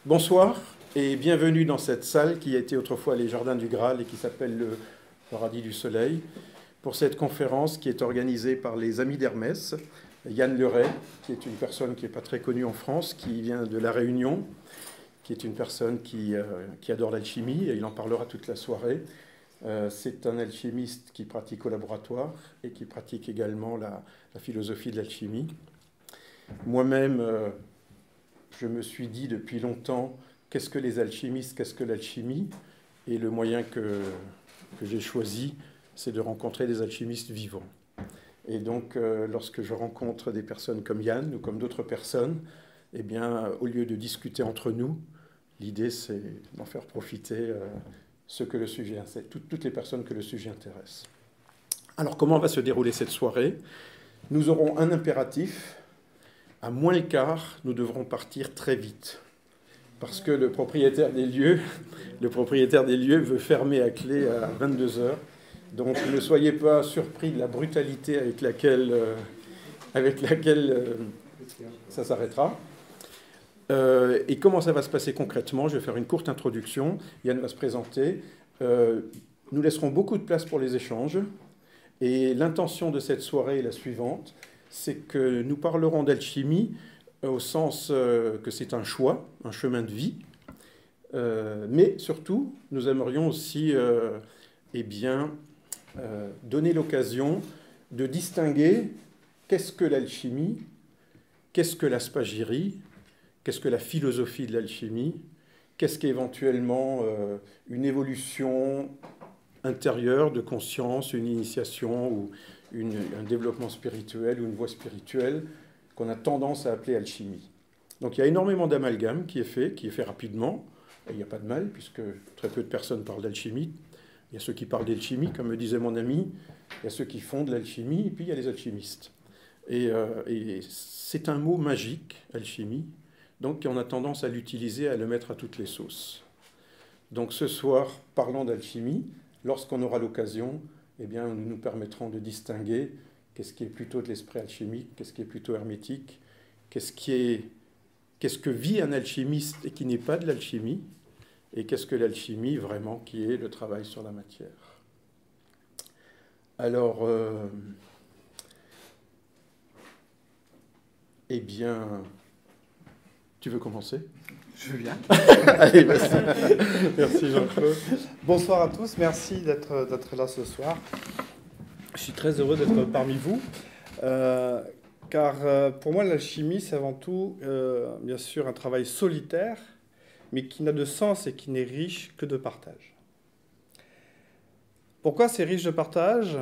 Bonsoir et bienvenue dans cette salle qui a été autrefois les Jardins du Graal et qui s'appelle le Paradis du Soleil, pour cette conférence qui est organisée par les Amis d'Hermès. Yann Leray, qui est une personne qui n'est pas très connue en France, qui vient de La Réunion, qui est une personne qui adore l'alchimie, et il en parlera toute la soirée. C'est un alchimiste qui pratique au laboratoire et qui pratique également la philosophie de l'alchimie. Moi-même, je me suis dit depuis longtemps, qu'est-ce que les alchimistes, qu'est-ce que l'alchimie? Et le moyen que j'ai choisi, c'est de rencontrer des alchimistes vivants. Et donc, lorsque je rencontre des personnes comme Yann ou comme d'autres personnes, eh bien, au lieu de discuter entre nous, l'idée, c'est d'en faire profiter ce que le sujet, toutes les personnes que le sujet intéresse. Alors, comment va se dérouler cette soirée? Nous aurons un impératif. À moins le quart, nous devrons partir très vite. Parce que le propriétaire des lieux veut fermer à clé à 22 heures. Donc ne soyez pas surpris de la brutalité avec laquelle ça s'arrêtera. Et comment ça va se passer concrètement? Je vais faire une courte introduction. Yann va se présenter. Nous laisserons beaucoup de place pour les échanges. Et l'intention de cette soirée est la suivante. C'est que nous parlerons d'alchimie au sens que c'est un choix, un chemin de vie. Mais surtout, nous aimerions aussi donner l'occasion de distinguer qu'est-ce que l'alchimie, qu'est-ce que la spagyrie, qu'est-ce que la philosophie de l'alchimie, qu'est-ce qu'éventuellement une évolution intérieure de conscience, une initiation ou un développement spirituel ou une voie spirituelle qu'on a tendance à appeler alchimie. Donc il y a énormément d'amalgame qui est fait rapidement, et il n'y a pas de mal, puisque très peu de personnes parlent d'alchimie. Il y a ceux qui parlent d'alchimie, comme me disait mon ami, il y a ceux qui font de l'alchimie, et puis il y a les alchimistes. Et c'est un mot magique, alchimie, donc on a tendance à l'utiliser, à le mettre à toutes les sauces. Donc ce soir, parlons d'alchimie. Lorsqu'on aura l'occasion, eh bien, nous nous permettrons de distinguer qu'est-ce qui est plutôt de l'esprit alchimique, qu'est-ce qui est plutôt hermétique, qu'est-ce que vit un alchimiste et qui n'est pas de l'alchimie, et qu'est-ce que l'alchimie vraiment qui est le travail sur la matière. Alors, eh bien, tu veux commencer? Je veux bien. Allez, vas-y. Merci Jean-Claude. Bonsoir à tous, merci d'être là ce soir. Je suis très heureux d'être parmi vous, car pour moi l'alchimie c'est avant tout, bien sûr, un travail solitaire, mais qui n'a de sens et qui n'est riche que de partage. Pourquoi c'est riche de partage?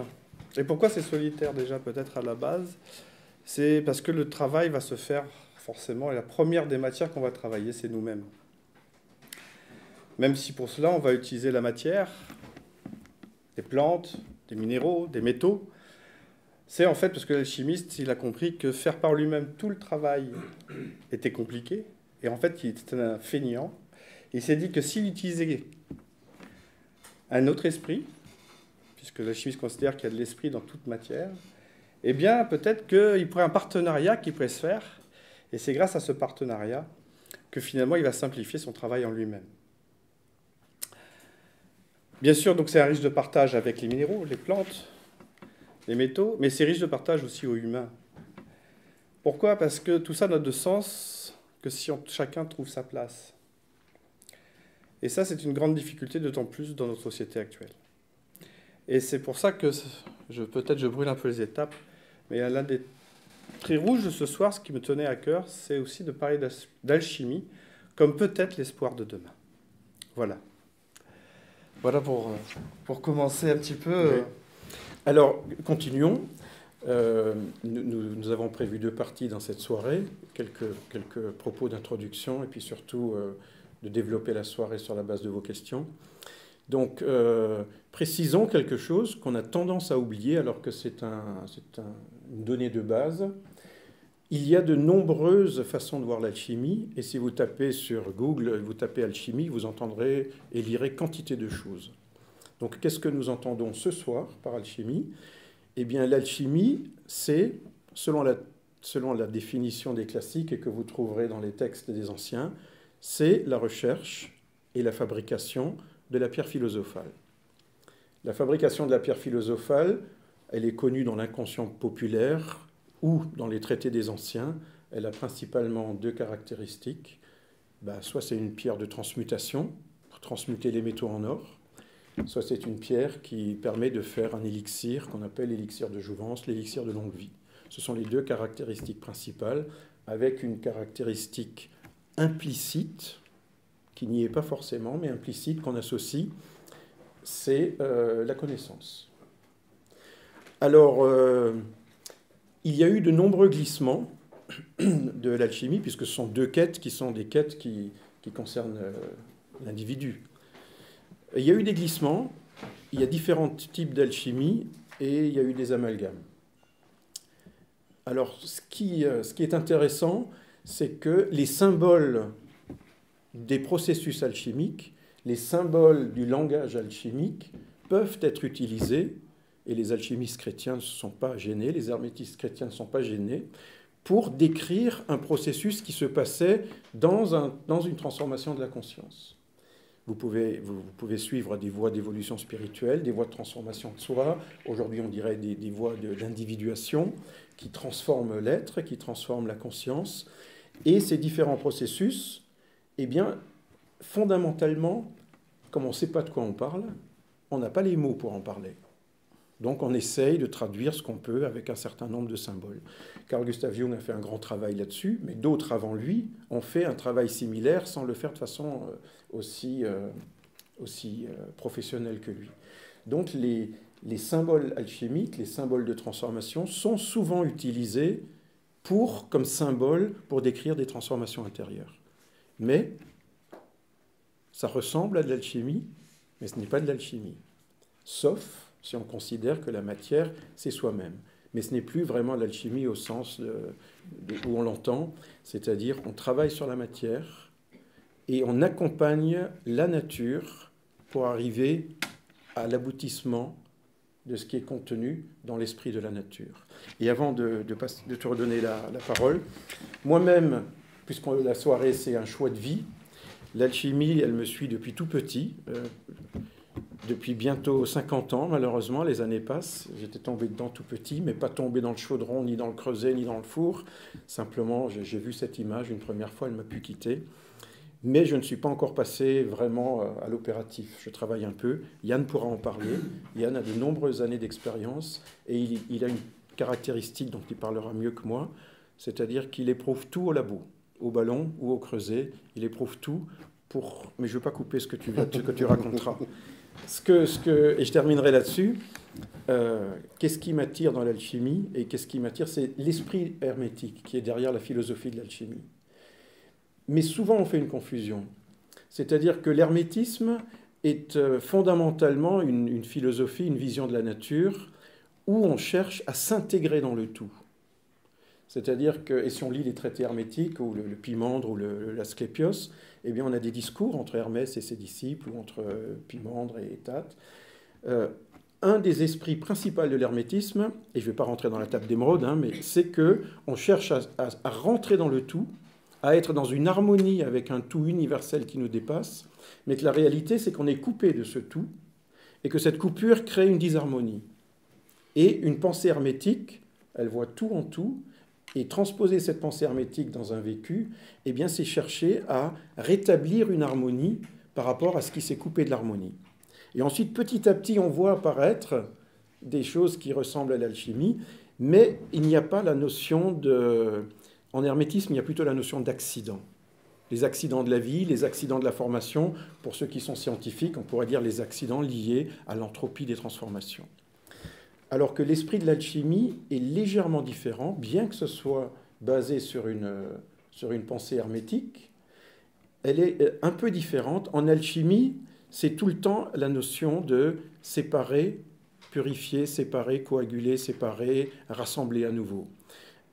Et pourquoi c'est solitaire déjà peut-être à la base? C'est parce que le travail va se faire forcément, et la première des matières qu'on va travailler, c'est nous-mêmes. Même si pour cela, on va utiliser la matière, des plantes, des minéraux, des métaux. C'est en fait parce que l'alchimiste, il a compris que faire par lui-même tout le travail était compliqué. Et en fait, il était un feignant. Il s'est dit que s'il utilisait un autre esprit, puisque l'alchimiste considère qu'il y a de l'esprit dans toute matière, eh bien, peut-être qu'il pourrait un partenariat qui pourrait se faire. Et c'est grâce à ce partenariat que finalement, il va simplifier son travail en lui-même. Bien sûr, donc c'est un riche de partage avec les minéraux, les plantes, les métaux, mais c'est riche de partage aussi aux humains. Pourquoi? Parce que tout ça n'a de sens que si chacun trouve sa place. Et ça, c'est une grande difficulté, d'autant plus dans notre société actuelle. Et c'est pour ça que, peut-être je brûle un peu les étapes, mais l'un des traits rouges de ce soir, ce qui me tenait à cœur, c'est aussi de parler d'alchimie, comme peut-être l'espoir de demain. Voilà. Voilà pour commencer un petit peu. Oui. Alors, continuons. Nous avons prévu 2 parties dans cette soirée, quelques propos d'introduction et puis surtout de développer la soirée sur la base de vos questions. Donc, précisons quelque chose qu'on a tendance à oublier alors que c'est une donnée de base. Il y a de nombreuses façons de voir l'alchimie, et si vous tapez sur Google, vous tapez alchimie, vous entendrez et lirez quantité de choses. Donc, qu'est-ce que nous entendons ce soir par alchimie? Eh bien, l'alchimie, c'est, selon la définition des classiques et que vous trouverez dans les textes des anciens, c'est la recherche et la fabrication de la pierre philosophale. La fabrication de la pierre philosophale, elle est connue dans l'inconscient populaire ou dans les traités des anciens. Elle a principalement deux caractéristiques. Soit c'est une pierre de transmutation, pour transmuter les métaux en or, soit c'est une pierre qui permet de faire un élixir qu'on appelle l'élixir de jouvence, l'élixir de longue vie. Ce sont les deux caractéristiques principales, avec une caractéristique implicite, qui n'y est pas forcément, mais implicite qu'on associe, c'est la connaissance. Alors, il y a eu de nombreux glissements de l'alchimie, puisque ce sont deux quêtes qui sont des quêtes qui concernent l'individu. Il y a eu des glissements, il y a différents types d'alchimie, et il y a eu des amalgames. Alors, ce qui est intéressant, c'est que les symboles des processus alchimiques, les symboles du langage alchimique peuvent être utilisés, et les alchimistes chrétiens ne sont pas gênés, les hermétistes chrétiens ne sont pas gênés, pour décrire un processus qui se passait dans une transformation de la conscience. Vous pouvez suivre des voies d'évolution spirituelle, des voies de transformation de soi, aujourd'hui on dirait des voies d'individuation qui transforment l'être, qui transforment la conscience. Et ces différents processus, eh bien, fondamentalement, comme on ne sait pas de quoi on parle, on n'a pas les mots pour en parler. Donc on essaye de traduire ce qu'on peut avec un certain nombre de symboles. Carl Gustav Jung a fait un grand travail là-dessus, mais d'autres avant lui ont fait un travail similaire sans le faire de façon aussi professionnelle que lui. Donc les symboles alchimiques, les symboles de transformation sont souvent utilisés comme symbole pour décrire des transformations intérieures. Mais ça ressemble à de l'alchimie, mais ce n'est pas de l'alchimie. Sauf si on considère que la matière, c'est soi-même. Mais ce n'est plus vraiment l'alchimie au sens où on l'entend, c'est-à-dire on travaille sur la matière et on accompagne la nature pour arriver à l'aboutissement de ce qui est contenu dans l'esprit de la nature. Et avant de te redonner la parole, moi-même, puisque la soirée c'est un choix de vie, l'alchimie, elle me suit depuis tout petit, depuis bientôt 50 ans, malheureusement, les années passent. J'étais tombé dedans tout petit, mais pas tombé dans le chaudron, ni dans le creuset, ni dans le four. Simplement, j'ai vu cette image une première fois, elle m'a pu quitter. Mais je ne suis pas encore passé vraiment à l'opératif. Je travaille un peu. Yann pourra en parler. Yann a de nombreuses années d'expérience et il a une caractéristique dont il parlera mieux que moi, c'est-à-dire qu'il éprouve tout au labo, au ballon ou au creuset. Il éprouve tout mais je ne veux pas couper ce que tu raconteras. Et je terminerai là-dessus. Qu'est-ce qui m'attire dans l'alchimie et qu'est-ce qui m'attire, c'est l'esprit hermétique qui est derrière la philosophie de l'alchimie. Mais souvent, on fait une confusion. C'est-à-dire que l'hermétisme est fondamentalement une philosophie, une vision de la nature où on cherche à s'intégrer dans le tout. C'est-à-dire que, et si on lit les traités hermétiques, ou le Pimandre, ou l'Asclépios, eh bien on a des discours entre Hermès et ses disciples, ou entre Pimandre et Étate. Un des esprits principaux de l'hermétisme, et je ne vais pas rentrer dans la table d'émeraude, mais c'est qu'on cherche à rentrer dans le tout, à être dans une harmonie avec un tout universel qui nous dépasse, mais que la réalité, c'est qu'on est coupé de ce tout, et que cette coupure crée une disharmonie. Et une pensée hermétique, elle voit tout en tout, et transposer cette pensée hermétique dans un vécu, eh bien, c'est chercher à rétablir une harmonie par rapport à ce qui s'est coupé de l'harmonie. Et ensuite, petit à petit, on voit apparaître des choses qui ressemblent à l'alchimie, mais il n'y a pas la notion de... En hermétisme, il y a plutôt la notion d'accident. Les accidents de la vie, les accidents de la formation, pour ceux qui sont scientifiques, on pourrait dire les accidents liés à l'entropie des transformations. Alors que l'esprit de l'alchimie est légèrement différent, bien que ce soit basé sur une pensée hermétique, elle est un peu différente. En alchimie, c'est tout le temps la notion de séparer, purifier, séparer, coaguler, séparer, rassembler à nouveau.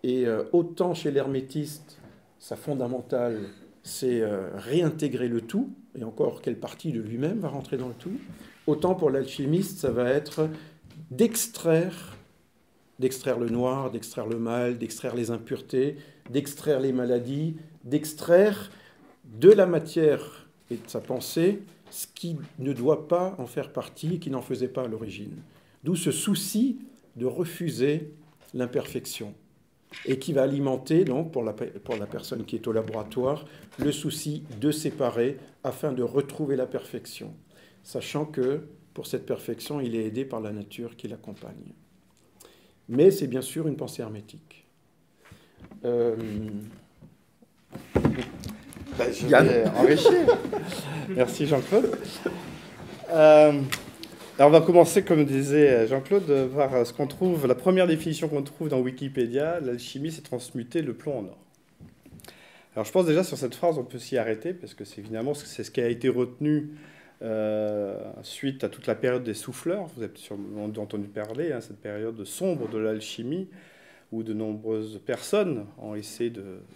Et autant chez l'hermétiste, sa fondamentale, c'est réintégrer le tout, et encore quelle partie de lui-même va rentrer dans le tout, autant pour l'alchimiste, ça va être d'extraire le noir, d'extraire le mal, d'extraire les impuretés, d'extraire les maladies, d'extraire de la matière et de sa pensée ce qui ne doit pas en faire partie, qui n'en faisait pas à l'origine. D'où ce souci de refuser l'imperfection, et qui va alimenter, donc, pour la personne qui est au laboratoire, le souci de séparer afin de retrouver la perfection, sachant que pour cette perfection, il est aidé par la nature qui l'accompagne. Mais c'est bien sûr une pensée hermétique. Je vais enrichir. Merci Jean-Claude. Alors on va commencer, comme disait Jean-Claude, par ce qu'on trouve, la première définition qu'on trouve dans Wikipédia: l'alchimie, c'est transmuter le plomb en or. Alors je pense déjà sur cette phrase, on peut s'y arrêter, parce que c'est évidemment ce qui a été retenu suite à toute la période des souffleurs. Vous avez sûrement entendu parler, cette période sombre de l'alchimie, où de nombreuses personnes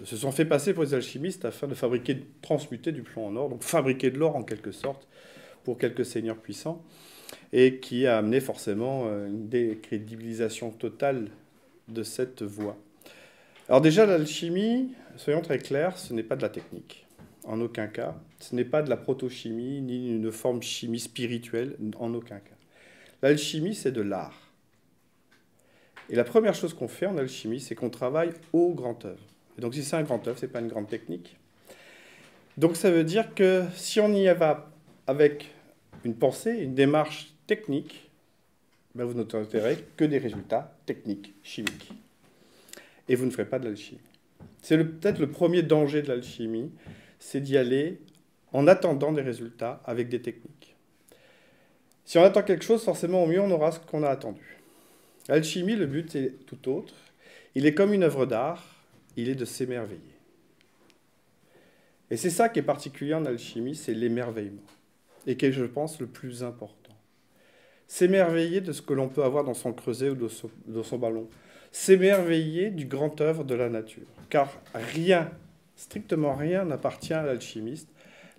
se sont fait passer pour des alchimistes afin de transmuter du plomb en or, donc fabriquer de l'or en quelque sorte, pour quelques seigneurs puissants, et qui a amené forcément une décrédibilisation totale de cette voie. Alors déjà, l'alchimie, soyons très clairs, ce n'est pas de la technique, en aucun cas. Ce n'est pas de la protochimie, ni une forme chimie spirituelle, en aucun cas. L'alchimie, c'est de l'art. Et la première chose qu'on fait en alchimie, c'est qu'on travaille au grand œuvre. Et donc si c'est un grand œuvre, ce n'est pas une grande technique. Donc ça veut dire que si on y va avec une pensée, une démarche technique, ben vous n'obtiendrez que des résultats techniques, chimiques. Et vous ne ferez pas de l'alchimie. C'est peut-être le premier danger de l'alchimie, c'est d'y aller en attendant des résultats avec des techniques. Si on attend quelque chose, forcément au mieux on aura ce qu'on a attendu. L'alchimie, le but est tout autre. Il est comme une œuvre d'art, il est de s'émerveiller. Et c'est ça qui est particulier en alchimie, c'est l'émerveillement. Et qui est, je pense, le plus important. S'émerveiller de ce que l'on peut avoir dans son creuset ou dans son ballon. S'émerveiller du grand œuvre de la nature. Car rien, strictement rien, n'appartient à l'alchimiste.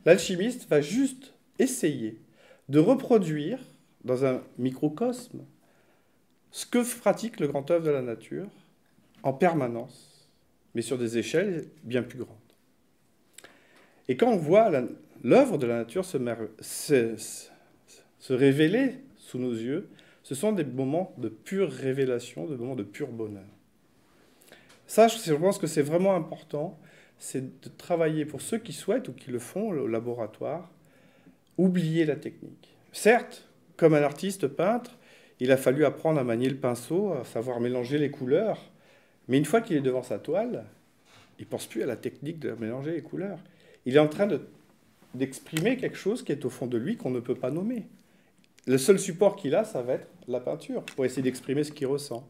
L'alchimiste va juste essayer de reproduire, dans un microcosme, ce que pratique le grand œuvre de la nature en permanence, mais sur des échelles bien plus grandes. Et quand on voit l'œuvre de la nature se révéler sous nos yeux, ce sont des moments de pure révélation, des moments de pur bonheur. Ça, je pense que c'est vraiment important, c'est de travailler pour ceux qui souhaitent ou qui le font au laboratoire, oublier la technique. Certes, comme un artiste peintre, il a fallu apprendre à manier le pinceau, à savoir mélanger les couleurs. Mais une fois qu'il est devant sa toile, il ne pense plus à la technique de mélanger les couleurs. Il est en train d'exprimer quelque chose qui est au fond de lui qu'on ne peut pas nommer. Le seul support qu'il a, ça va être la peinture, pour essayer d'exprimer ce qu'il ressent.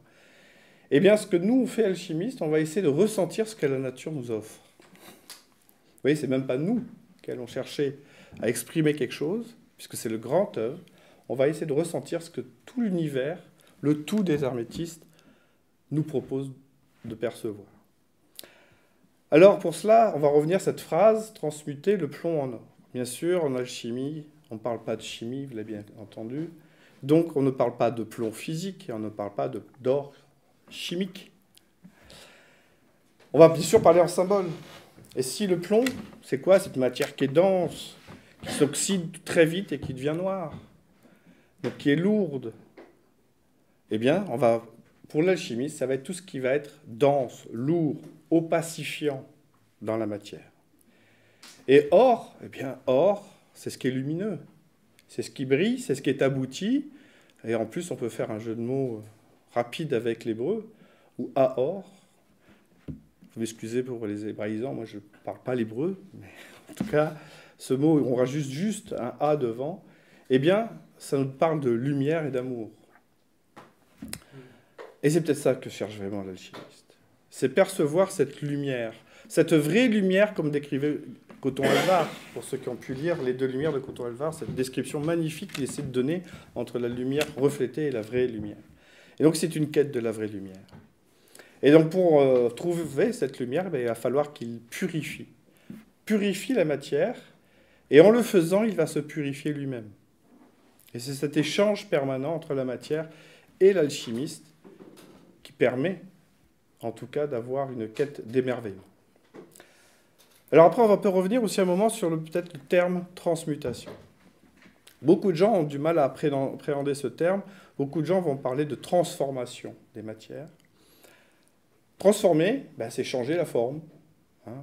Eh bien, ce que nous, on fait alchimistes, on va essayer de ressentir ce que la nature nous offre. Vous voyez, c'est même pas nous qui allons chercher à exprimer quelque chose, puisque c'est le grand œuvre. On va essayer de ressentir ce que tout l'univers, le tout des hermétistes, nous propose de percevoir. Alors, pour cela, on va revenir à cette phrase « transmuter le plomb en or ». Bien sûr, en alchimie, on ne parle pas de chimie, vous l'avez bien entendu. Donc, on ne parle pas de plomb physique et on ne parle pas d'or chimique. On va bien sûr parler en symbole. Et si le plomb, c'est quoi? Cette matière qui est dense, qui s'oxyde très vite et qui devient noire, donc qui est lourde. Eh bien, pour l'alchimiste, ça va être tout ce qui va être dense, lourd, opacifiant dans la matière. Et or, eh bien, or, c'est ce qui est lumineux, c'est ce qui brille, c'est ce qui est abouti. Et en plus, on peut faire un jeu de mots rapide avec l'hébreu, ou aor. Vous m'excusez pour les hébraïsants, moi je ne parle pas l'hébreu, mais en tout cas, ce mot, on rajoute juste un a devant. Eh bien, ça nous parle de lumière et d'amour. Et c'est peut-être ça que cherche vraiment l'alchimiste. C'est percevoir cette lumière, cette vraie lumière, comme décrivait Coton-Alvar, pour ceux qui ont pu lire les deux lumières de Coton-Alvar, cette description magnifique qu'il essaie de donner entre la lumière reflétée et la vraie lumière. Et donc c'est une quête de la vraie lumière. Et donc pour trouver cette lumière, il va falloir qu'il purifie la matière, et en le faisant, il va se purifier lui-même. Et c'est cet échange permanent entre la matière et l'alchimiste qui permet, en tout cas, d'avoir une quête d'émerveillement. Alors après, on peut revenir aussi un moment sur peut-être le terme transmutation. Beaucoup de gens ont du mal à appréhender ce terme. Beaucoup de gens vont parler de transformation des matières. Transformer, ben, c'est changer la forme, hein,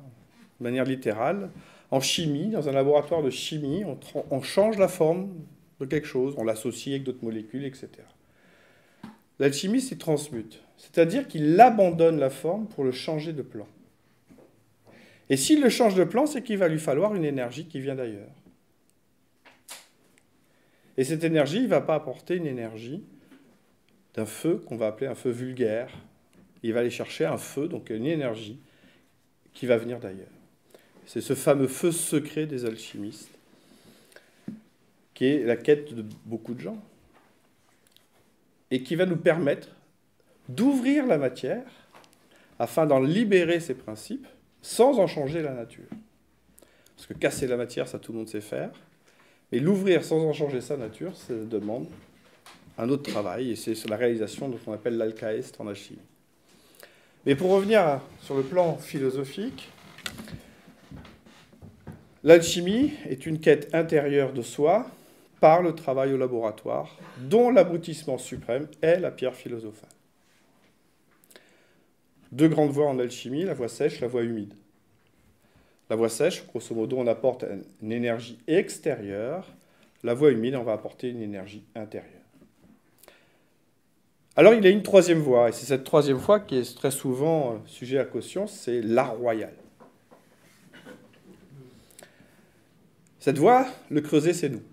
de manière littérale. En chimie, dans un laboratoire de chimie, on change la forme de quelque chose, on l'associe avec d'autres molécules, etc. L'alchimiste, il transmute, c'est-à-dire qu'il abandonne la forme pour le changer de plan. Et s'il le change de plan, c'est qu'il va lui falloir une énergie qui vient d'ailleurs. Et cette énergie, il ne va pas apporter une énergie d'un feu qu'on va appeler un feu vulgaire. Il va aller chercher un feu, donc une énergie, qui va venir d'ailleurs. C'est ce fameux feu secret des alchimistes, qui est la quête de beaucoup de gens, et qui va nous permettre d'ouvrir la matière afin d'en libérer ses principes sans en changer la nature. Parce que casser la matière, ça tout le monde sait faire, mais l'ouvrir sans en changer sa nature, ça demande un autre travail, et c'est la réalisation de ce qu'on appelle l'alcaeste en alchimie. Mais pour revenir sur le plan philosophique, l'alchimie est une quête intérieure de soi par le travail au laboratoire, dont l'aboutissement suprême est la pierre philosophale. Deux grandes voies en alchimie, la voie sèche, la voie humide. La voie sèche, grosso modo, on apporte une énergie extérieure. La voie humide, on va apporter une énergie intérieure. Alors, il y a une troisième voie, et c'est cette troisième voie qui est très souvent sujet à caution, c'est l'art royal. Cette voie, le creuset, c'est nous.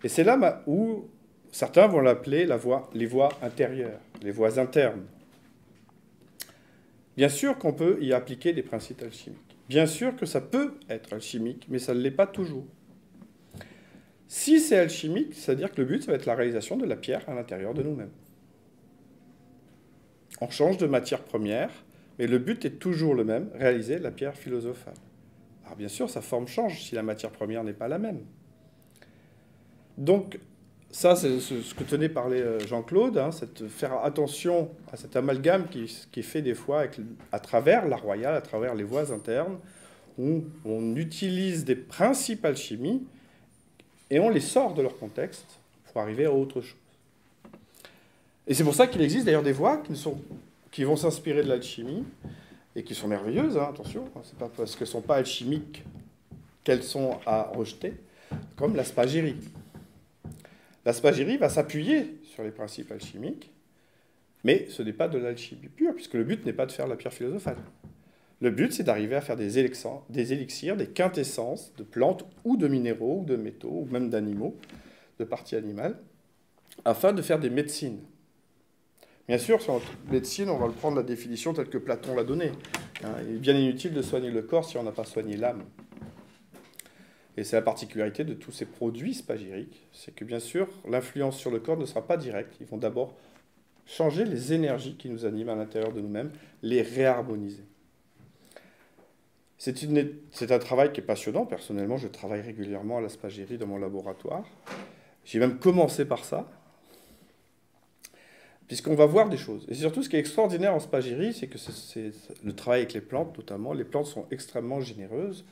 Et c'est là où certains vont l'appeler les voies intérieures, les voies internes. Bien sûr qu'on peut y appliquer des principes alchimiques. Bien sûr que ça peut être alchimique, mais ça ne l'est pas toujours. Si c'est alchimique, c'est-à-dire que le but, ça va être la réalisation de la pierre à l'intérieur de nous-mêmes. On change de matière première, mais le but est toujours le même, réaliser la pierre philosophale. Alors bien sûr, sa forme change si la matière première n'est pas la même. Donc, ça, c'est ce que tenait parler Jean-Claude, hein, faire attention à cet amalgame qui est fait des fois à travers l'art royal, à travers les voies internes, où on utilise des principes alchimiques et on les sort de leur contexte pour arriver à autre chose. Et c'est pour ça qu'il existe d'ailleurs des voies qui vont s'inspirer de l'alchimie et qui sont merveilleuses, hein, attention, c'est pas parce qu'elles ne sont pas alchimiques qu'elles sont à rejeter, comme la spagyrie. La spagyrie va s'appuyer sur les principes alchimiques, mais ce n'est pas de l'alchimie pure, puisque le but n'est pas de faire la pierre philosophale. Le but, c'est d'arriver à faire des élixirs, des quintessences de plantes ou de minéraux, ou de métaux, ou même d'animaux, de parties animales, afin de faire des médecines. Bien sûr, sur notre médecine, on va le prendre la définition telle que Platon l'a donnée. Il est bien inutile de soigner le corps si on n'a pas soigné l'âme. Et c'est la particularité de tous ces produits spagyriques, c'est que bien sûr, l'influence sur le corps ne sera pas directe. Ils vont d'abord changer les énergies qui nous animent à l'intérieur de nous-mêmes, les réharmoniser. C'est un travail qui est passionnant. Personnellement, je travaille régulièrement à la spagyrie dans mon laboratoire. J'ai même commencé par ça, puisqu'on va voir des choses. Et surtout, ce qui est extraordinaire en spagyrie, c'est que c'est le travail avec les plantes, notamment. Les plantes sont extrêmement généreuses.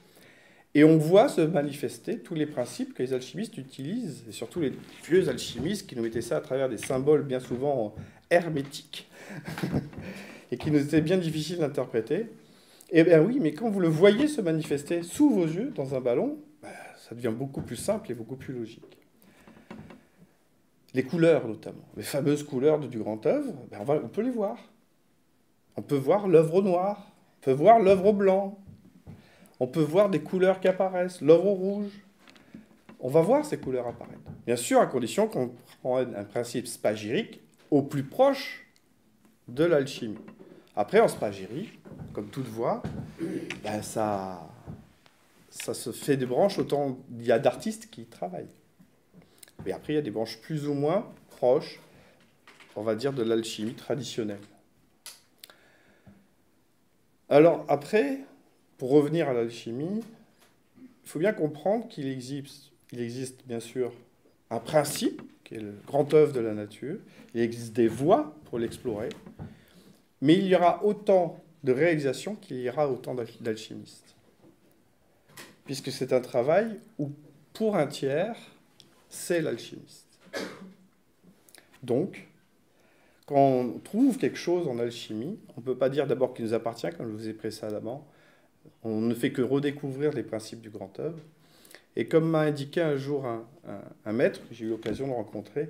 Et on voit se manifester tous les principes que les alchimistes utilisent, et surtout les vieux alchimistes qui nous mettaient ça à travers des symboles bien souvent hermétiques, et qui nous étaient bien difficiles d'interpréter. Eh bien oui, mais quand vous le voyez se manifester sous vos yeux, dans un ballon, ça devient beaucoup plus simple et beaucoup plus logique. Les couleurs, notamment, les fameuses couleurs du grand œuvre, on peut les voir. On peut voir l'œuvre au noir, on peut voir l'œuvre au blanc, on peut voir des couleurs qui apparaissent, l'œuvre au rouge. On va voir ces couleurs apparaître. Bien sûr, à condition qu'on prenne un principe spagyrique au plus proche de l'alchimie. Après, en spagyrie, comme toute voie, ça se fait des branches autant il y a d'artistes qui y travaillent. Mais après, il y a des branches plus ou moins proches, on va dire, de l'alchimie traditionnelle. Alors après, pour revenir à l'alchimie, il faut bien comprendre qu'il existe bien sûr un principe, qui est le grand œuvre de la nature. Il existe des voies pour l'explorer. Mais il y aura autant de réalisation qu'il y aura autant d'alchimistes. Puisque c'est un travail où, pour un tiers, c'est l'alchimiste. Donc, quand on trouve quelque chose en alchimie, on ne peut pas dire d'abord qu'il nous appartient, comme je vous ai précédemment. On ne fait que redécouvrir les principes du grand œuvre. Et comme m'a indiqué un jour un maître, que j'ai eu l'occasion de rencontrer,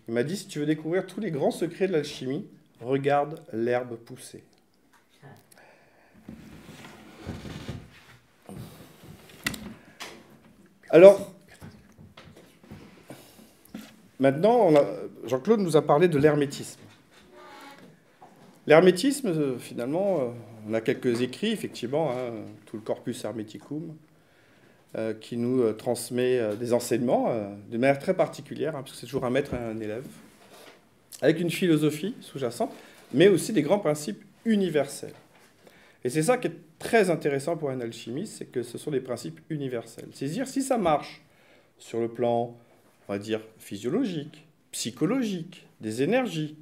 il m'a dit, si tu veux découvrir tous les grands secrets de l'alchimie, regarde l'herbe pousser. Alors, maintenant, Jean-Claude nous a parlé de l'hermétisme. L'hermétisme, finalement, on a quelques écrits, effectivement, hein, tout le corpus hermeticum, qui nous transmet des enseignements de manière très particulière, hein, parce que c'est toujours un maître et un élève, avec une philosophie sous-jacente, mais aussi des grands principes universels. Et c'est ça qui est très intéressant pour un alchimiste, c'est que ce sont des principes universels. C'est-à-dire, si ça marche sur le plan, on va dire, physiologique, psychologique, des énergies,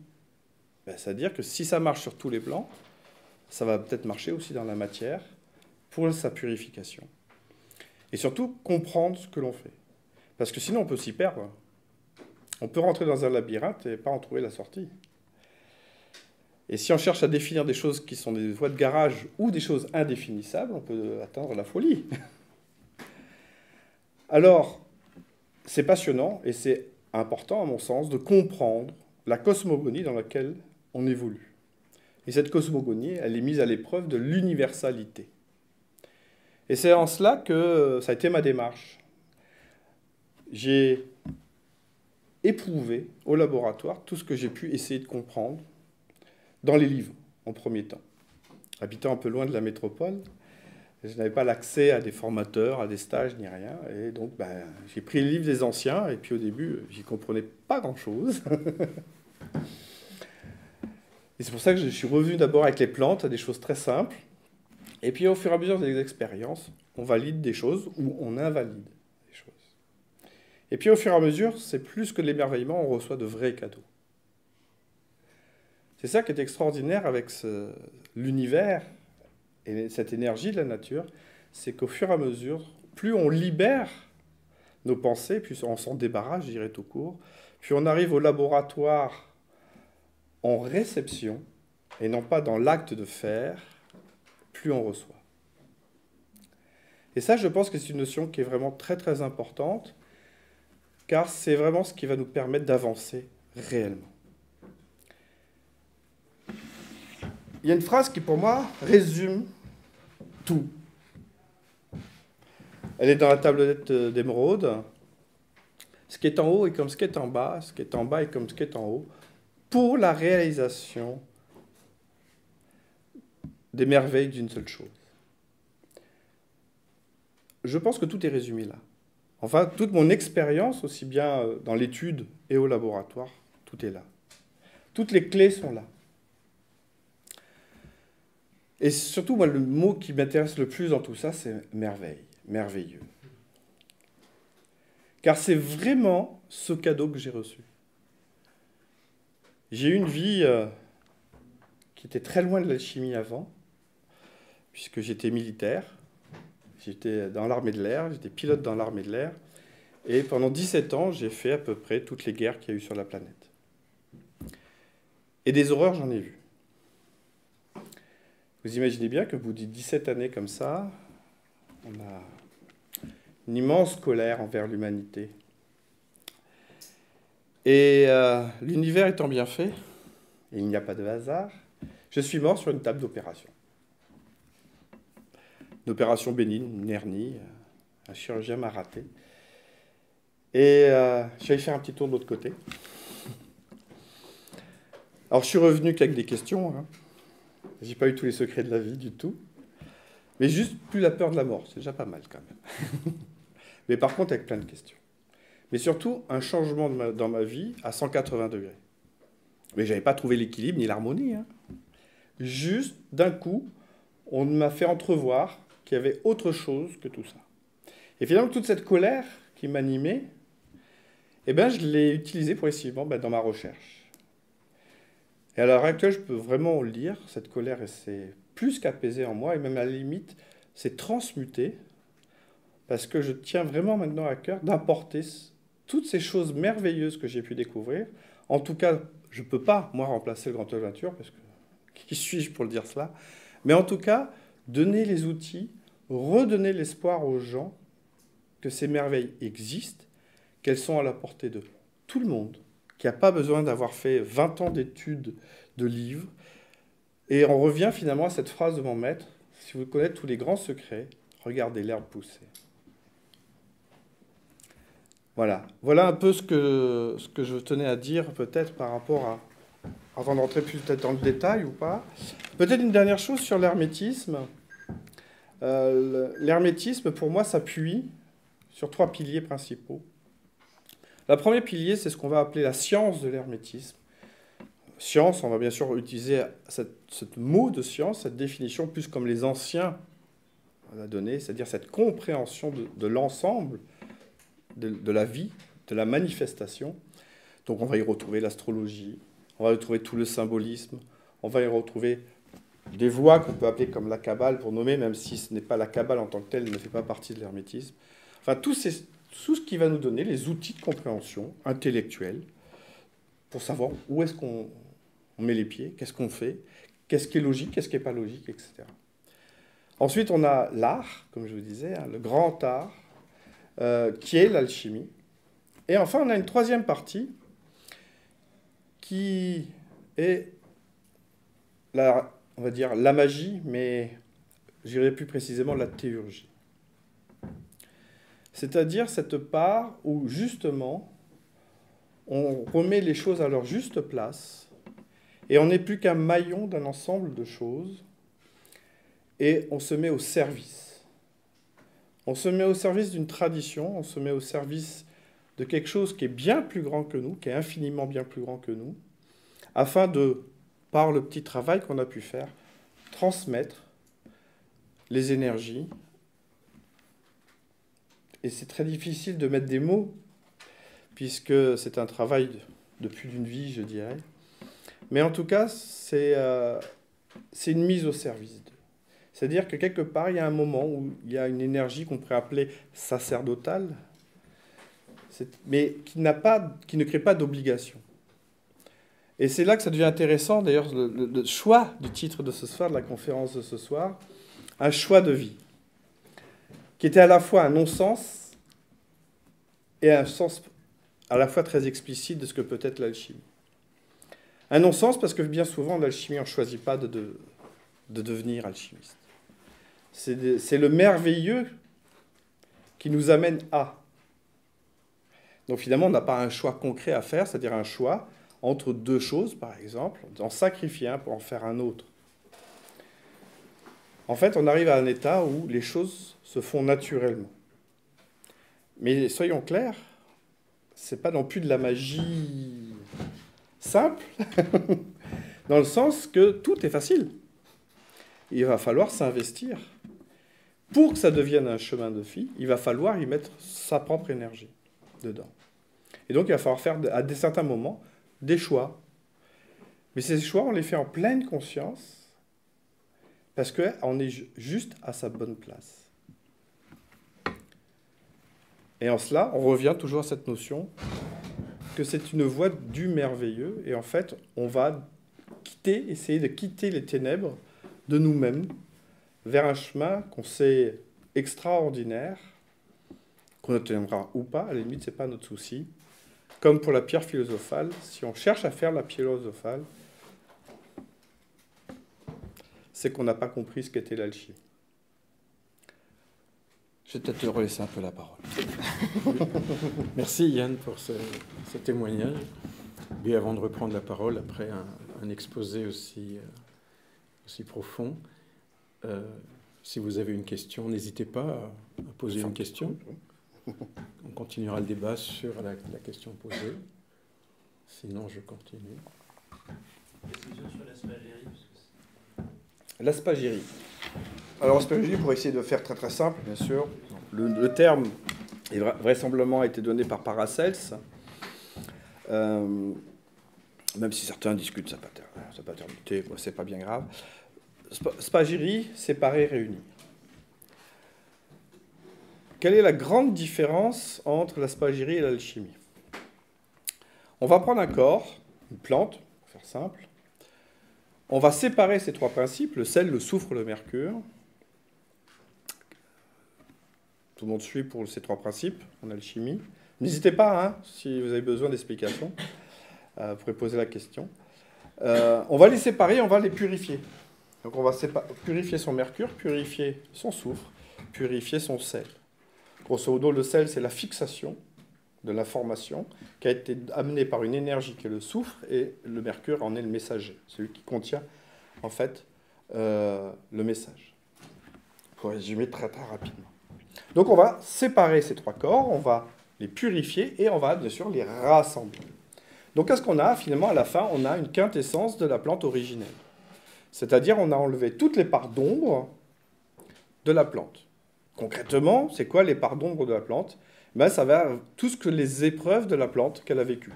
ben, c'est-à-dire que si ça marche sur tous les plans, ça va peut-être marcher aussi dans la matière pour sa purification. Et surtout, comprendre ce que l'on fait. Parce que sinon, on peut s'y perdre. On peut rentrer dans un labyrinthe et pas en trouver la sortie. Et si on cherche à définir des choses qui sont des voies de garage ou des choses indéfinissables, on peut atteindre la folie. Alors, c'est passionnant et c'est important, à mon sens, de comprendre la cosmogonie dans laquelle on évolue. Et cette cosmogonie, elle est mise à l'épreuve de l'universalité. Et c'est en cela que ça a été ma démarche. J'ai éprouvé au laboratoire tout ce que j'ai pu essayer de comprendre dans les livres, en premier temps. Habitant un peu loin de la métropole, je n'avais pas l'accès à des formateurs, à des stages, ni rien. Et donc, j'ai pris les livres des anciens, et puis au début, j'y comprenais pas grand-chose. Et c'est pour ça que je suis revenu d'abord avec les plantes, à des choses très simples. Et puis, au fur et à mesure des expériences, on valide des choses ou on invalide des choses. Et puis, au fur et à mesure, c'est plus que de l'émerveillement, on reçoit de vrais cadeaux. C'est ça qui est extraordinaire avec l'univers et cette énergie de la nature, c'est qu'au fur et à mesure, plus on libère nos pensées, plus on s'en débarrasse, je dirais tout court, puis on arrive au laboratoire en réception, et non pas dans l'acte de faire, plus on reçoit. Et ça, je pense que c'est une notion qui est vraiment très très importante, car c'est vraiment ce qui va nous permettre d'avancer réellement. Il y a une phrase qui, pour moi, résume tout. Elle est dans la tablette d'émeraude. Ce qui est en haut est comme ce qui est en bas, ce qui est en bas est comme ce qui est en haut, pour la réalisation des merveilles d'une seule chose. Je pense que tout est résumé là. Enfin, toute mon expérience, aussi bien dans l'étude et au laboratoire, tout est là. Toutes les clés sont là. Et surtout, moi, le mot qui m'intéresse le plus dans tout ça, c'est merveille, merveilleux. Car c'est vraiment ce cadeau que j'ai reçu. J'ai eu une vie qui était très loin de l'alchimie avant, puisque j'étais militaire, j'étais dans l'armée de l'air, j'étais pilote dans l'armée de l'air, et pendant 17 ans, j'ai fait à peu près toutes les guerres qu'il y a eu sur la planète. Et des horreurs, j'en ai vues. Vous imaginez bien que vous dites 17 années comme ça, on a une immense colère envers l'humanité. Et l'univers étant bien fait, et il n'y a pas de hasard, je suis mort sur une table d'opération. Une opération bénigne, une hernie, un chirurgien m'a raté. Et je suis allé faire un petit tour de l'autre côté. Alors je suis revenu qu'avec des questions, hein. J'ai pas eu tous les secrets de la vie du tout. Mais juste plus la peur de la mort, c'est déjà pas mal quand même. Mais par contre avec plein de questions. Mais surtout un changement dans ma vie à 180 degrés. Mais j'avais pas trouvé l'équilibre ni l'harmonie. Hein. Juste d'un coup, on m'a fait entrevoir qu'il y avait autre chose que tout ça. Et finalement toute cette colère qui m'animait, eh ben, je l'ai utilisée progressivement dans ma recherche. Et à l'heure actuelle, je peux vraiment le dire, cette colère, elle s'est plus qu'apaisé en moi, et même à la limite, c'est transmuté, parce que je tiens vraiment maintenant à cœur d'apporter toutes ces choses merveilleuses que j'ai pu découvrir. En tout cas, je ne peux pas, moi, remplacer le Grand Œuvre Nature, parce que qui suis-je pour le dire cela? Mais en tout cas, donner les outils, redonner l'espoir aux gens que ces merveilles existent, qu'elles sont à la portée de tout le monde, qu'il n'y a pas besoin d'avoir fait 20 ans d'études, de livres. Et on revient finalement à cette phrase de mon maître, si vous connaissez tous les grands secrets, regardez l'herbe pousser. Voilà. Voilà un peu ce que je tenais à dire peut-être par rapport à, avant d'entrer plus peut-être dans le détail ou pas. Peut-être une dernière chose sur l'hermétisme. L'hermétisme, pour moi, s'appuie sur 3 piliers principaux. Le premier pilier, c'est ce qu'on va appeler la science de l'hermétisme. Science, on va bien sûr utiliser ce mot de science, cette définition, plus comme les anciens la donné, c'est-à-dire cette compréhension de l'ensemble de la vie, de la manifestation. Donc on va y retrouver l'astrologie, on va y retrouver tout le symbolisme, on va y retrouver des voies qu'on peut appeler comme la Kabbale pour nommer, même si ce n'est pas la Kabbale en tant que telle, elle ne fait pas partie de l'hermétisme. Enfin, tout ce qui va nous donner les outils de compréhension intellectuelle pour savoir où est-ce qu'on met les pieds, qu'est-ce qu'on fait, qu'est-ce qui est logique, qu'est-ce qui n'est pas logique, etc. Ensuite, on a l'art, comme je vous disais, le grand art, qui est l'alchimie. Et enfin, on a une troisième partie qui est, on va dire, la magie, mais j'irai plus précisément la théurgie. C'est-à-dire cette part où, justement, on remet les choses à leur juste place et on n'est plus qu'un maillon d'un ensemble de choses et on se met au service. On se met au service d'une tradition, on se met au service de quelque chose qui est bien plus grand que nous, qui est infiniment bien plus grand que nous, afin de, par le petit travail qu'on a pu faire, transmettre les énergies. Et c'est très difficile de mettre des mots, puisque c'est un travail de plus d'une vie, je dirais. Mais en tout cas, c'est une mise au service d'eux. C'est-à-dire que quelque part, il y a un moment où il y a une énergie qu'on pourrait appeler sacerdotale, mais qui ne crée pas d'obligation. Et c'est là que ça devient intéressant, d'ailleurs, le choix du titre de ce soir, de la conférence de ce soir, un choix de vie, qui était à la fois un non-sens et un sens à la fois très explicite de ce que peut être l'alchimie. Un non-sens parce que bien souvent, en alchimie, on ne choisit pas de devenir alchimiste. C'est le merveilleux qui nous amène à. Donc finalement, on n'a pas un choix concret à faire, c'est-à-dire un choix entre deux choses, par exemple, en sacrifier un pour en faire un autre. En fait, on arrive à un état où les choses se font naturellement. Mais soyons clairs, ce n'est pas non plus de la magie simple, dans le sens que tout est facile. Il va falloir s'investir. Pour que ça devienne un chemin de vie, il va falloir y mettre sa propre énergie dedans. Et donc, il va falloir faire, à certains moments, des choix. Mais ces choix, on les fait en pleine conscience, parce qu'on est juste à sa bonne place. Et en cela, on revient toujours à cette notion que c'est une voie du merveilleux, et en fait, on va essayer de quitter les ténèbres de nous-mêmes vers un chemin qu'on sait extraordinaire, qu'on atteindra ou pas, à la limite, ce n'est pas notre souci. Comme pour la pierre philosophale, si on cherche à faire la pierre philosophale, c'est qu'on n'a pas compris ce qu'était l'alchimie. Je vais peut-être te relaisser un peu la parole. Merci Yann pour ce témoignage. Et avant de reprendre la parole, après un exposé aussi profond, si vous avez une question, n'hésitez pas à poser une question. On continuera le débat sur la question posée. Sinon, je continue. Sur l'aspagérie. L'aspagérie. Alors, l'aspagérie, pour essayer de faire très très simple, bien sûr, le terme est vraisemblablement a été donné par Paracels, même si certains discutent sa paternité, c'est pas bien grave. spagyrie, séparer, réunir. Quelle est la grande différence entre la spagyrie et l'alchimie? On va prendre un corps, une plante, pour faire simple. On va séparer ces trois principes, le sel, le soufre, le mercure. Tout le monde suit pour ces trois principes en alchimie. N'hésitez pas, hein, si vous avez besoin d'explications, vous pourrez poser la question. On va les séparer, on va les purifier. Donc on va purifier son mercure, purifier son soufre, purifier son sel. Grosso modo, le sel, c'est la fixation de l'information qui a été amenée par une énergie qui est le soufre, et le mercure en est le messager, celui qui contient en fait le message. Pour résumer très très rapidement. Donc on va séparer ces trois corps, on va les purifier et on va bien sûr les rassembler. Donc qu'est-ce qu'on a finalement à la fin? On a une quintessence de la plante originelle. C'est-à-dire on a enlevé toutes les parts d'ombre de la plante. Concrètement, c'est quoi les parts d'ombre de la plante? Ça va tout ce que les épreuves de la plante qu'elle a vécues.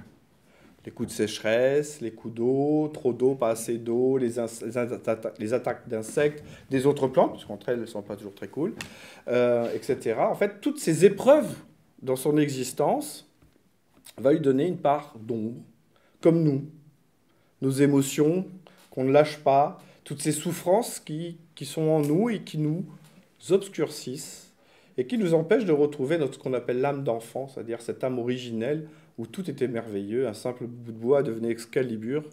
Les coups de sécheresse, les coups d'eau, trop d'eau, pas assez d'eau, les attaques d'insectes, des autres plantes, parce qu'entre elles, elles ne sont pas toujours très cool, etc. En fait, toutes ces épreuves dans son existence va lui donner une part d'ombre, comme nous. Nos émotions qu'on ne lâche pas, toutes ces souffrances qui sont en nous et qui nous obscurcissent et qui nous empêchent de retrouver ce qu'on appelle l'âme d'enfant, c'est-à-dire cette âme originelle où tout était merveilleux, un simple bout de bois devenait Excalibur,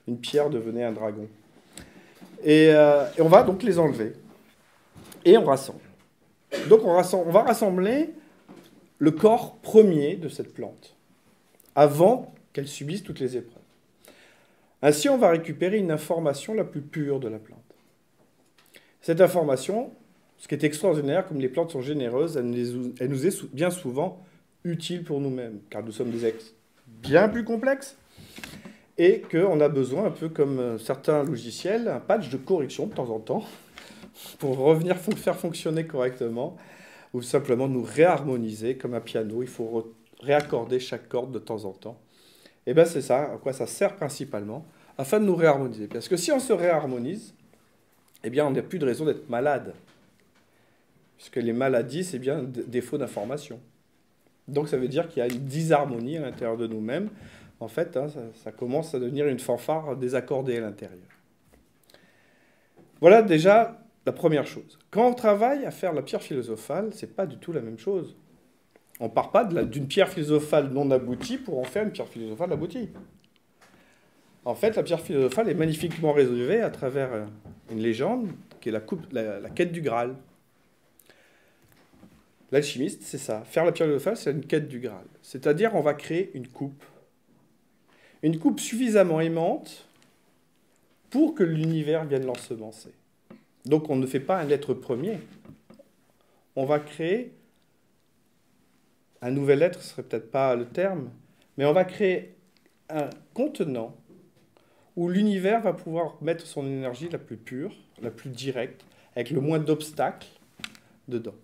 une pierre devenait un dragon. Et on va donc les enlever. Et on rassemble. Donc on va rassembler le corps premier de cette plante, avant qu'elle subisse toutes les épreuves. Ainsi, on va récupérer une information la plus pure de la plante. Cette information, ce qui est extraordinaire, comme les plantes sont généreuses, elle nous est bien souvent utile pour nous-mêmes, car nous sommes des êtres bien plus complexes, et qu'on a besoin, un peu comme certains logiciels, un patch de correction de temps en temps, pour revenir faire fonctionner correctement, ou simplement nous réharmoniser, comme un piano, il faut réaccorder chaque corde de temps en temps. Et bien c'est ça, à quoi ça sert principalement, afin de nous réharmoniser. Parce que si on se réharmonise, eh bien on n'a plus de raison d'être malade. Puisque les maladies, c'est bien défaut d'information. Donc ça veut dire qu'il y a une disharmonie à l'intérieur de nous-mêmes. En fait, hein, ça commence à devenir une fanfare désaccordée à l'intérieur. Voilà déjà la première chose. Quand on travaille à faire la pierre philosophale, c'est pas du tout la même chose. On ne part pas d'une pierre philosophale non aboutie pour en faire une pierre philosophale aboutie. En fait, la pierre philosophale est magnifiquement résolvée à travers une légende qui est la quête du Graal. L'alchimiste, c'est ça. Faire la pierre philosophale, c'est une quête du Graal. C'est-à-dire, on va créer une coupe suffisamment aimante pour que l'univers vienne l'ensemencer. Donc, on ne fait pas un être premier. On va créer un nouvel être, ce serait peut-être pas le terme, mais on va créer un contenant où l'univers va pouvoir mettre son énergie la plus pure, la plus directe, avec le moins d'obstacles dedans.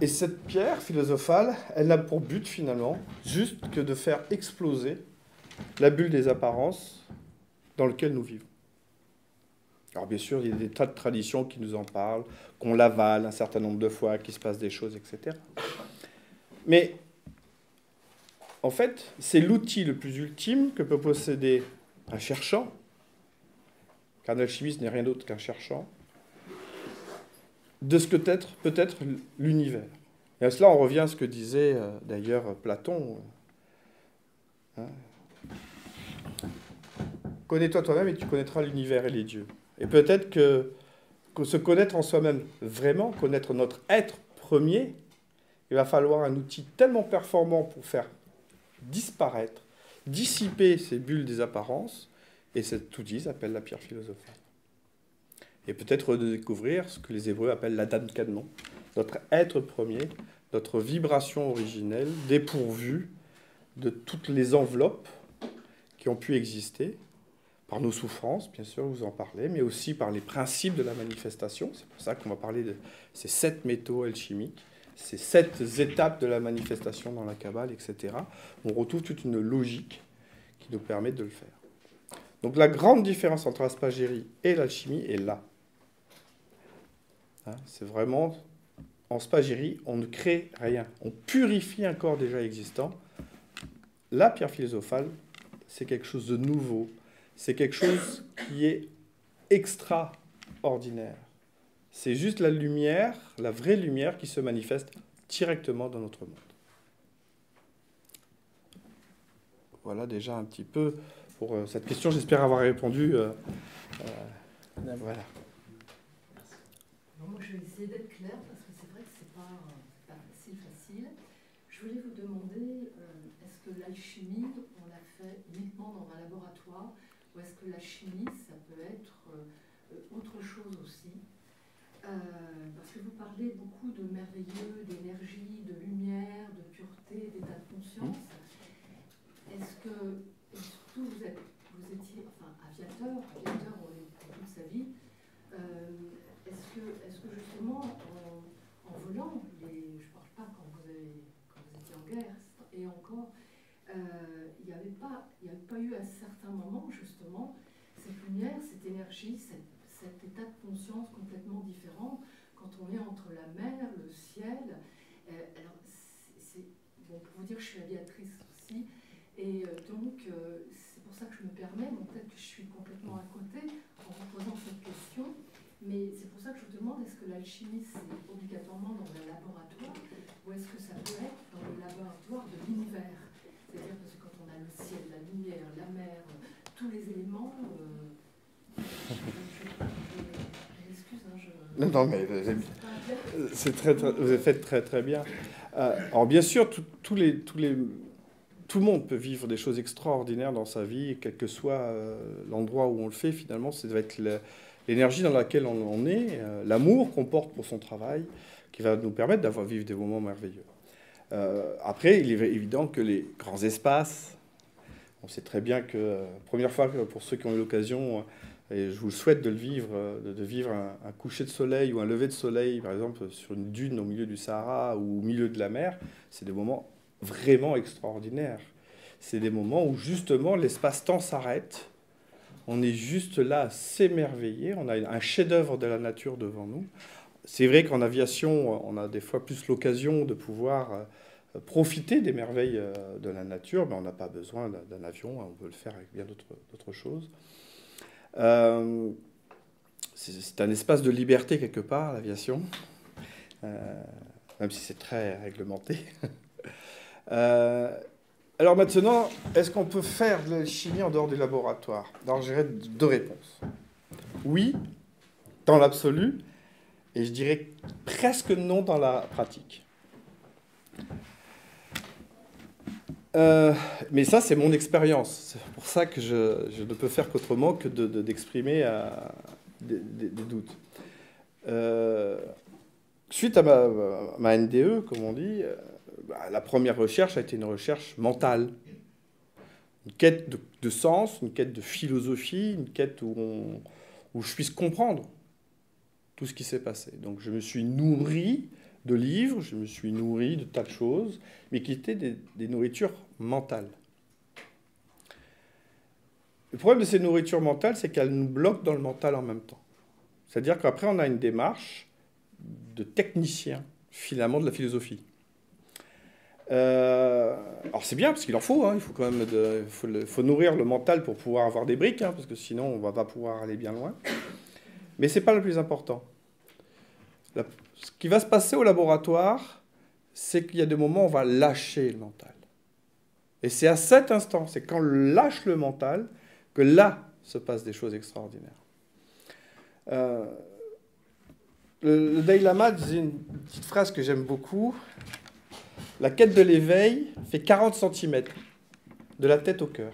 Et cette pierre philosophale, elle n'a pour but finalement juste que de faire exploser la bulle des apparences dans laquelle nous vivons. Alors bien sûr, il y a des tas de traditions qui nous en parlent, qu'on l'avale un certain nombre de fois, qu'il se passe des choses, etc. Mais en fait, c'est l'outil le plus ultime que peut posséder un cherchant, car un alchimiste n'est rien d'autre qu'un cherchant, de ce que peut être l'univers. Et à cela, on revient à ce que disait d'ailleurs Platon. Connais-toi toi-même et tu connaîtras l'univers et les dieux. Et peut-être que se connaître en soi-même vraiment, connaître notre être premier, il va falloir un outil tellement performant pour faire disparaître, dissiper ces bulles des apparences, et cet outil s'appelle la pierre philosophale. Et peut-être de découvrir ce que les Hébreux appellent l'Adam Kadmon, notre être premier, notre vibration originelle, dépourvue de toutes les enveloppes qui ont pu exister, par nos souffrances, bien sûr, vous en parlez, mais aussi par les principes de la manifestation. C'est pour ça qu'on va parler de ces 7 métaux alchimiques, ces 7 étapes de la manifestation dans la Kabbale, etc. On retrouve toute une logique qui nous permet de le faire. Donc la grande différence entre la spagyrie et l'alchimie est là. Hein, c'est vraiment, en spagyrie, on ne crée rien. On purifie un corps déjà existant. La pierre philosophale, c'est quelque chose de nouveau. C'est quelque chose qui est extraordinaire. C'est juste la lumière, la vraie lumière qui se manifeste directement dans notre monde. Voilà déjà un petit peu pour cette question. J'espère avoir répondu. Voilà. Moi, je vais essayer d'être claire parce que c'est vrai que c'est pas facile. Je voulais vous demander, est-ce que l'alchimie, on l'a fait uniquement dans un laboratoire ou est-ce que la chimie, ça peut être autre chose aussi? Parce que vous parlez beaucoup de merveilleux, d'énergie, de lumière, de pureté, d'état de conscience. Est-ce que, et surtout, vous étiez enfin, aviateur on est pour toute sa vie, est-ce que justement, en volant, je ne parle pas quand vous étiez en guerre, et encore, il n'y avait pas eu à certains moments, justement, cette lumière, cette énergie, cet état de conscience complètement différent quand on est entre la mer, le ciel. Alors, bon, pour vous dire que je suis aviatrice aussi, et donc c'est pour ça que je me permets, bon, peut-être que je suis complètement à côté en vous posant cette question, mais c'est pour ça que je vous demande, est-ce que l'alchimie c'est obligatoirement dans un laboratoire ou est-ce que ça peut être dans le laboratoire de l'univers? C'est-à-dire parce que quand on a le ciel, la lumière, la mer, tous les éléments... Non, mais c'est vous avez fait très très bien. Alors bien sûr, tout le monde peut vivre des choses extraordinaires dans sa vie, quel que soit l'endroit où on le fait. Finalement, ça doit être l'énergie dans laquelle on est, l'amour qu'on porte pour son travail, qui va nous permettre d'avoir vivre des moments merveilleux. Après, il est évident que les grands espaces, on sait très bien que, première fois pour ceux qui ont eu l'occasion, et je vous souhaite de le vivre, de vivre un coucher de soleil ou un lever de soleil, par exemple, sur une dune au milieu du Sahara ou au milieu de la mer, c'est des moments vraiment extraordinaires. C'est des moments où, justement, l'espace-temps s'arrête. On est juste là à s'émerveiller. On a un chef-d'œuvre de la nature devant nous. C'est vrai qu'en aviation, on a des fois plus l'occasion de pouvoir profiter des merveilles de la nature, mais on n'a pas besoin d'un avion. On peut le faire avec bien d'autres choses. C'est un espace de liberté quelque part, l'aviation, même si c'est très réglementé. Alors maintenant, est-ce qu'on peut faire de l'alchimie en dehors du laboratoire? Alors j'aurais deux réponses. Oui, dans l'absolu, et je dirais presque non dans la pratique. Mais ça, c'est mon expérience. C'est pour ça que je ne peux faire qu'autrement que d'exprimer des doutes. Suite à ma NDE, comme on dit, la première recherche a été une recherche mentale. Une quête de sens, une quête de philosophie, une quête où je puisse comprendre tout ce qui s'est passé. Donc je me suis nourri de livres, je me suis nourri de tas de choses, mais qui étaient des nourritures mentales. Le problème de ces nourritures mentales, c'est qu'elles nous bloquent dans le mental en même temps. C'est-à-dire qu'après, on a une démarche de technicien, finalement, de la philosophie. Alors c'est bien, parce qu'il en faut, hein, il faut quand même faut nourrir le mental pour pouvoir avoir des briques, hein, parce que sinon, on ne va pas pouvoir aller bien loin. Mais ce n'est pas le plus important. Ce qui va se passer au laboratoire, c'est qu'il y a des moments où on va lâcher le mental. Et c'est à cet instant, c'est quand on lâche le mental, que là se passent des choses extraordinaires. Le Dalai Lama disait une petite phrase que j'aime beaucoup. La quête de l'éveil fait 40 cm, de la tête au cœur.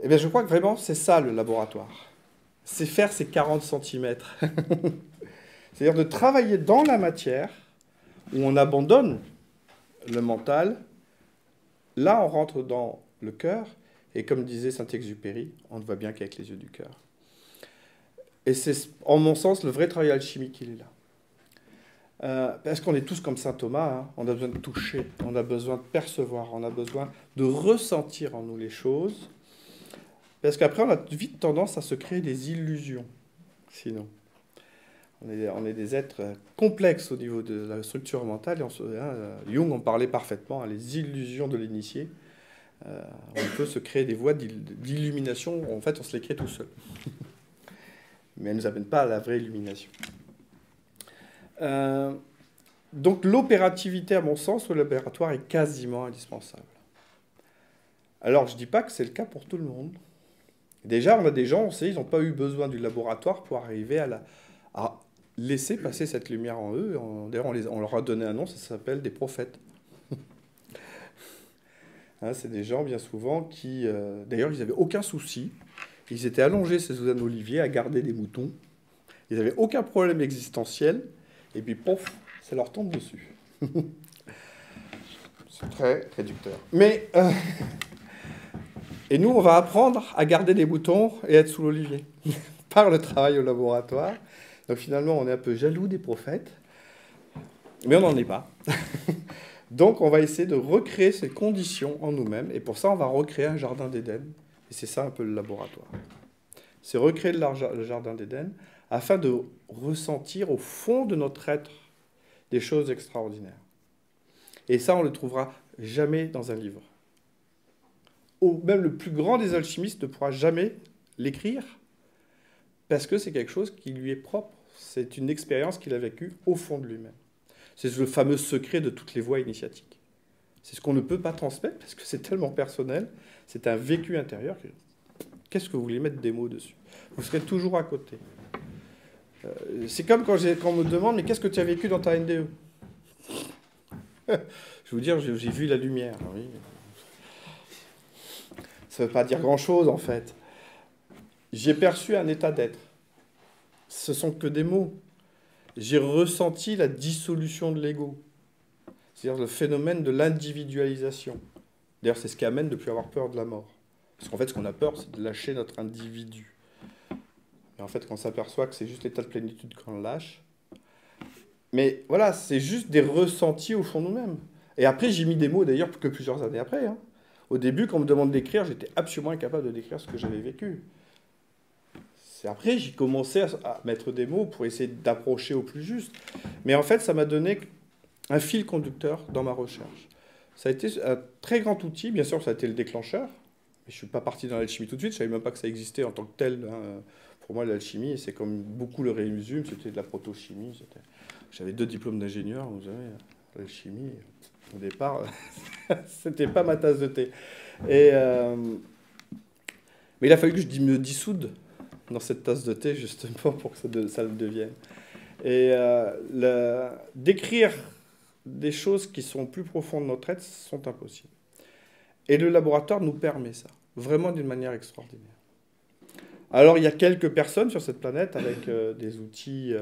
Eh bien, je crois que vraiment, c'est ça le laboratoire. C'est faire ces 40 cm. C'est-à-dire de travailler dans la matière, où on abandonne le mental. Là, on rentre dans le cœur, et comme disait Saint-Exupéry, on ne voit bien qu'avec les yeux du cœur. Et c'est, en mon sens, le vrai travail alchimique, il est là. Parce qu'on est tous comme saint Thomas, hein, on a besoin de toucher, on a besoin de percevoir, on a besoin de ressentir en nous les choses. Parce qu'après, on a vite tendance à se créer des illusions, sinon. On est des êtres complexes au niveau de la structure mentale. Jung en parlait parfaitement, les illusions de l'initié. On peut se créer des voies d'illumination. En fait, on se les crée tout seul. Mais elles ne nous amènent pas à la vraie illumination. Donc l'opérativité, à mon sens, au laboratoire est quasiment indispensable. Alors, je ne dis pas que c'est le cas pour tout le monde. Déjà, on a des gens, on sait, ils n'ont pas eu besoin du laboratoire pour arriver à laisser passer cette lumière en eux. D'ailleurs, on leur a donné un nom, ça s'appelle des prophètes. C'est des gens, bien souvent, qui... D'ailleurs, ils n'avaient aucun souci. Ils étaient allongés sous un olivier à garder des moutons. Ils n'avaient aucun problème existentiel. Et puis, pof, ça leur tombe dessus. C'est très réducteur. Mais... Et nous, on va apprendre à garder des moutons et être sous l'olivier par le travail au laboratoire. Donc finalement, on est un peu jaloux des prophètes, mais on n'en est pas. Donc on va essayer de recréer ces conditions en nous-mêmes, et pour ça, on va recréer un jardin d'Éden. Et c'est ça un peu le laboratoire. C'est recréer le jardin d'Éden afin de ressentir au fond de notre être des choses extraordinaires. Et ça, on ne le trouvera jamais dans un livre. Même le plus grand des alchimistes ne pourra jamais l'écrire parce que c'est quelque chose qui lui est propre. C'est une expérience qu'il a vécue au fond de lui-même. C'est le fameux secret de toutes les voies initiatiques. C'est ce qu'on ne peut pas transmettre parce que c'est tellement personnel. C'est un vécu intérieur. Qu'est-ce que vous voulez mettre des mots dessus? Vous serez toujours à côté. C'est comme quand on me demande « Mais qu'est-ce que tu as vécu dans ta NDE ?» Je vais vous dire, j'ai vu la lumière. Oui. Ça ne veut pas dire grand-chose, en fait. J'ai perçu un état d'être. Ce sont que des mots. J'ai ressenti la dissolution de l'ego. C'est-à-dire le phénomène de l'individualisation. D'ailleurs, c'est ce qui amène de ne plus avoir peur de la mort. Parce qu'en fait, ce qu'on a peur, c'est de lâcher notre individu. Et en fait, quand on s'aperçoit que c'est juste l'état de plénitude qu'on lâche. Mais voilà, c'est juste des ressentis au fond de nous-mêmes. Et après, j'ai mis des mots, d'ailleurs, que plusieurs années après. Au début, quand on me demande d'écrire, j'étais absolument incapable de décrire ce que j'avais vécu. C'est après, j'ai commencé à mettre des mots pour essayer d'approcher au plus juste. Mais en fait, ça m'a donné un fil conducteur dans ma recherche. Ça a été un très grand outil. Bien sûr, ça a été le déclencheur. Mais je ne suis pas parti dans l'alchimie tout de suite. Je ne savais même pas que ça existait en tant que tel. Pour moi, l'alchimie, c'est comme beaucoup le rémusume. C'était de la protochimie. J'avais 2 diplômes d'ingénieur. Vous savez, l'alchimie... Au départ, c'était pas ma tasse de thé. Mais il a fallu que je me dissoude dans cette tasse de thé, justement, pour que ça le devienne. Et d'écrire des choses qui sont plus profondes de notre être sont impossibles. Et le laboratoire nous permet ça, vraiment d'une manière extraordinaire. Alors, il y a quelques personnes sur cette planète avec des outils,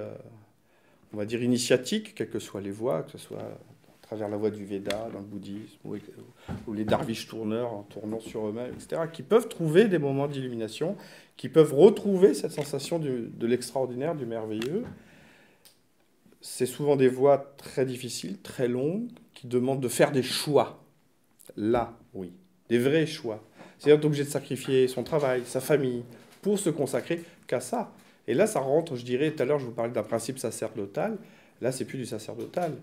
on va dire, initiatiques, quelles que soient les voies, que ce soit à travers la voie du Veda, dans le bouddhisme, ou les darvish tourneurs en tournant sur eux-mêmes, etc., qui peuvent trouver des moments d'illumination, qui peuvent retrouver cette sensation de l'extraordinaire, du merveilleux. C'est souvent des voies très difficiles, très longues, qui demandent de faire des choix. Là, oui, des vrais choix. C'est-à-dire d'être obligé de sacrifier son travail, sa famille, pour se consacrer qu'à ça. Et là, ça rentre, je dirais, tout à l'heure, je vous parlais d'un principe sacerdotal. Là, c'est plus du sacerdotal.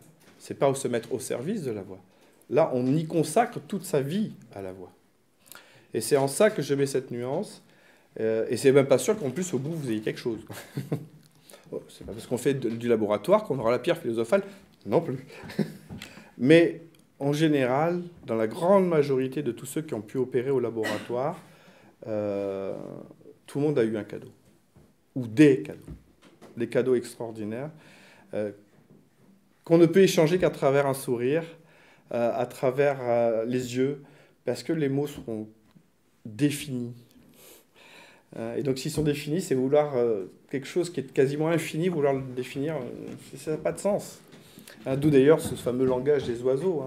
C'est pas se mettre au service de la voie. Là, on y consacre toute sa vie à la voie. Et c'est en ça que je mets cette nuance. Et c'est même pas sûr qu'en plus, au bout, vous ayez quelque chose. C'est pas parce qu'on fait du laboratoire qu'on aura la pierre philosophale. Non plus. Mais en général, dans la grande majorité de tous ceux qui ont pu opérer au laboratoire, tout le monde a eu un cadeau. Ou des cadeaux. Des cadeaux extraordinaires. Qu'on ne peut échanger qu'à travers un sourire, à travers les yeux, parce que les mots seront définis. Et donc s'ils sont définis, c'est vouloir quelque chose qui est quasiment infini, vouloir le définir, ça n'a pas de sens. D'où d'ailleurs ce fameux langage des oiseaux.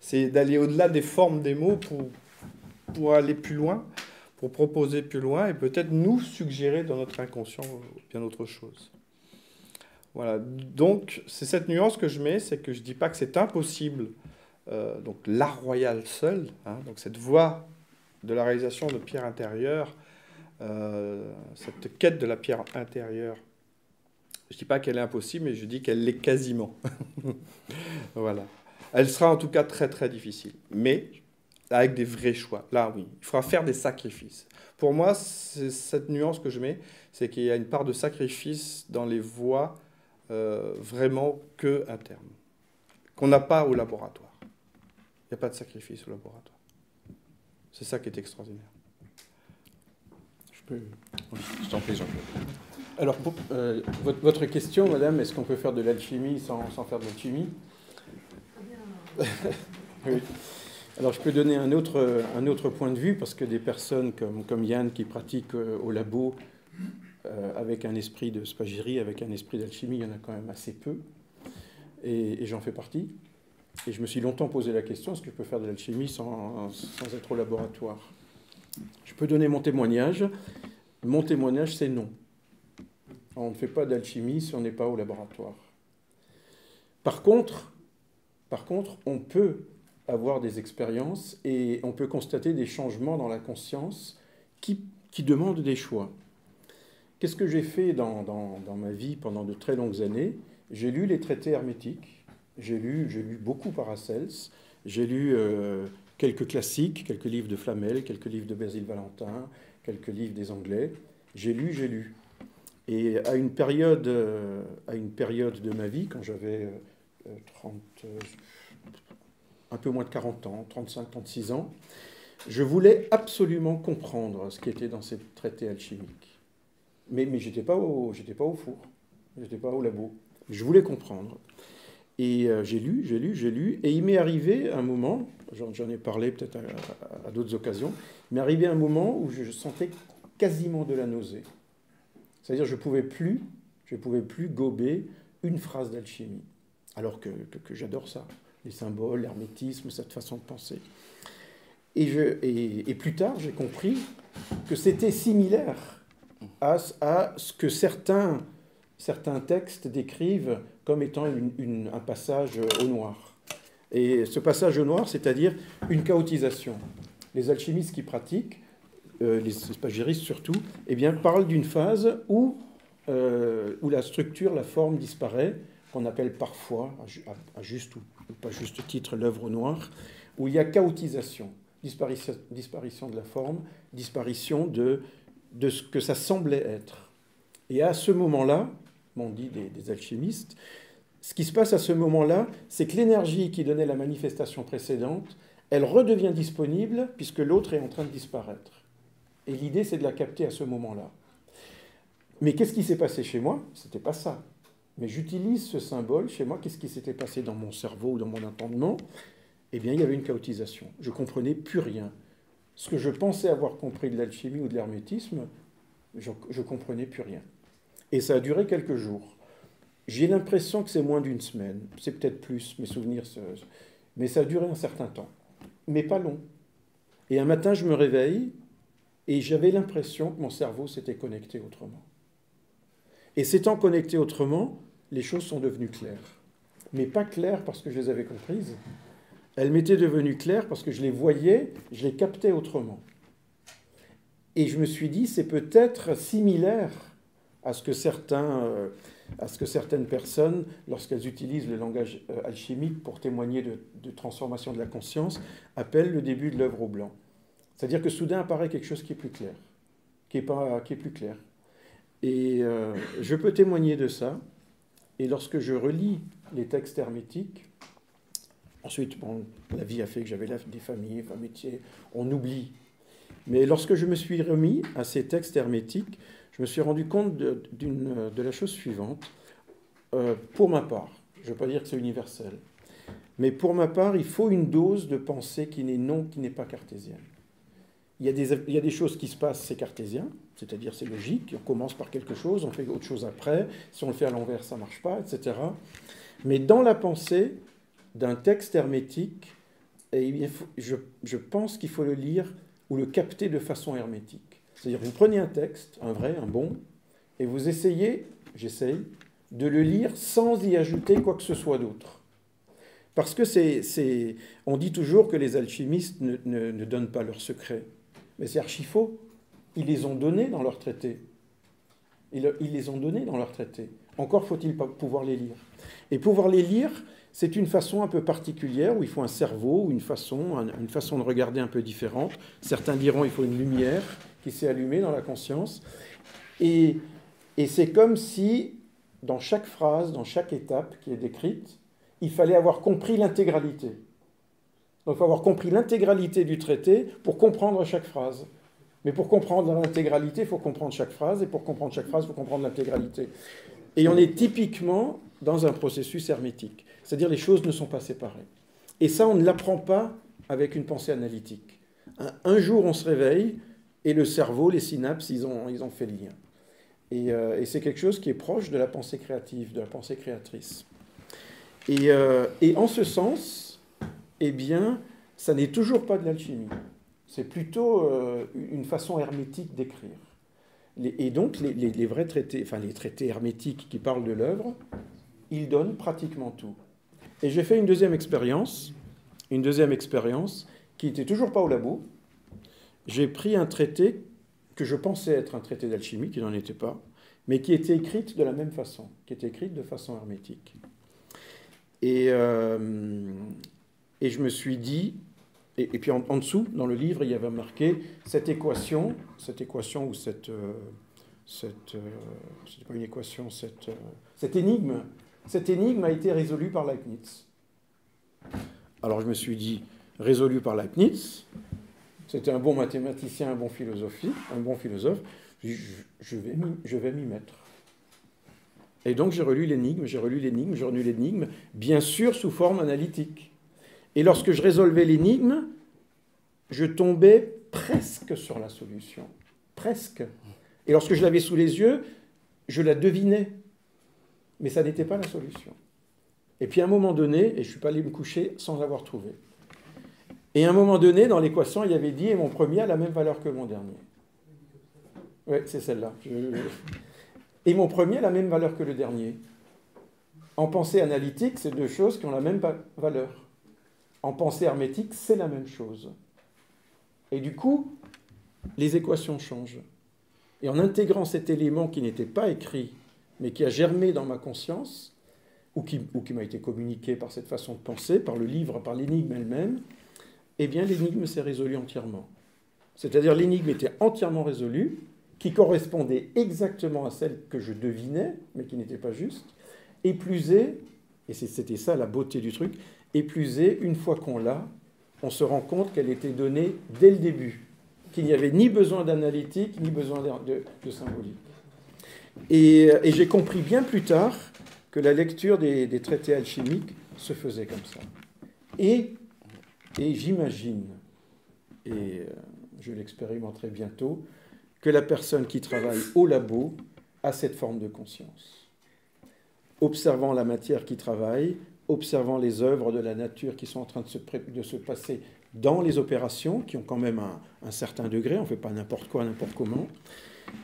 C'est d'aller au-delà des formes des mots pour aller plus loin, pour proposer plus loin, et peut-être nous suggérer dans notre inconscient bien autre chose. Voilà, donc c'est cette nuance que je mets, c'est que je ne dis pas que c'est impossible, donc l'art royal seul, donc cette voie de la réalisation de pierres intérieures, cette quête de la pierre intérieure. Je ne dis pas qu'elle est impossible, mais je dis qu'elle l'est quasiment. Voilà. Elle sera en tout cas très très difficile, mais avec des vrais choix. Là, oui, il faudra faire des sacrifices. Pour moi, c'est cette nuance que je mets, c'est qu'il y a une part de sacrifice dans les voies vraiment que internes, qu'on n'a pas au laboratoire. Il n'y a pas de sacrifice au laboratoire. C'est ça qui est extraordinaire. Je t'en prie, Jean-Claude. Alors, votre question, madame, est-ce qu'on peut faire de l'alchimie sans faire de l'alchimie? Oui. Alors, je peux donner un autre point de vue, parce que des personnes comme Yann qui pratiquent au labo avec un esprit de spagyrie, avec un esprit d'alchimie, il y en a quand même assez peu. Et j'en fais partie. Et je me suis longtemps posé la question, est-ce que je peux faire de l'alchimie sans être au laboratoire? Je peux donner mon témoignage. Mon témoignage, c'est non. On ne fait pas d'alchimie si on n'est pas au laboratoire. Par contre, on peut avoir des expériences et on peut constater des changements dans la conscience qui demandent des choix. Qu'est-ce que j'ai fait dans ma vie pendant de très longues années? J'ai lu les traités hermétiques, j'ai lu beaucoup Paracels, j'ai lu quelques classiques, quelques livres de Flamel, quelques livres de Basil Valentin, quelques livres des Anglais. J'ai lu. Et à une période de ma vie, quand j'avais un peu moins de 40 ans, 35, 36 ans, je voulais absolument comprendre ce qui était dans ces traités alchimiques. Mais je n'étais pas au four, je n'étais pas au labo. Je voulais comprendre. Et j'ai lu, et il m'est arrivé un moment, j'en ai parlé peut-être à d'autres occasions, il m'est arrivé un moment où je sentais quasiment de la nausée. C'est-à-dire je ne pouvais plus gober une phrase d'alchimie, alors que j'adore ça, les symboles, l'hermétisme, cette façon de penser. Et plus tard, j'ai compris que c'était similaire à ce que certains textes décrivent comme étant un passage au noir. Et ce passage au noir, c'est-à-dire une chaotisation. Les alchimistes qui pratiquent, les spagyristes surtout, eh bien, parlent d'une phase où la structure, la forme disparaît, qu'on appelle parfois, à juste ou pas juste titre, l'œuvre au noir, où il y a chaotisation, disparition de la forme, disparition de ce que ça semblait être. Et à ce moment-là, m'ont dit des alchimistes, ce qui se passe à ce moment-là, c'est que l'énergie qui donnait la manifestation précédente, elle redevient disponible puisque l'autre est en train de disparaître. Et l'idée, c'est de la capter à ce moment-là. Mais qu'est-ce qui s'est passé chez moi? C'était pas ça. Mais j'utilise ce symbole chez moi. Qu'est-ce qui s'était passé dans mon cerveau ou dans mon entendement? Eh bien, il y avait une chaotisation. Je ne comprenais plus rien. Ce que je pensais avoir compris de l'alchimie ou de l'hermétisme, je ne comprenais plus rien. Et ça a duré quelques jours. J'ai l'impression que c'est moins d'une semaine. C'est peut-être plus, mes souvenirs. Mais ça a duré un certain temps. Mais pas long. Et un matin, je me réveille et j'avais l'impression que mon cerveau s'était connecté autrement. Et s'étant connecté autrement, les choses sont devenues claires. Mais pas claires parce que je les avais comprises. Elles m'étaient devenues claires parce que je les voyais, je les captais autrement. Et je me suis dit, c'est peut-être similaire à ce que certaines personnes, lorsqu'elles utilisent le langage alchimique pour témoigner de transformation de la conscience, appellent le début de l'œuvre au blanc. C'est-à-dire que soudain apparaît quelque chose qui est plus clair, qui est plus clair. Et je peux témoigner de ça. Et lorsque je relis les textes hermétiques, ensuite, bon, la vie a fait que j'avais des familles, un métier, on oublie. Mais lorsque je me suis remis à ces textes hermétiques, je me suis rendu compte de la chose suivante. Pour ma part, je ne veux pas dire que c'est universel, mais pour ma part, il faut une dose de pensée qui n'est pas cartésienne. Il y a des choses qui se passent, c'est cartésien, c'est-à-dire c'est logique, on commence par quelque chose, on fait autre chose après, si on le fait à l'envers, ça ne marche pas, etc. Mais dans la pensée d'un texte hermétique, je pense qu'il faut le lire ou le capter de façon hermétique. C'est-à-dire vous prenez un texte, un vrai, un bon, et vous j'essaye, de le lire sans y ajouter quoi que ce soit d'autre. Parce que on dit toujours que les alchimistes ne donnent pas leurs secrets. Mais c'est archi faux. Ils les ont donnés dans leur traité. Ils les ont donnés dans leur traité. Encore faut-il pouvoir les lire. Et pouvoir les lire, c'est une façon un peu particulière, où il faut un cerveau, ou une façon de regarder un peu différente. Certains diront qu'il faut une lumière qui s'est allumée dans la conscience. Et c'est comme si, dans chaque phrase, dans chaque étape qui est décrite, il fallait avoir compris l'intégralité. Donc il faut avoir compris l'intégralité du traité pour comprendre chaque phrase. Mais pour comprendre l'intégralité, il faut comprendre chaque phrase, et pour comprendre chaque phrase, il faut comprendre l'intégralité. Et on est typiquement dans un processus hermétique. C'est-à-dire les choses ne sont pas séparées. Et ça, on ne l'apprend pas avec une pensée analytique. Un jour, on se réveille, et le cerveau, les synapses, ils ont fait le lien. Et c'est quelque chose qui est proche de la pensée créative, de la pensée créatrice. Et en ce sens, eh bien, ça n'est toujours pas de l'alchimie. C'est plutôt une façon hermétique d'écrire. Et donc, les vrais traités, enfin les traités hermétiques qui parlent de l'œuvre, ils donnent pratiquement tout. Et j'ai fait une deuxième expérience qui n'était toujours pas au labo. J'ai pris un traité que je pensais être un traité d'alchimie, qui n'en était pas, mais qui était écrite de la même façon, qui était écrite de façon hermétique. Et je me suis dit, et puis en dessous, dans le livre, il y avait marqué cette équation ou cette pas une équation, cette énigme a été résolue par Leibniz. Alors je me suis dit, résolue par Leibniz, c'était un bon mathématicien, un bon philosophe, je vais m'y mettre. Et donc j'ai relu l'énigme, bien sûr sous forme analytique. Et lorsque je résolvais l'énigme, je tombais presque sur la solution. Presque. Et lorsque je l'avais sous les yeux, je la devinais. Mais ça n'était pas la solution. Et puis à un moment donné, et je ne suis pas allé me coucher sans l'avoir trouvé. Et à un moment donné, dans l'équation, il y avait dit, et mon premier a la même valeur que mon dernier. Oui, c'est celle-là. Et mon premier a la même valeur que le dernier. En pensée analytique, c'est deux choses qui ont la même valeur. En pensée hermétique, c'est la même chose. Et du coup, les équations changent. Et en intégrant cet élément qui n'était pas écrit, mais qui a germé dans ma conscience, ou qui m'a été communiqué par cette façon de penser, par le livre, par l'énigme elle-même, eh bien l'énigme s'est résolue entièrement. C'est-à-dire l'énigme était entièrement résolue, qui correspondait exactement à celle que je devinais, mais qui n'était pas juste, et plus est, et c'était ça la beauté du truc, et plus est, une fois qu'on l'a, on se rend compte qu'elle était donnée dès le début, qu'il n'y avait ni besoin d'analytique, ni besoin de symbolique. Et j'ai compris bien plus tard que la lecture des traités alchimiques se faisait comme ça. Et j'imagine, et je l'expérimenterai bientôt, que la personne qui travaille au labo a cette forme de conscience. Observant la matière qui travaille, observant les œuvres de la nature qui sont en train de se passer dans les opérations, qui ont quand même un certain degré, on ne fait pas n'importe quoi, n'importe comment,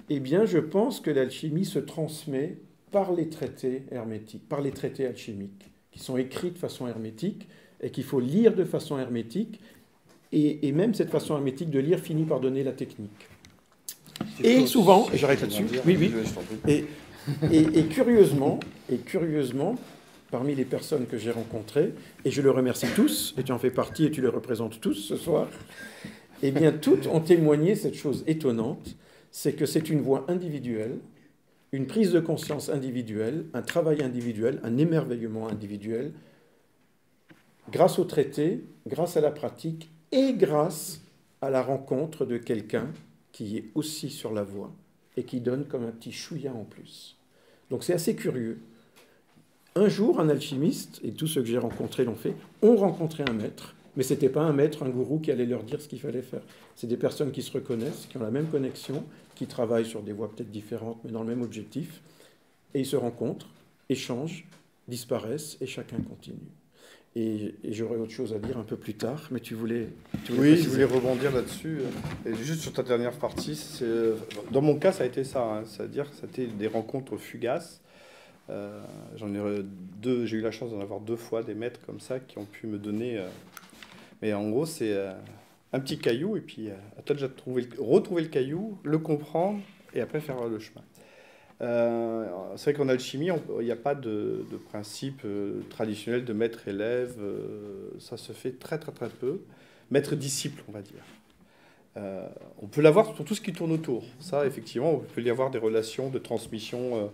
eh bien je pense que l'alchimie se transmet par les traités hermétiques, par les traités alchimiques, qui sont écrits de façon hermétique et qu'il faut lire de façon hermétique, et même cette façon hermétique de lire finit par donner la technique. Et souvent, et j'arrête là-dessus, oui, et curieusement, parmi les personnes que j'ai rencontrées, et je le remercie tous, et tu en fais partie et tu les représentes tous ce soir, eh bien toutes ont témoigné cette chose étonnante, c'est que c'est une voie individuelle, une prise de conscience individuelle, un travail individuel, un émerveillement individuel, grâce au traité, grâce à la pratique et grâce à la rencontre de quelqu'un qui est aussi sur la voie et qui donne comme un petit chouïa en plus. Donc c'est assez curieux. Un jour, un alchimiste, et tous ceux que j'ai rencontrés l'ont fait, ont rencontré un maître, mais ce n'était pas un maître, un gourou qui allait leur dire ce qu'il fallait faire. C'est des personnes qui se reconnaissent, qui ont la même connexion, qui travaillent sur des voies peut-être différentes, mais dans le même objectif, et ils se rencontrent, échangent, disparaissent, et chacun continue. Et j'aurai autre chose à dire un peu plus tard, mais tu voulais oui, je voulais rebondir là-dessus. Et juste sur ta dernière partie, dans mon cas, ça a été ça, hein, c'est-à-dire que c'était des rencontres fugaces. J'en ai j'ai eu la chance d'en avoir 2 fois des maîtres comme ça qui ont pu me donner. Mais en gros, c'est un petit caillou, et puis à toi déjà de retrouver le caillou, le comprendre, et après faire le chemin. C'est vrai qu'en alchimie, il n'y a pas de principe traditionnel de maître-élève. Ça se fait très très très peu. Maître-disciple, on va dire. On peut l'avoir pour tout ce qui tourne autour. Ça, effectivement, on peut y avoir des relations de transmission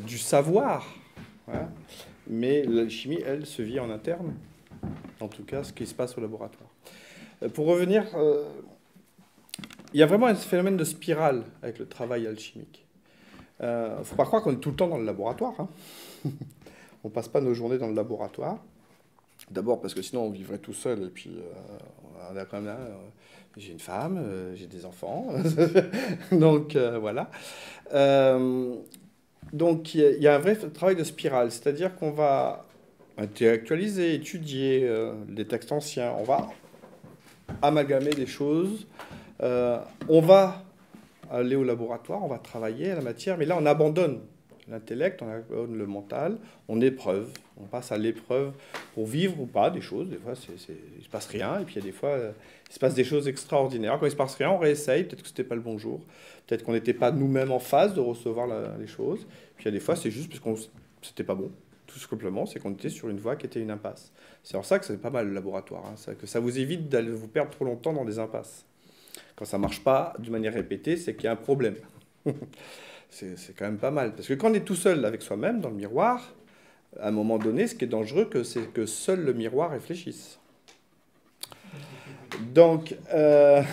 du savoir. Hein. Mais l'alchimie, elle, se vit en interne. En tout cas, ce qui se passe au laboratoire. Pour revenir, il y a vraiment un phénomène de spirale avec le travail alchimique. Il ne faut pas croire qu'on est tout le temps dans le laboratoire. Hein. On ne passe pas nos journées dans le laboratoire. D'abord parce que sinon on vivrait tout seul. Et puis on a quand même là, j'ai une femme, j'ai des enfants. Donc voilà. Donc il y a un vrai travail de spirale. C'est-à-dire qu'on va intellectualiser, étudier des textes anciens. On va amalgamer des choses. On va aller au laboratoire, on va travailler à la matière, mais là on abandonne l'intellect, on abandonne le mental, on épreuve, on passe à l'épreuve pour vivre ou pas des choses. Des fois il ne se passe rien, et puis il y a des fois il se passe des choses extraordinaires. Quand il ne se passe rien, on réessaye, peut-être que ce n'était pas le bon jour, peut-être qu'on n'était pas nous-mêmes en phase de recevoir les choses, puis il y a des fois c'est juste parce que c'était pas bon, tout simplement, c'est qu'on était sur une voie qui était une impasse. C'est en ça que c'est pas mal le laboratoire, hein, que ça vous évite d'aller vous perdre trop longtemps dans des impasses. Quand ça ne marche pas de manière répétée, c'est qu'il y a un problème. C'est quand même pas mal. Parce que quand on est tout seul avec soi-même dans le miroir, à un moment donné, ce qui est dangereux, c'est que seul le miroir réfléchisse. Donc, hein,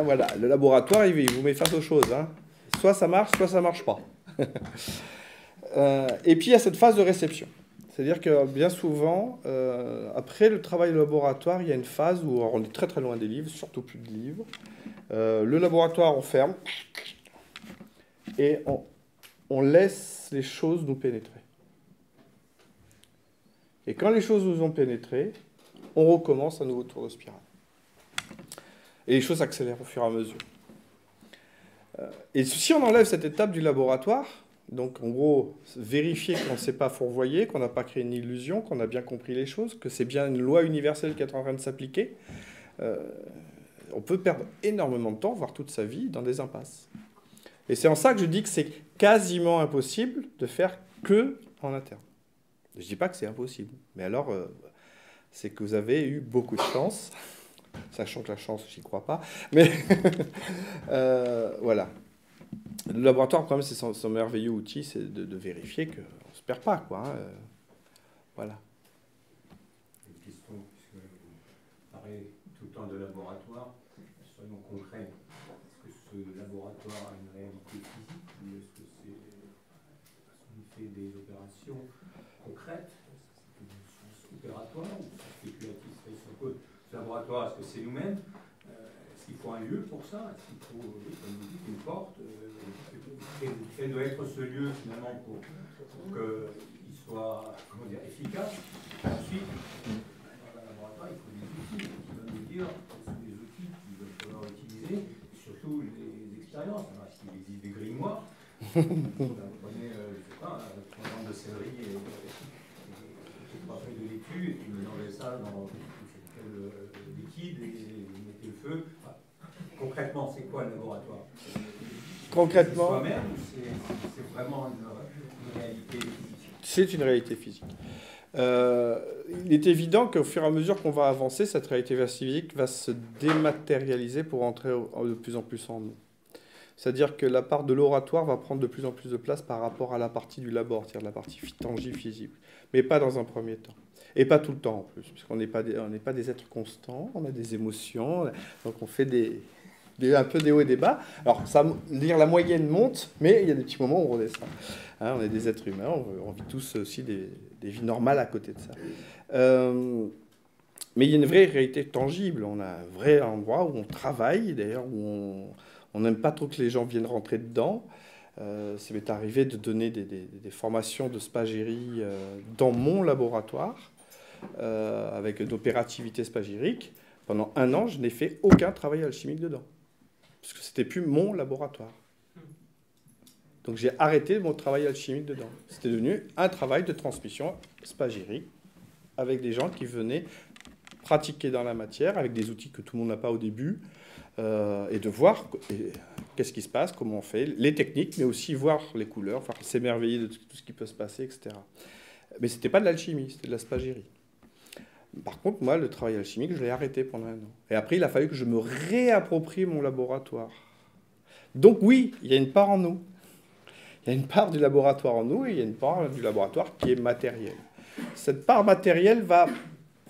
voilà, le laboratoire, il vous met face aux choses. Hein. Soit ça marche pas. Et puis, il y a cette phase de réception. C'est-à-dire que bien souvent, après le travail de laboratoire, il y a une phase où on est très très loin des livres, surtout plus de livres. Le laboratoire, on ferme et on laisse les choses nous pénétrer. Et quand les choses nous ont pénétré, on recommence un nouveau tour de spirale. Et les choses s'accélèrent au fur et à mesure. Et si on enlève cette étape du laboratoire, donc, en gros, vérifier qu'on ne s'est pas fourvoyé, qu'on n'a pas créé une illusion, qu'on a bien compris les choses, que c'est bien une loi universelle qui est en train de s'appliquer. On peut perdre énormément de temps, voire toute sa vie, dans des impasses. Et c'est en ça que je dis que c'est quasiment impossible de faire que en interne. Je ne dis pas que c'est impossible, mais alors, c'est que vous avez eu beaucoup de chance, sachant que la chance, j'y crois pas, mais voilà. Le laboratoire, quand même, c'est son merveilleux outil, c'est de vérifier qu'on ne se perd pas, quoi. Hein, voilà. Une question, puisque vous parlez tout le temps de laboratoire, soyons concrets. Est-ce que ce laboratoire a une réalité physique ou est-ce que c'est parce qu'on fait des opérations concrètes? Est-ce que c'est une science opératoire ou spéculative? Ce laboratoire, est-ce que c'est nous-mêmes? Est-ce qu'il faut un lieu pour ça? Est-ce qu'il faut, comme vous dites, une porte? Quel doit être ce lieu finalement pour qu'il soit efficace? Ensuite, dans un laboratoire, il faut des outils qui vont nous dire quels sont les outils qu'il va falloir utiliser, et surtout les expériences. Alors, est-ce qu'il existe des grimoires? Vous prenez, je ne sais pas, 3 grammes de céleri et 3 feuilles de laitue, et puis vous mélangez ça dans quel liquide et vous mettez le feu. Enfin, concrètement, c'est quoi le laboratoire? Concrètement, c'est vraiment une réalité physique. C'est une réalité physique. Il est évident qu'au fur et à mesure qu'on va avancer, cette réalité physique va se dématérialiser pour entrer de plus en plus en nous. C'est-à-dire que la part de l'oratoire va prendre de plus en plus de place par rapport à la partie du labor, c'est-à-dire la partie tangible, visible. Mais pas dans un premier temps. Et pas tout le temps en plus, puisqu'on n'est pas des êtres constants, on a des émotions, donc on fait un peu des hauts et des bas. Alors, la moyenne monte, mais il y a des petits moments où on redescend. Hein, on est des êtres humains, on vit tous aussi des vies normales à côté de ça. Mais il y a une vraie réalité tangible. On a un vrai endroit où on travaille, d'ailleurs, où on n'aime pas trop que les gens viennent rentrer dedans. Ça m'est arrivé de donner des formations de spagérie dans mon laboratoire, avec d'opérativité spagérique. Pendant 1 an, je n'ai fait aucun travail alchimique dedans. Parce que c'était plus mon laboratoire. Donc j'ai arrêté mon travail alchimique dedans. C'était devenu un travail de transmission spagérique avec des gens qui venaient pratiquer dans la matière avec des outils que tout le monde n'a pas au début, et de voir qu'est-ce qui se passe, comment on fait, les techniques, mais aussi voir les couleurs, enfin, s'émerveiller de tout ce qui peut se passer, etc. Mais ce n'était pas de l'alchimie, c'était de la spagyrie. Par contre, moi, le travail alchimique, je l'ai arrêté pendant 1 an. Et après, il a fallu que je me réapproprie mon laboratoire. Donc oui, il y a une part en nous. Il y a une part du laboratoire en nous et il y a une part du laboratoire qui est matérielle. Cette part matérielle va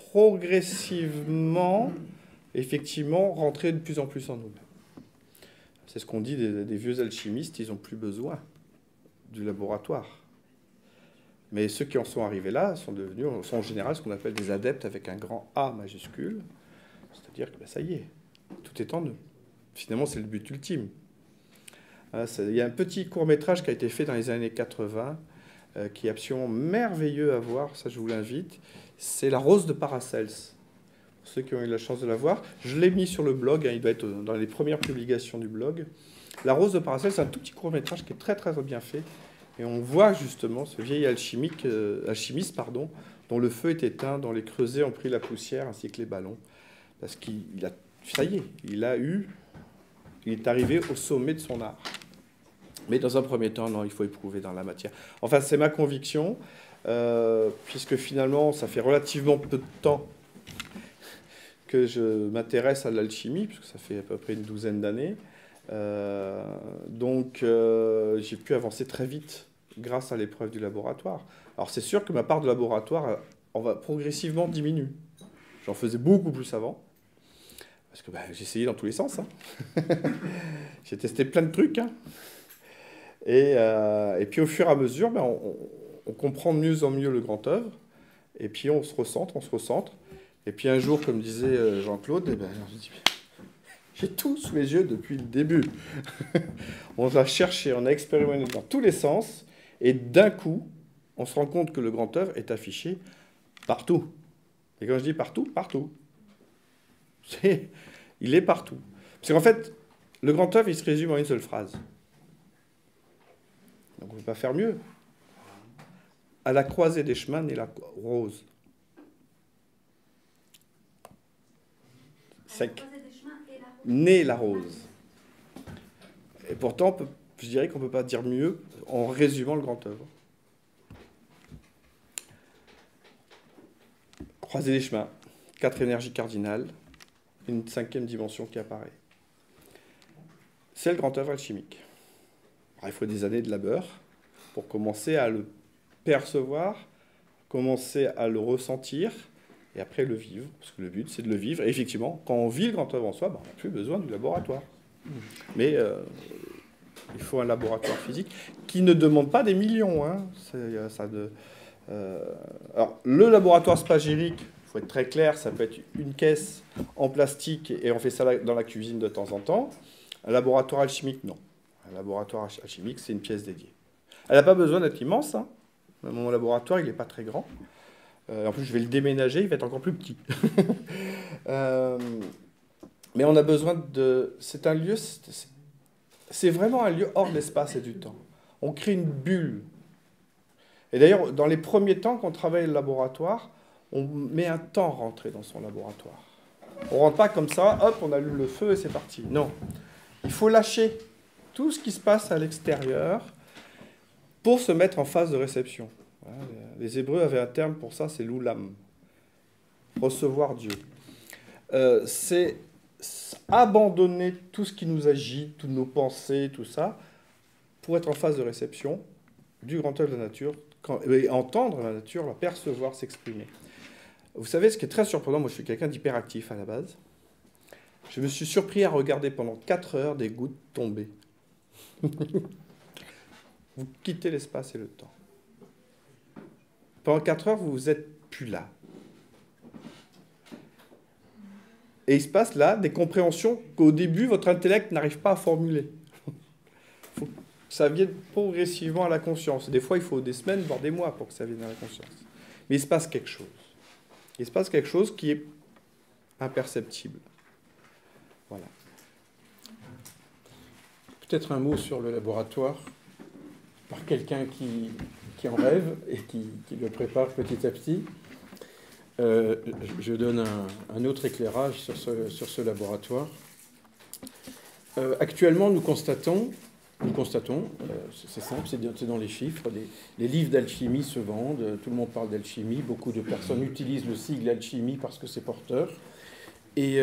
progressivement, effectivement, rentrer de plus en plus en nous. C'est ce qu'on dit des vieux alchimistes, ils n'ont plus besoin du laboratoire. Mais ceux qui en sont arrivés là sont en général ce qu'on appelle des adeptes avec un grand A majuscule. C'est-à-dire que ça y est, tout est en eux. Finalement, c'est le but ultime. Il y a un petit court-métrage qui a été fait dans les années 80, qui est absolument merveilleux à voir, ça je vous l'invite. C'est La Rose de Paracels. Pour ceux qui ont eu la chance de la voir, je l'ai mis sur le blog, il doit être dans les premières publications du blog. La Rose de Paracels, c'est un tout petit court-métrage qui est très très bien fait. Et on voit justement ce vieil alchimiste dont le feu est éteint, dont les creusets ont pris la poussière ainsi que les ballons. Parce ça y est, il est arrivé au sommet de son art. Mais dans un premier temps, non, il faut éprouver dans la matière. Enfin, c'est ma conviction, puisque finalement, ça fait relativement peu de temps que je m'intéresse à l'alchimie, puisque ça fait à peu près une 12aine d'années. Donc, j'ai pu avancer très vite grâce à l'épreuve du laboratoire. Alors, c'est sûr que ma part de laboratoire, on va progressivement diminuer. J'en faisais beaucoup plus avant, parce que j'essayais dans tous les sens. Hein. J'ai testé plein de trucs. Hein. Et puis, au fur et à mesure, on comprend de mieux en mieux le grand œuvre, et puis on se recentre. Et puis, un jour, comme disait Jean-Claude, je dis... J'ai tout sous les yeux depuis le début. On a cherché, on a expérimenté dans tous les sens, et d'un coup, on se rend compte que le grand œuvre est affiché partout. Et quand je dis partout, partout. Il est partout. Parce qu'en fait, le grand œuvre, il se résume en une seule phrase. Donc on ne peut pas faire mieux. À la croisée des chemins naît la rose. Sec. Naît la rose. Et pourtant, je dirais qu'on ne peut pas dire mieux en résumant le grand œuvre. Croiser les chemins, 4 énergies cardinales, une 5e dimension qui apparaît. C'est le grand œuvre alchimique. Alors, il faut des années de labeur pour commencer à le percevoir, commencer à le ressentir, et après le vivre, parce que le but, c'est de le vivre. Et effectivement, quand on vit le grand œuvre en soi, on n'a plus besoin du laboratoire. Mais il faut un laboratoire physique qui ne demande pas des millions. Hein. Alors, le laboratoire spagyrique, il faut être très clair, ça peut être une caisse en plastique, et on fait ça dans la cuisine de temps en temps. Un laboratoire alchimique, non. Un laboratoire alchimique, c'est une pièce dédiée. Elle n'a pas besoin d'être immense. Hein. Mon laboratoire, il n'est pas très grand. En plus, je vais le déménager, il va être encore plus petit. Mais on a besoin de... C'est un lieu... C'est vraiment un lieu hors de l'espace et du temps. On crée une bulle. Et d'ailleurs, dans les premiers temps qu'on travaille le laboratoire, on met un temps à rentrer dans son laboratoire. On ne rentre pas comme ça, hop, on allume le feu et c'est parti. Non. Il faut lâcher tout ce qui se passe à l'extérieur pour se mettre en phase de réception. Les Hébreux avaient un terme pour ça, c'est l'oulam. Recevoir Dieu. C'est abandonner tout ce qui nous agite, toutes nos pensées, tout ça, pour être en phase de réception du grand œuvre de la nature, et entendre la nature, la percevoir, s'exprimer. Vous savez, ce qui est très surprenant, moi je suis quelqu'un d'hyperactif à la base, je me suis surpris à regarder pendant 4 heures des gouttes tomber. Vous quittez l'espace et le temps. Pendant 4 heures, vous n'êtes plus là. Et il se passe là des compréhensions qu'au début, votre intellect n'arrive pas à formuler. Ça vient progressivement à la conscience. Des fois, il faut des semaines, voire des mois pour que ça vienne à la conscience. Mais il se passe quelque chose. Il se passe quelque chose qui est imperceptible. Voilà. Peut-être un mot sur le laboratoire, par quelqu'un qui en rêve et qui le prépare petit à petit. je donne un autre éclairage sur ce laboratoire. Actuellement, nous constatons, c'est simple, c'est dans les chiffres, les livres d'alchimie se vendent, tout le monde parle d'alchimie, beaucoup de personnes utilisent le sigle alchimie parce que c'est porteur, et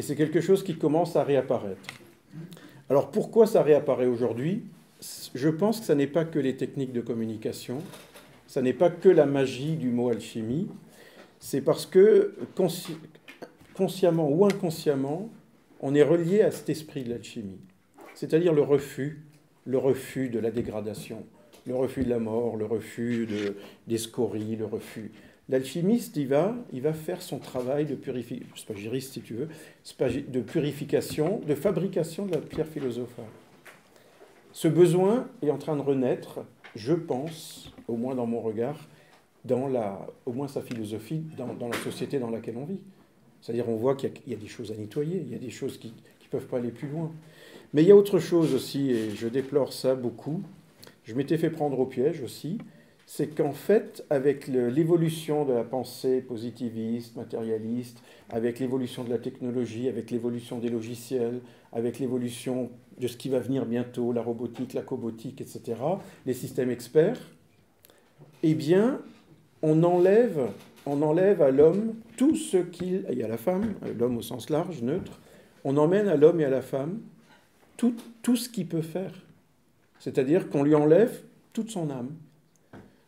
c'est quelque chose qui commence à réapparaître. Alors pourquoi ça réapparaît aujourd'hui ? Je pense que ça n'est pas que les techniques de communication, ça n'est pas que la magie du mot alchimie, c'est parce que consciemment ou inconsciemment, on est relié à cet esprit de l'alchimie, c'est-à-dire le refus de la dégradation, le refus de la mort, le refus des scories, le refus. L'alchimiste, il va faire son travail de purification, spagyriste si tu veux, de purification, de fabrication de la pierre philosophale. Ce besoin est en train de renaître, je pense, au moins dans mon regard, au moins sa philosophie, dans la société dans laquelle on vit. C'est-à-dire on voit qu'il y a des choses à nettoyer, il y a des choses qui ne peuvent pas aller plus loin. Mais il y a autre chose aussi, et je déplore ça beaucoup, je m'étais fait prendre au piège aussi, c'est qu'en fait, avec l'évolution de la pensée positiviste, matérialiste, avec l'évolution de la technologie, avec l'évolution des logiciels, avec l'évolution de ce qui va venir bientôt, la robotique, la cobotique, etc., les systèmes experts, eh bien, on enlève à l'homme tout ce qu'il... et à la femme, l'homme au sens large, neutre, on emmène à l'homme et à la femme tout ce qu'il peut faire. C'est-à-dire qu'on lui enlève toute son âme.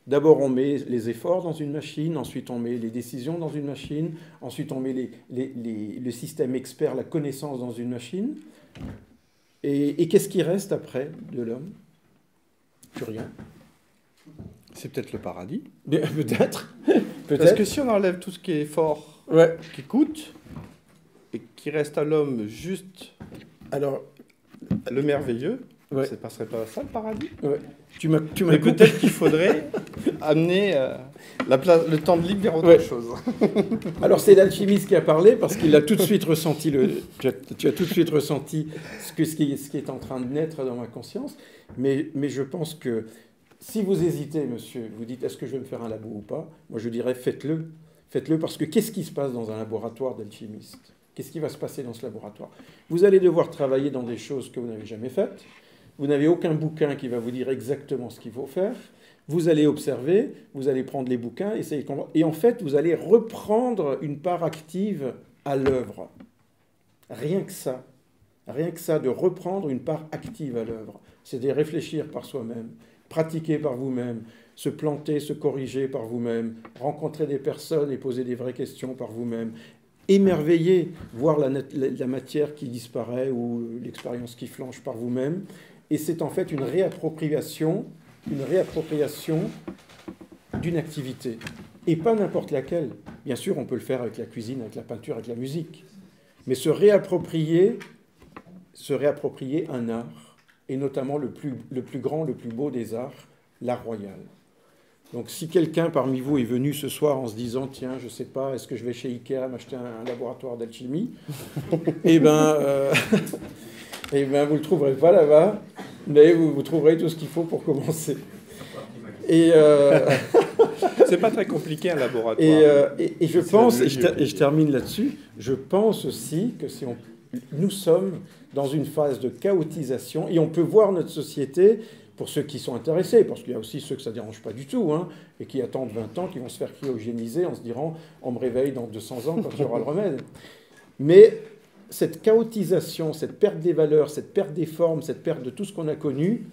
D'abord, on met les efforts dans une machine, ensuite on met les décisions dans une machine, ensuite on met le système expert, la connaissance dans une machine. Et qu'est-ce qui reste après de l'homme ? Plus rien. C'est peut-être le paradis. Peut-être. Parce que si on enlève tout ce qui est fort, Ouais. qui coûte, et qui reste à l'homme juste Alors, le merveilleux, ouais. ça passerait pas ça le paradis ? Ouais. Tu m'as Mais coupé. peut-être qu'il faudrait amener le temps de libre vers autre Ouais. chose. Alors c'est l'alchimiste qui a parlé parce qu'il a tout de suite ressenti tu as tout de suite ressenti ce qui est en train de naître dans ma conscience. Mais je pense que si vous hésitez, monsieur, vous dites est-ce que je vais me faire un labo ou pas, moi je dirais faites-le. Faites-le parce que qu'est-ce qui se passe dans un laboratoire d'alchimiste ? Qu'est-ce qui va se passer dans ce laboratoire ? Vous allez devoir travailler dans des choses que vous n'avez jamais faites. Vous n'avez aucun bouquin qui va vous dire exactement ce qu'il faut faire. Vous allez observer, vous allez prendre les bouquins, essayer de comprendre. Et en fait, vous allez reprendre une part active à l'œuvre. Rien que ça, de reprendre une part active à l'œuvre. C'est de réfléchir par soi-même, pratiquer par vous-même, se planter, se corriger par vous-même, rencontrer des personnes et poser des vraies questions par vous-même, émerveiller, voir la matière qui disparaît ou l'expérience qui flanche par vous-même. Et c'est en fait une réappropriation d'une activité. Et pas n'importe laquelle. Bien sûr, on peut le faire avec la cuisine, avec la peinture, avec la musique. Mais se réapproprier un art, et notamment le plus grand, le plus beau des arts, l'art royal. Donc si quelqu'un parmi vous est venu ce soir en se disant « Tiens, je ne sais pas, est-ce que je vais chez Ikea m'acheter un laboratoire d'alchimie ?» Eh bien, vous ne le trouverez pas là-bas, mais vous trouverez tout ce qu'il faut pour commencer. Et c'est pas très compliqué un laboratoire. Et je pense, et je termine là-dessus, je pense aussi que nous sommes dans une phase de chaotisation, et on peut voir notre société, pour ceux qui sont intéressés, parce qu'il y a aussi ceux que ça ne dérange pas du tout, hein, et qui attendent 20 ans, qui vont se faire cryogéniser en se disant « on me réveille dans 200 ans quand il y aura le remède ». Mais cette chaotisation, cette perte des valeurs, cette perte des formes, cette perte de tout ce qu'on a connu,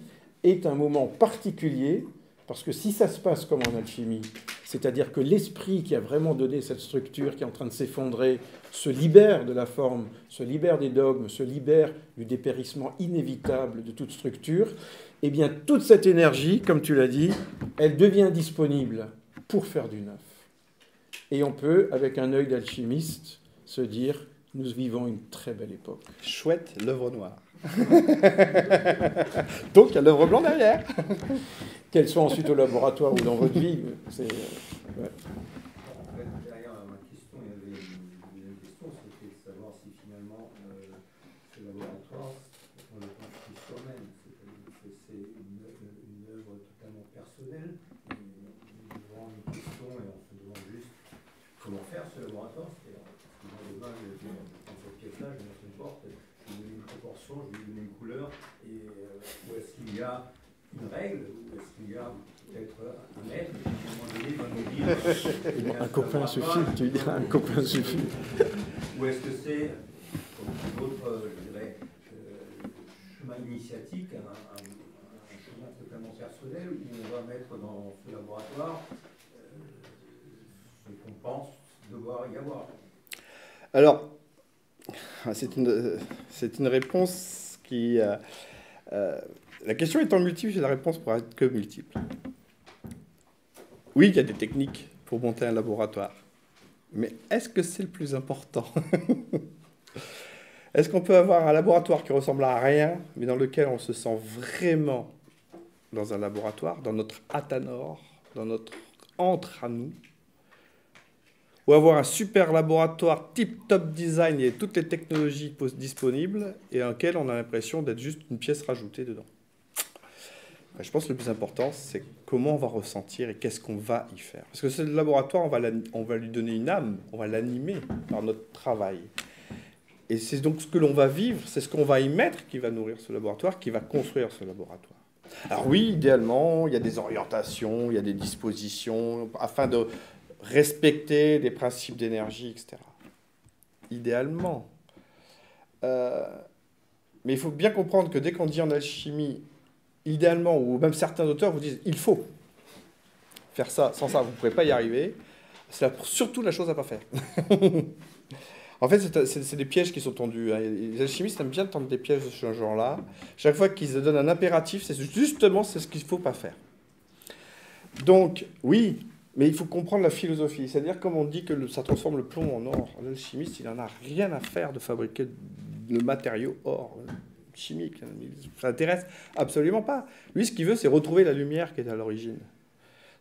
est un moment particulier, parce que si ça se passe comme en alchimie, c'est-à-dire que l'esprit qui a vraiment donné cette structure, qui est en train de s'effondrer, se libère de la forme, se libère des dogmes, se libère du dépérissement inévitable de toute structure, eh bien toute cette énergie, comme tu l'as dit, elle devient disponible pour faire du neuf. Et on peut, avec un œil d'alchimiste, se dire « nous vivons une très belle époque ». Chouette, l'œuvre noire. Donc il y a l'œuvre blanche derrière. Qu'elle soit ensuite au laboratoire ou dans votre vie, c'est... Ouais. Derrière ma question, il y avait une question, c'était de savoir si finalement ce laboratoire, on le construit soi-même, c'est-à-dire que c'est une œuvre totalement personnelle, on demande une question et on se demande juste y a peut-être un maître qui, à un moment donné, va nous dire Un copain suffit, tu diras, un copain suffit. ou est-ce que c'est, comme tout autre, je dirais, chemin initiatique, un chemin totalement personnel, où on va mettre dans ce laboratoire ce qu'on pense devoir y avoir? Alors, c'est une réponse qui... la question étant multiple, la réponse pourra être que multiple. Oui, il y a des techniques pour monter un laboratoire. Mais est-ce que c'est le plus important? Est-ce qu'on peut avoir un laboratoire qui ressemble à rien, mais dans lequel on se sent vraiment dans un laboratoire, dans notre Athanor, dans notre antre à nous? Ou avoir un super laboratoire tip-top design et toutes les technologies disponibles et dans lequel on a l'impression d'être juste une pièce rajoutée dedans? Je pense que le plus important, c'est comment on va ressentir et qu'est-ce qu'on va y faire. Parce que ce laboratoire, on va lui donner une âme, on va l'animer par notre travail. Et c'est donc ce que l'on va vivre, c'est ce qu'on va y mettre qui va nourrir ce laboratoire, qui va construire ce laboratoire. Alors oui, idéalement, il y a des orientations, il y a des dispositions afin de respecter des principes d'énergie, etc. Idéalement. Mais il faut bien comprendre que dès qu'on dit en alchimie, idéalement, ou même certains auteurs vous disent il faut faire ça, sans ça, vous ne pourrez pas y arriver, c'est surtout la chose à ne pas faire. En fait, c'est des pièges qui sont tendus. Les alchimistes aiment bien tendre des pièges de ce genre-là. Chaque fois qu'ils donnent un impératif, c'est justement ce qu'il ne faut pas faire. Donc, oui, mais il faut comprendre la philosophie. C'est-à-dire, comme on dit que ça transforme le plomb en or, l'alchimiste, il n'en a rien à faire de fabriquer le matériau or chimique. Ça l'intéresse absolument pas. Lui, ce qu'il veut, c'est retrouver la lumière qui est à l'origine.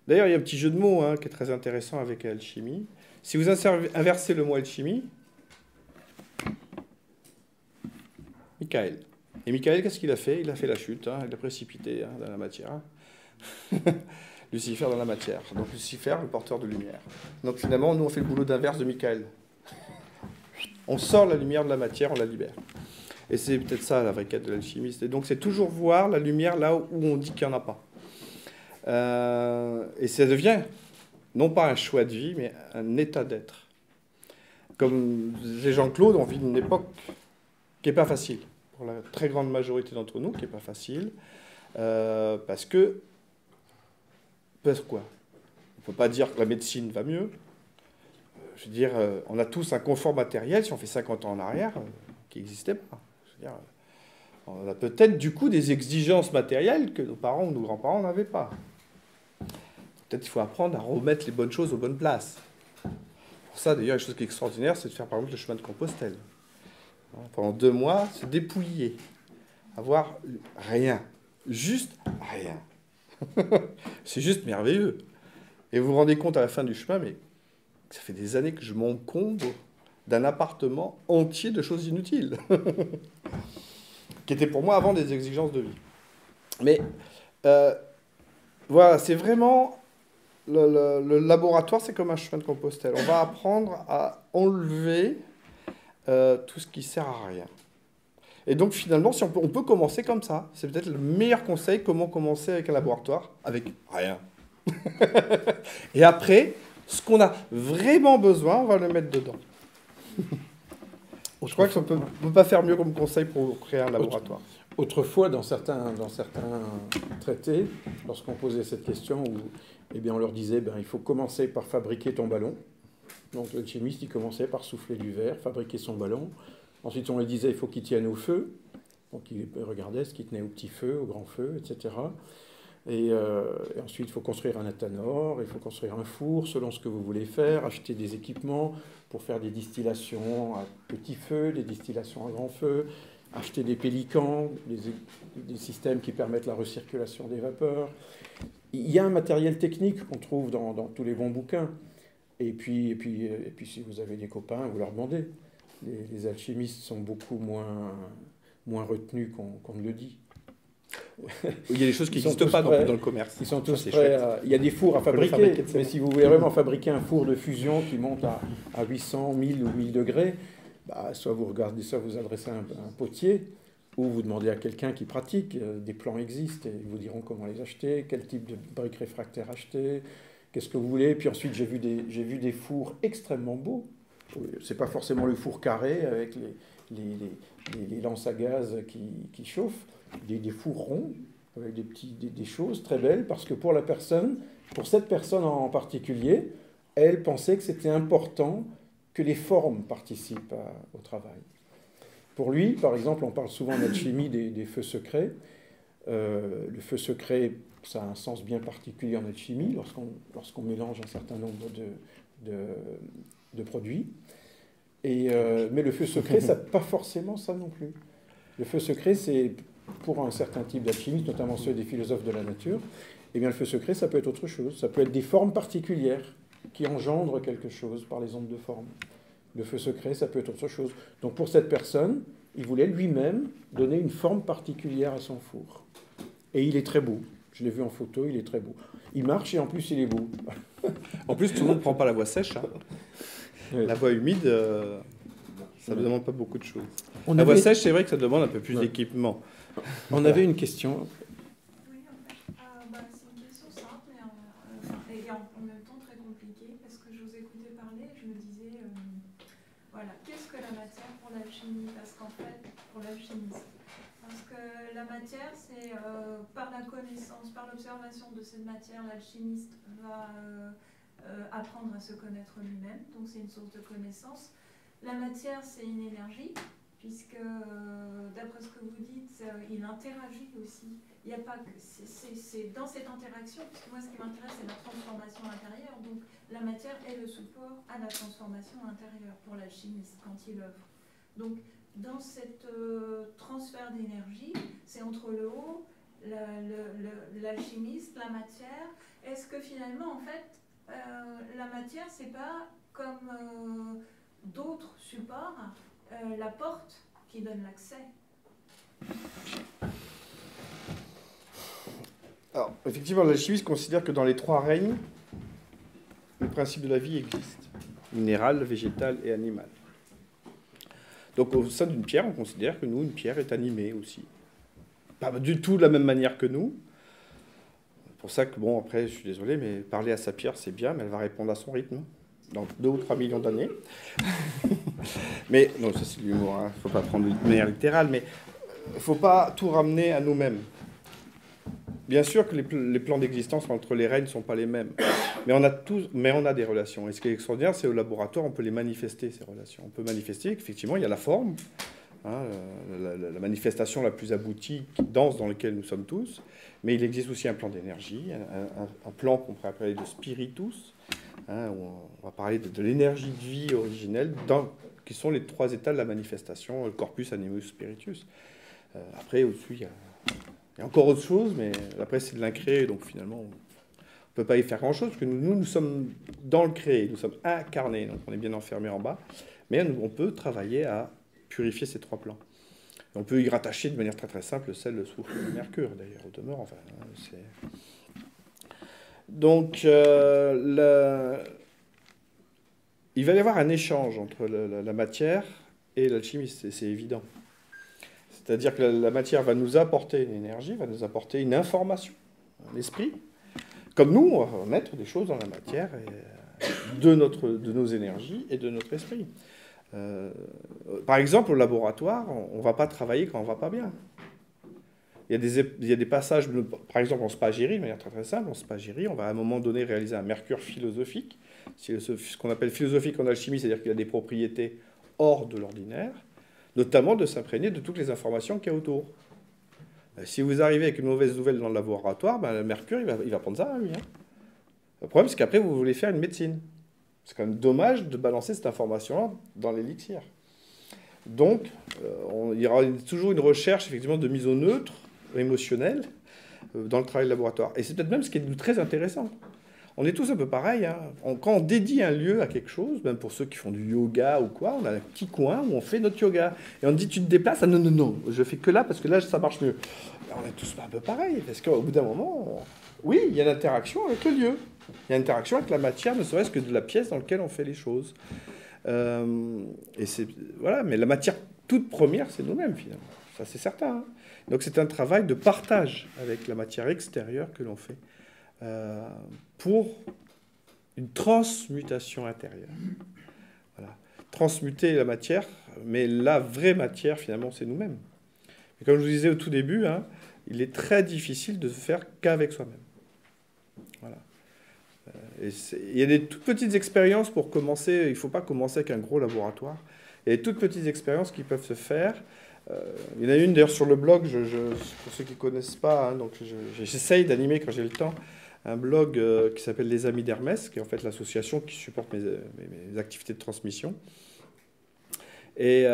D'ailleurs, il y a un petit jeu de mots qui est très intéressant avec l'alchimie. Si vous inversez le mot alchimie, Michael. Et Michael, qu'est-ce qu'il a fait? Il a fait la chute, il a précipité dans la matière. Lucifer dans la matière. Donc Lucifer, le porteur de lumière. Donc finalement, nous, on fait le boulot d'inverse de Michael. On sort la lumière de la matière, on la libère. Et c'est peut-être ça la vraie quête de l'alchimiste. Et donc c'est toujours voir la lumière là où on dit qu'il n'y en a pas. Et ça devient non pas un choix de vie, mais un état d'être. Comme les Jean-Claude, on vit une époque qui n'est pas facile. Pour la très grande majorité d'entre nous, qui n'est pas facile. Parce que... Pourquoi? On ne peut pas dire que la médecine va mieux. Je veux dire, on a tous un confort matériel, si on fait 50 ans en arrière, qui n'existait pas. Je veux dire, on a peut-être du coup des exigences matérielles que nos parents ou nos grands-parents n'avaient pas. Peut-être qu'il faut apprendre à remettre les bonnes choses aux bonnes places. Pour ça, d'ailleurs, une chose qui est extraordinaire, c'est de faire par exemple le chemin de Compostelle. Pendant 2 mois, se dépouiller. Avoir rien. Juste rien. C'est juste merveilleux. Et vous vous rendez compte à la fin du chemin, mais ça fait des années que je m'encombre d'un appartement entier de choses inutiles, qui étaient pour moi avant des exigences de vie. Mais voilà, c'est vraiment... Le laboratoire, c'est comme un chemin de Compostelle. On va apprendre à enlever tout ce qui sert à rien. Et donc, finalement, si on peut commencer comme ça. C'est peut-être le meilleur conseil, comment commencer avec un laboratoire, avec rien. Et après, ce qu'on a vraiment besoin, on va le mettre dedans. Je crois qu'on ne peut pas faire mieux comme conseil pour créer un laboratoire. Autrefois, dans certains traités, lorsqu'on posait cette question, eh bien, on leur disait il faut commencer par fabriquer ton ballon. Donc, le chimiste, il commençait par souffler du verre, fabriquer son ballon. Ensuite, on lui disait il faut qu'il tienne au feu. Donc, il regardait ce qui tenait au petit feu, au grand feu, etc. Et ensuite, il faut construire un athanor, il faut construire un four selon ce que vous voulez faire, acheter des équipements pour faire des distillations à petit feu, des distillations à grand feu, acheter des pélicans, des systèmes qui permettent la recirculation des vapeurs. Il y a un matériel technique qu'on trouve dans tous les bons bouquins. Et puis, si vous avez des copains, vous leur demandez. Les alchimistes sont beaucoup moins retenus qu'on ne le dit. Il y a des choses qui n'existent pas dans le commerce. Ils sont tous prêts il y a des fours à fabriquer, mais si vous voulez vraiment fabriquer un four de fusion qui monte à 800, 1000 ou 1000 degrés, soit vous regardez ça, vous adressez un potier, Ou vous demandez à quelqu'un qui pratique, des plans existent, et ils vous diront comment les acheter, quel type de briques réfractaires acheter, qu'est-ce que vous voulez. Puis ensuite, j'ai vu des fours extrêmement beaux. C'est pas forcément le four carré avec les lances à gaz qui chauffent, des fours ronds avec des choses très belles, parce que pour cette personne en particulier, elle pensait que c'était important que les formes participent au travail. Pour lui, par exemple, on parle souvent en alchimie des feux secrets. Le feu secret, ça a un sens bien particulier en alchimie, lorsqu'on mélange un certain nombre de produits. Mais le feu secret, ça pas forcément ça non plus. Le feu secret, c'est pour un certain type d'alchimiste, notamment ceux des philosophes de la nature, eh bien le feu secret, ça peut être autre chose. Ça peut être des formes particulières qui engendrent quelque chose par les ondes de forme. Le feu secret, ça peut être autre chose. Donc pour cette personne, il voulait lui-même donner une forme particulière à son four. Et il est très beau. Je l'ai vu en photo, il est très beau. Il marche et en plus il est beau. En plus, tout le monde ne prend pas la voie sèche. Hein. Oui. La voie humide, ça ne demande pas beaucoup de choses. On La voie avait- sèche, c'est vrai que ça demande un peu plus Ouais. d'équipement. On avait une question. Oui, en fait, c'est une question simple et en même temps très compliquée, parce que je vous écoutais parler et je me disais, voilà, qu'est-ce que la matière pour l'alchimie? Parce qu'en fait, pour l'alchimiste, parce que la matière, c'est par la connaissance, par l'observation de cette matière, l'alchimiste va apprendre à se connaître lui-même, donc c'est une source de connaissance. La matière, c'est une énergie, puisque d'après ce que vous dites, il interagit aussi. Il n'y a pas que c'est dans cette interaction, parce que moi ce qui m'intéresse c'est la transformation intérieure, donc la matière est le support à la transformation intérieure pour l'alchimiste quand il œuvre. Donc dans cette transfert d'énergie, c'est entre le haut, l'alchimiste, la matière. Est-ce que finalement en fait la matière c'est pas comme d'autres supports, la porte qui donne l'accès? Alors, effectivement, l'alchimiste considère que dans les trois règnes, le principe de la vie existe. Minéral, végétal et animal. Donc au sein d'une pierre, on considère que nous, une pierre est animée aussi. Pas du tout de la même manière que nous. C'est pour ça que, bon, après, je suis désolé, mais parler à sa pierre, c'est bien, mais elle va répondre à son rythme. Dans 2 ou 3 millions d'années. Mais, non, ça c'est de l'humour, il ne faut pas prendre de manière littérale, mais il ne faut pas tout ramener à nous-mêmes. Bien sûr que les plans d'existence entre les règnes ne sont pas les mêmes, mais on a des relations. Et ce qui est extraordinaire, c'est au laboratoire, on peut les manifester, ces relations. On peut manifester qu'effectivement, il y a la forme, hein, la manifestation la plus aboutie, dense dans laquelle nous sommes tous, mais il existe aussi un plan d'énergie, un plan qu'on pourrait appeler de spiritus, hein, où on va parler de l'énergie de vie originelle, qui sont les 3 états de la manifestation, le corpus, animus, spiritus. Après, au-dessus, il y a encore autre chose, mais après, c'est de l'incréé, donc finalement, on ne peut pas y faire grand-chose, parce que nous sommes dans le créé, nous sommes incarnés, donc on est bien enfermés en bas, mais on peut travailler à purifier ces 3 plans. Et on peut y rattacher de manière très très simple le sel, le soufre et le mercure, d'ailleurs, au demeurant. Enfin, donc, il va y avoir un échange entre la matière et l'alchimiste, c'est évident. C'est-à-dire que la matière va nous apporter une énergie, va nous apporter une information, un esprit. Comme nous, on va mettre des choses dans la matière de nos énergies et de notre esprit. Par exemple, au laboratoire, on ne va pas travailler quand on ne va pas bien. Il y a des passages, par exemple en spagyrie, de manière très très simple, en spagyrie, on va à un moment donné réaliser un mercure philosophique. C'est ce qu'on appelle philosophique en alchimie, c'est-à-dire qu'il a des propriétés hors de l'ordinaire, notamment de s'imprégner de toutes les informations qu'il y a autour. Si vous arrivez avec une mauvaise nouvelle dans le laboratoire, le mercure, il va prendre ça à lui. Hein. Le problème, c'est qu'après, vous voulez faire une médecine. C'est quand même dommage de balancer cette information-là dans l'élixir. Donc, il y aura toujours une recherche, effectivement, de mise au neutre émotionnel dans le travail de laboratoire. Et c'est peut-être même ce qui est très intéressant. On est tous un peu pareil. Hein. Quand on dédie un lieu à quelque chose, même pour ceux qui font du yoga ou quoi, on a un petit coin où on fait notre yoga. Et on dit, tu te déplaces? Ah non, non, non, je fais que là parce que là, ça marche mieux. On est tous un peu pareil. Parce qu'au bout d'un moment, oui, il y a l'interaction avec le lieu. Il y a l'interaction avec la matière, ne serait-ce que de la pièce dans laquelle on fait les choses. Et voilà, mais la matière toute première, c'est nous-mêmes, finalement. ça c'est certain. Hein. Donc c'est un travail de partage avec la matière extérieure que l'on fait pour une transmutation intérieure. Voilà. Transmuter la matière, mais la vraie matière, finalement, c'est nous-mêmes. Et comme je vous disais au tout début, hein, il est très difficile de se faire qu'avec soi-même. Voilà. Il y a des toutes petites expériences pour commencer. Il ne faut pas commencer avec un gros laboratoire. Il y a des toutes petites expériences qui peuvent se faire. Il y en a une d'ailleurs sur le blog, pour ceux qui ne connaissent pas, hein, donc j'essaye d'animer quand j'ai le temps, un blog qui s'appelle Les Amis d'Hermès, qui est en fait l'association qui supporte mes activités de transmission. Et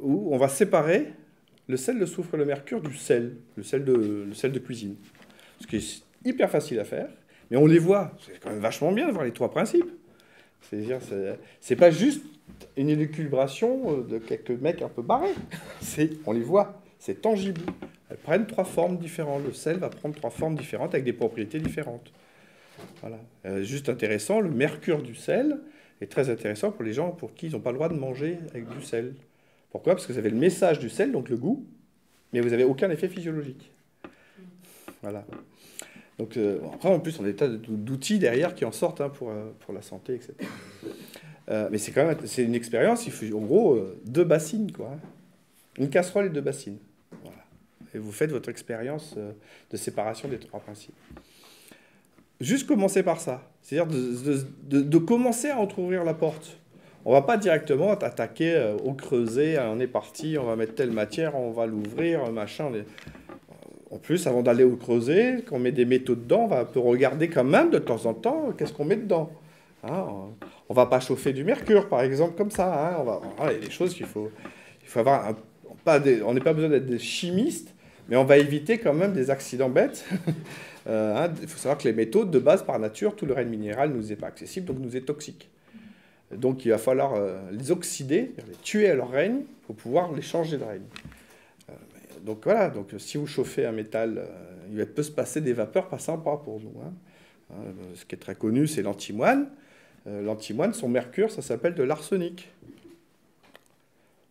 où on va séparer le sel, le soufre et le mercure du sel, le sel de cuisine. Ce qui est hyper facile à faire, mais on les voit. C'est quand même vachement bien de voir les trois principes. C'est-à-dire, c'est pas juste une élucubration de quelques mecs un peu barrés. On les voit, c'est tangible. Elles prennent trois formes différentes. Le sel va prendre trois formes différentes avec des propriétés différentes. Voilà. Juste intéressant, le mercure du sel est très intéressant pour les gens pour qui ils n'ont pas le droit de manger avec du sel. Pourquoi? Parce que vous avez le message du sel, donc le goût, mais vous n'avez aucun effet physiologique. Voilà. Donc, après, en plus, on a des tas d'outils derrière qui en sortent hein, pour la santé, etc. Mais c'est quand même une expérience, il faut en gros 2 bassines, quoi. Une casserole et 2 bassines. Voilà. Et vous faites votre expérience de séparation des 3 principes. Juste commencer par ça. C'est-à-dire de commencer à entrouvrir la porte. On ne va pas directement attaquer au creuset, on est parti, on va mettre telle matière, on va l'ouvrir, machin. En plus, avant d'aller au creuset, quand on met des métaux dedans, on va un peu regarder quand même de temps en temps qu'est-ce qu'on met dedans. Hein, on ne va pas chauffer du mercure, par exemple, comme ça. Hein, il y a des choses qu'il faut avoir. On n'est pas besoin d'être des chimistes, mais on va éviter quand même des accidents bêtes. Il faut savoir que les métaux, de base, par nature, tout le règne minéral ne nous est pas accessible, donc nous est toxique. Donc il va falloir les oxyder, les tuer à leur règne, pour pouvoir les changer de règne. Donc voilà, donc, si vous chauffez un métal, il peut se passer des vapeurs pas sympas pour nous. Hein. Ce qui est très connu, c'est l'antimoine. L'antimoine, son mercure, ça s'appelle de l'arsenic.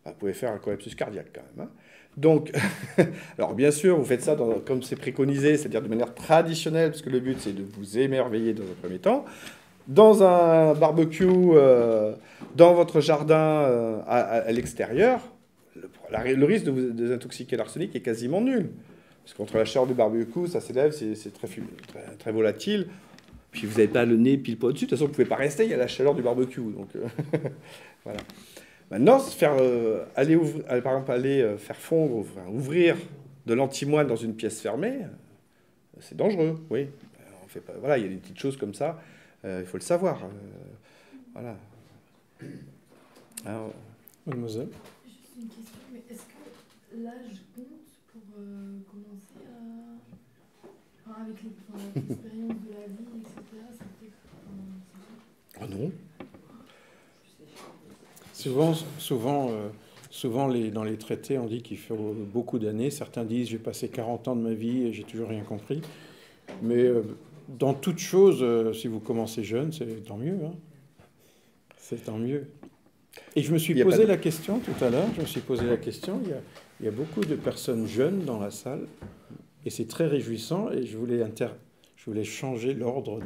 Vous pouvez faire un collapsus cardiaque quand même. Hein. Donc, alors bien sûr, vous faites ça comme c'est préconisé, c'est-à-dire de manière traditionnelle, parce que le but, c'est de vous émerveiller dans un premier temps. Dans un barbecue, dans votre jardin à l'extérieur, le risque de vous désintoxiquer l'arsenic est quasiment nul. Parce qu'entre la chaleur du barbecue, ça s'élève, c'est très, très volatile. Puis vous n'avez pas le nez pile poil au-dessus. De toute façon, vous ne pouvez pas rester, il y a la chaleur du barbecue. Donc, voilà. Maintenant, faire fondre, ouvrir de l'antimoine dans une pièce fermée, c'est dangereux, oui. On fait pas, voilà, il y a des petites choses comme ça, il faut le savoir. Voilà. Alors, Mademoiselle. Juste une question, mais est-ce que l'âge compte pour commencer avec l'expérience de la vie, etc. Oh non. Souvent dans les traités, on dit qu'il faut beaucoup d'années. Certains disent j'ai passé 40 ans de ma vie et j'ai toujours rien compris. Mais dans toute chose, si vous commencez jeune, c'est tant mieux. Hein. C'est tant mieux. Et je me suis posé la question tout à l'heure. Il y a beaucoup de personnes jeunes dans la salle. Et c'est très réjouissant. Et je voulais changer l'ordre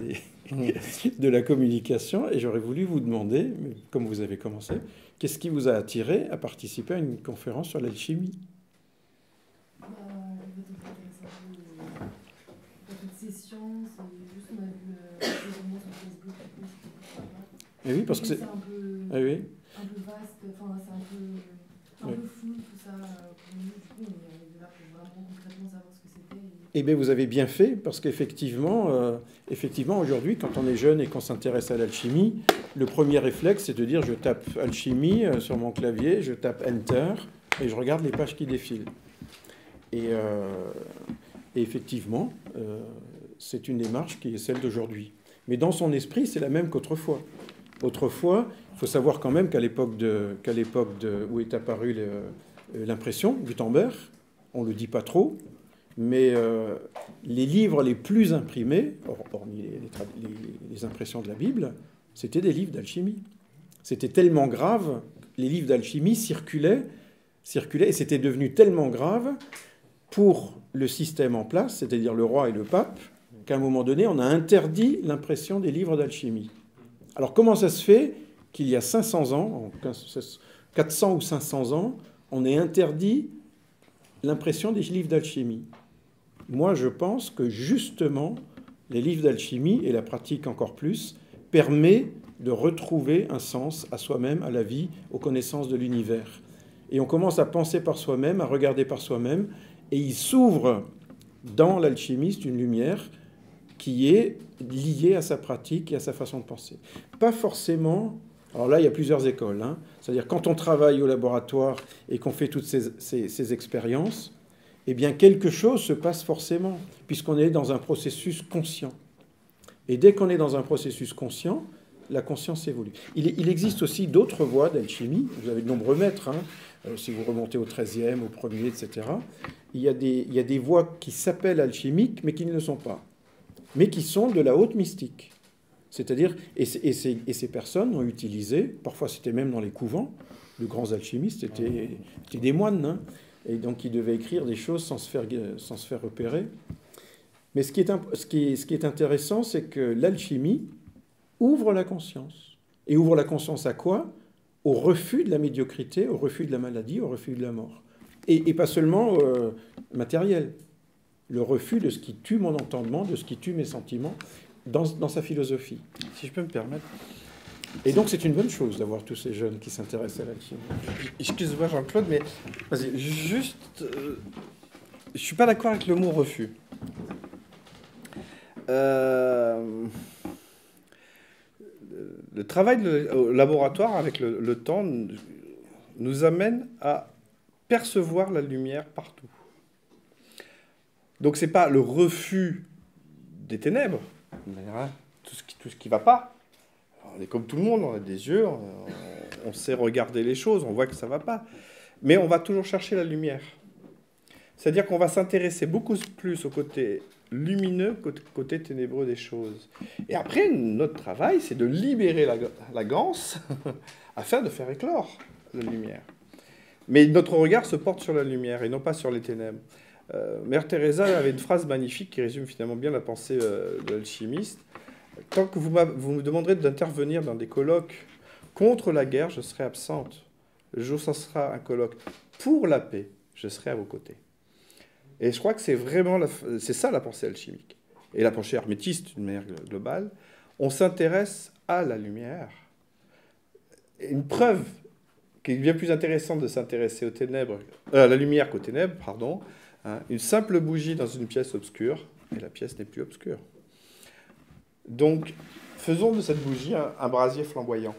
de la communication. Et j'aurais voulu vous demander, comme vous avez commencé, qu'est-ce qui vous a attiré à participer à une conférence sur l'alchimie? Toutes ces sciences, juste on a vu les événements sur Facebook. Et oui, parce que c'est un peu, ah oui. un peu vaste, enfin c'est un peu flou tout ça pour nous. Du coup, on est là pour vraiment concrètement savoir ce que c'était. Eh bien, vous avez bien fait, parce qu'effectivement, aujourd'hui, quand on est jeune et qu'on s'intéresse à l'alchimie, le premier réflexe, c'est de dire je tape alchimie sur mon clavier, je tape Enter, et je regarde les pages qui défilent. Et effectivement, c'est une démarche qui est celle d'aujourd'hui. Mais dans son esprit, c'est la même qu'autrefois. Autrefois, il faut savoir quand même qu'à l'époque où est apparue l'impression, Gutenberg, on ne le dit pas trop, mais les livres les plus imprimés, hormis les impressions de la Bible, c'était des livres d'alchimie. C'était tellement grave, les livres d'alchimie circulaient circulait, et c'était devenu tellement grave pour le système en place, c'est-à-dire le roi et le pape, qu'à un moment donné, on a interdit l'impression des livres d'alchimie. Alors comment ça se fait qu'il y a 500 ans, 400 ou 500 ans, on ait interdit l'impression des livres d'alchimie? Moi, je pense que justement, les livres d'alchimie, et la pratique encore plus, permet de retrouver un sens à soi-même, à la vie, aux connaissances de l'univers. Et on commence à penser par soi-même, à regarder par soi-même, et il s'ouvre dans l'alchimiste une lumière qui est liée à sa pratique et à sa façon de penser. Pas forcément... Alors là, il y a plusieurs écoles. Hein. C'est-à-dire, quand on travaille au laboratoire et qu'on fait toutes ces expériences, eh bien, quelque chose se passe forcément, puisqu'on est dans un processus conscient. Et dès qu'on est dans un processus conscient, la conscience évolue. Il existe aussi d'autres voies d'alchimie. Vous avez de nombreux maîtres, hein. Si vous remontez au XIIIe, au premier, etc. Il y a des voies qui s'appellent alchimiques, mais qui ne le sont pas, mais qui sont de la haute mystique. C'est-à-dire, et ces personnes ont utilisé, parfois c'était même dans les couvents, de grands alchimistes étaient des moines, hein, et donc ils devaient écrire des choses sans se faire repérer. Mais ce qui est intéressant, c'est que l'alchimie ouvre la conscience. Et ouvre la conscience à quoi? Au refus de la médiocrité, au refus de la maladie, au refus de la mort. Et pas seulement matériel. Le refus de ce qui tue mon entendement, de ce qui tue mes sentiments, dans sa philosophie. Si je peux me permettre. Et donc c'est une bonne chose d'avoir tous ces jeunes qui s'intéressent à l'alchimie. Excuse-moi Jean-Claude, mais vas-y, juste... je suis pas d'accord avec le mot refus. Le travail au laboratoire avec le temps nous amène à percevoir la lumière partout. Donc c'est pas le refus des ténèbres, tout ce qui va pas. On est comme tout le monde, on a des yeux, on sait regarder les choses, on voit que ça va pas. Mais on va toujours chercher la lumière. C'est-à-dire qu'on va s'intéresser beaucoup plus au côté lumineux qu'au côté ténébreux des choses. Et après, notre travail, c'est de libérer la ganse afin de faire éclore la lumière. Mais notre regard se porte sur la lumière et non pas sur les ténèbres. Mère Teresa avait une phrase magnifique qui résume finalement bien la pensée de l'alchimiste. Tant que vous me demanderez d'intervenir dans des colloques contre la guerre, je serai absente. Le jour où ça sera un colloque pour la paix, je serai à vos côtés. Et je crois que c'est vraiment c'est ça la pensée alchimique. Et la pensée hermétiste, d'une manière globale, on s'intéresse à la lumière. Une preuve qui est bien plus intéressante de s'intéresser aux ténèbres, à la lumière qu'aux ténèbres, pardon, hein, une simple bougie dans une pièce obscure, et la pièce n'est plus obscure. Donc, faisons de cette bougie un brasier flamboyant.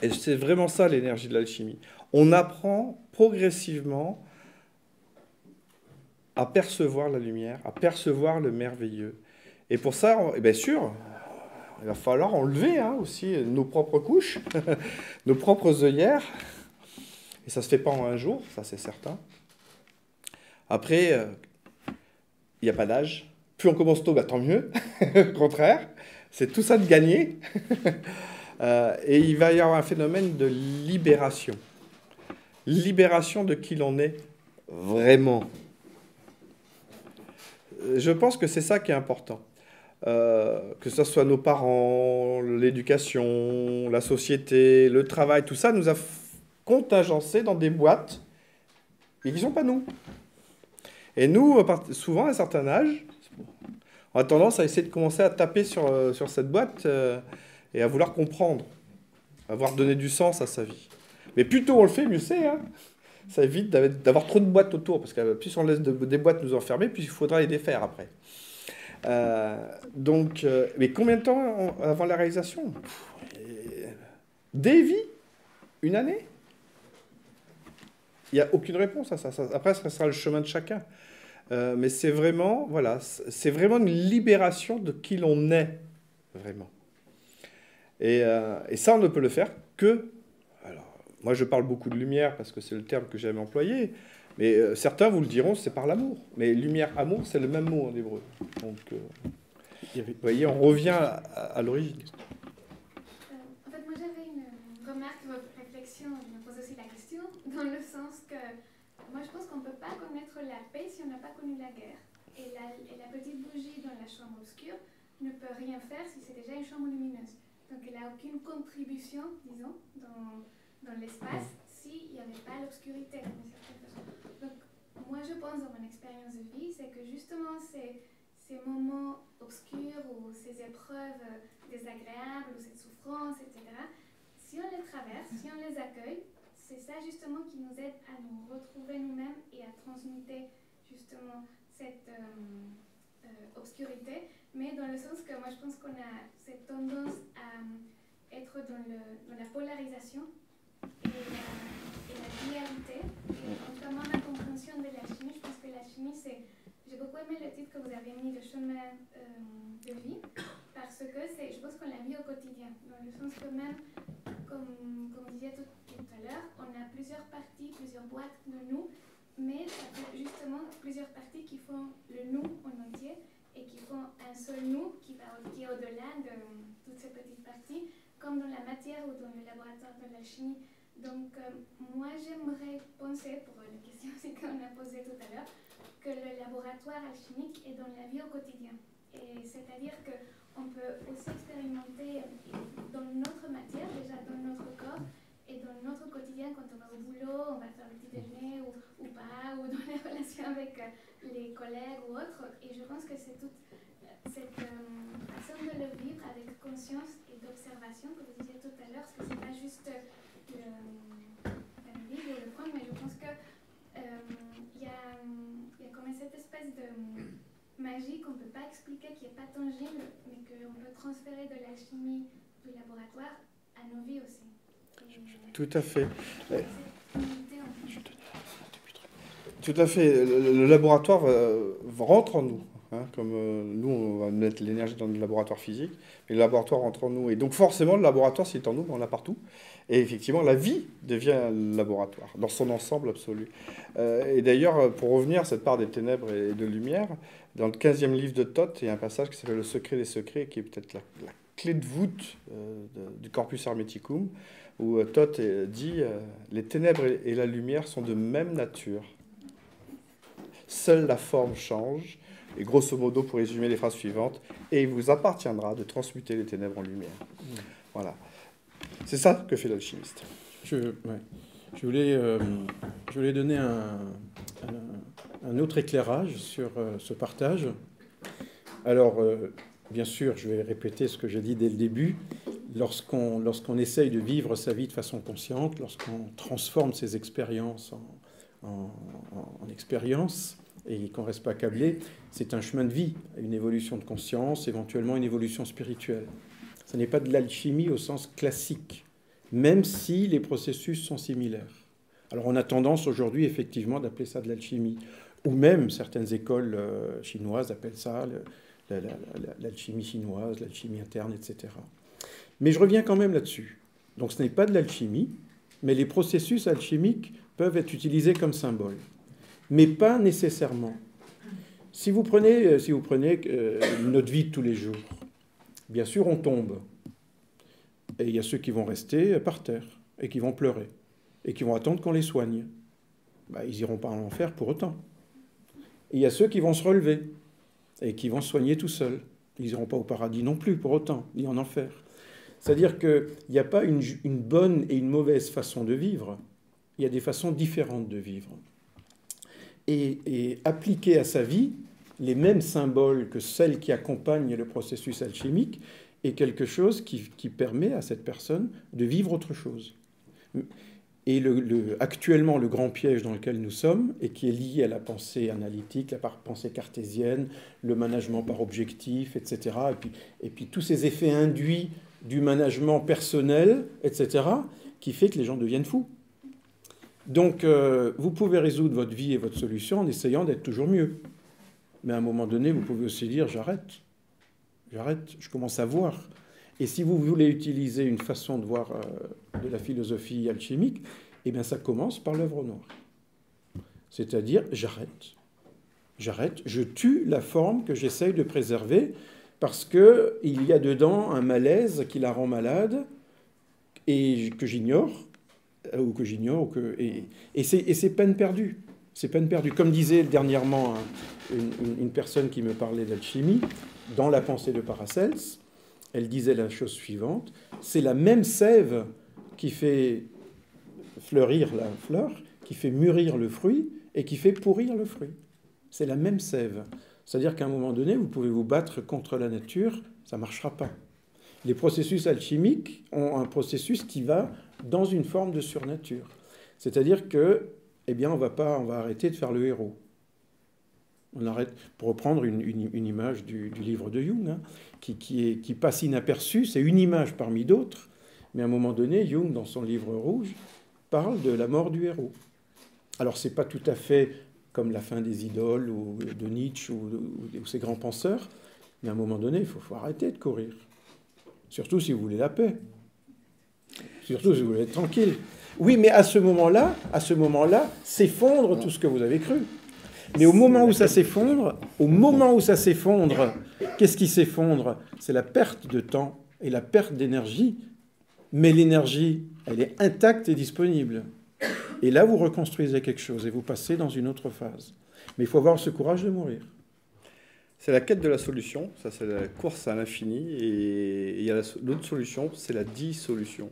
Et c'est vraiment ça l'énergie de l'alchimie. On apprend progressivement à percevoir la lumière, à percevoir le merveilleux. Et pour ça, et bien sûr, il va falloir enlever aussi nos propres couches, nos propres œillères. Et ça ne se fait pas en un jour, ça c'est certain. Après, il n'y a pas d'âge. Plus on commence tôt, tant mieux. Au contraire, c'est tout ça de gagner. Et il va y avoir un phénomène de libération. Libération de qui l'on est vraiment. Je pense que c'est ça qui est important. Que ce soit nos parents, l'éducation, la société, le travail, tout ça nous a contingencés dans des boîtes et qui ne sont pas nous. Et nous, souvent, à un certain âge, on a tendance à essayer de commencer à taper sur cette boîte et à vouloir comprendre, à vouloir donner du sens à sa vie. Mais plus tôt on le fait, mieux c'est, hein. Ça évite d'avoir trop de boîtes autour, parce que plus on laisse des boîtes nous enfermer, plus il faudra les défaire après. Mais combien de temps avant la réalisation? Des vies? Une année? Il n'y a aucune réponse à ça. Après, ça sera le chemin de chacun. Mais c'est vraiment, voilà, c'est vraiment une libération de qui l'on est, vraiment. Et ça, on ne peut le faire que... Moi, je parle beaucoup de lumière parce que c'est le terme que j'aime employer, mais certains vous le diront, c'est par l'amour. Mais lumière, amour, c'est le même mot en hébreu. Donc, vous voyez, on revient à l'origine. En fait, moi, j'avais une remarque, une réflexion, je me pose aussi la question. dans le sens que moi je pense qu'on ne peut pas connaître la paix si on n'a pas connu la guerre. Et la petite bougie dans la chambre obscure ne peut rien faire si c'est déjà une chambre lumineuse. Donc elle n'a aucune contribution, disons, dans l'espace s'il n'y avait pas l'obscurité d'une certaine façon. Donc moi je pense dans mon expérience de vie, c'est que justement ces moments obscurs ou ces épreuves désagréables ou cette souffrance, etc., si on les traverse, si on les accueille, c'est ça justement qui nous aide à nous retrouver nous-mêmes et à transmuter justement cette obscurité, mais dans le sens que moi je pense qu'on a cette tendance à être dans la polarisation et la dualité. Et en tout cas, moi, ma compréhension de l'alchimie, je pense que l'alchimie, c'est... J'ai beaucoup aimé le titre que vous avez mis, le chemin de vie, parce que je pense qu'on la vit au quotidien, dans le sens que même, comme vous disiez tout à l'heure, on a plusieurs parties, plusieurs boîtes de nous, mais ça fait justement plusieurs parties qui font le nous en entier et qui font un seul nous qui est au-delà de toutes ces petites parties, comme dans la matière ou dans le laboratoire de l'alchimie. Donc, moi, j'aimerais penser, pour les questions qu'on a posées tout à l'heure, que le laboratoire alchimique est dans la vie au quotidien. Et c'est-à-dire qu'on peut aussi expérimenter dans notre matière, déjà dans notre corps, et dans notre quotidien, quand on va au boulot, on va faire le petit déjeuner ou pas, ou dans les relations avec les collègues ou autres. Et je pense que c'est toute cette façon de le vivre avec conscience et d'observation que vous disiez tout à l'heure, parce que c'est pas juste le vivre ou le prendre, mais je pense que il y a comme cette espèce de magie qu'on ne peut pas expliquer, qui n'est pas tangible, mais qu'on peut transférer de l'alchimie du laboratoire à nos vies aussi. Tout à fait. Tout à fait. Le laboratoire rentre en nous. Hein, comme nous, on va mettre l'énergie dans le laboratoire physique, mais le laboratoire rentre en nous. Et donc forcément, le laboratoire, c'est en nous, on l'a partout. Et effectivement, la vie devient le laboratoire, dans son ensemble absolu. Et d'ailleurs, pour revenir à cette part des ténèbres et de lumière, dans le 15e livre de Thoth, il y a un passage qui s'appelle « Le secret des secrets », qui est peut-être la clé de voûte du Corpus Hermeticum, où Thoth dit « Les ténèbres et la lumière sont de même nature. Seule la forme change. » Et grosso modo, pour résumer les phrases suivantes, « Et il vous appartiendra de transmuter les ténèbres en lumière. » Voilà. C'est ça que fait l'alchimiste. Je voulais donner un autre éclairage sur ce partage. Alors, bien sûr, je vais répéter ce que j'ai dit dès le début. Lorsqu'on essaye de vivre sa vie de façon consciente, lorsqu'on transforme ses expériences en expériences, et qu'on ne reste pas câblé, c'est un chemin de vie, une évolution de conscience, éventuellement une évolution spirituelle. Ce n'est pas de l'alchimie au sens classique, même si les processus sont similaires. Alors on a tendance aujourd'hui effectivement d'appeler ça de l'alchimie, ou même certaines écoles chinoises appellent ça l'alchimie chinoise, l'alchimie interne, etc. Mais je reviens quand même là-dessus. Donc ce n'est pas de l'alchimie, mais les processus alchimiques peuvent être utilisés comme symboles. Mais pas nécessairement. Si vous prenez notre vie de tous les jours, bien sûr, on tombe. Et il y a ceux qui vont rester par terre, et qui vont pleurer, et qui vont attendre qu'on les soigne. Ils n'iront pas en enfer pour autant. Et il y a ceux qui vont se relever, et qui vont se soigner tout seuls. Ils n'iront pas au paradis non plus pour autant, ni en enfer. C'est-à-dire qu'il n'y a pas une bonne et une mauvaise façon de vivre. Il y a des façons différentes de vivre. Et appliquer à sa vie les mêmes symboles que celles qui accompagnent le processus alchimique est quelque chose qui permet à cette personne de vivre autre chose. Et actuellement, le grand piège dans lequel nous sommes, et qui est lié à la pensée analytique, la pensée cartésienne, le management par objectif, etc., et puis tous ces effets induits du management personnel, etc., qui fait que les gens deviennent fous. Donc, vous pouvez résoudre votre vie et votre solution en essayant d'être toujours mieux. Mais à un moment donné, vous pouvez aussi dire « j'arrête, je commence à voir ». Et si vous voulez utiliser une façon de voir de la philosophie alchimique, eh bien ça commence par l'œuvre noire. C'est-à-dire « j'arrête, je tue la forme que j'essaye de préserver parce qu'il y a dedans un malaise qui la rend malade et que j'ignore. ou que j'ignore, et c'est peine perdue. C'est peine perdue. Comme disait dernièrement une personne qui me parlait d'alchimie, dans la pensée de Paracels, elle disait la chose suivante, c'est la même sève qui fait fleurir la fleur, qui fait mûrir le fruit et qui fait pourrir le fruit. C'est la même sève. C'est-à-dire qu'à un moment donné, vous pouvez vous battre contre la nature, ça ne marchera pas. Les processus alchimiques ont un processus qui va dans une forme de surnature. C'est-à-dire que, eh bien, on va arrêter de faire le héros. On arrête, pour reprendre une image du livre de Jung, hein, qui passe inaperçue, c'est une image parmi d'autres, mais à un moment donné, Jung, dans son livre rouge, parle de la mort du héros. Alors, ce n'est pas tout à fait comme la fin des idoles, ou de Nietzsche, ou ces grands penseurs, mais à un moment donné, il faut arrêter de courir. Surtout si vous voulez la paix. Surtout si vous voulez être tranquille. Oui, mais à ce moment-là, s'effondre tout ce que vous avez cru. Mais au moment où ça s'effondre, qu'est-ce qui s'effondre? C'est la perte de temps et la perte d'énergie. Mais l'énergie, elle est intacte et disponible. Et là, vous reconstruisez quelque chose et vous passez dans une autre phase. Mais il faut avoir ce courage de mourir. C'est la quête de la solution, ça c'est la course à l'infini, et il y a l'autre solution, c'est la dissolution.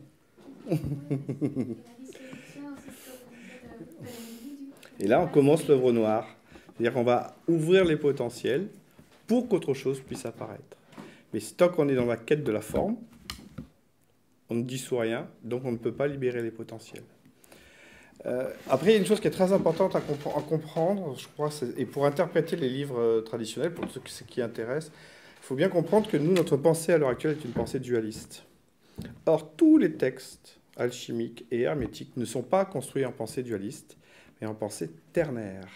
Et là, on commence l'œuvre noire. C'est-à-dire qu'on va ouvrir les potentiels pour qu'autre chose puisse apparaître. Mais tant qu'on est dans la quête de la forme, on ne dissout rien, donc on ne peut pas libérer les potentiels. Après, il y a une chose qui est très importante à comprendre, je crois, et pour interpréter les livres traditionnels, pour ceux qui intéressent, il faut bien comprendre que nous, notre pensée à l'heure actuelle est une pensée dualiste. Or, tous les textes alchimiques et hermétiques ne sont pas construits en pensée dualiste, mais en pensée ternaire.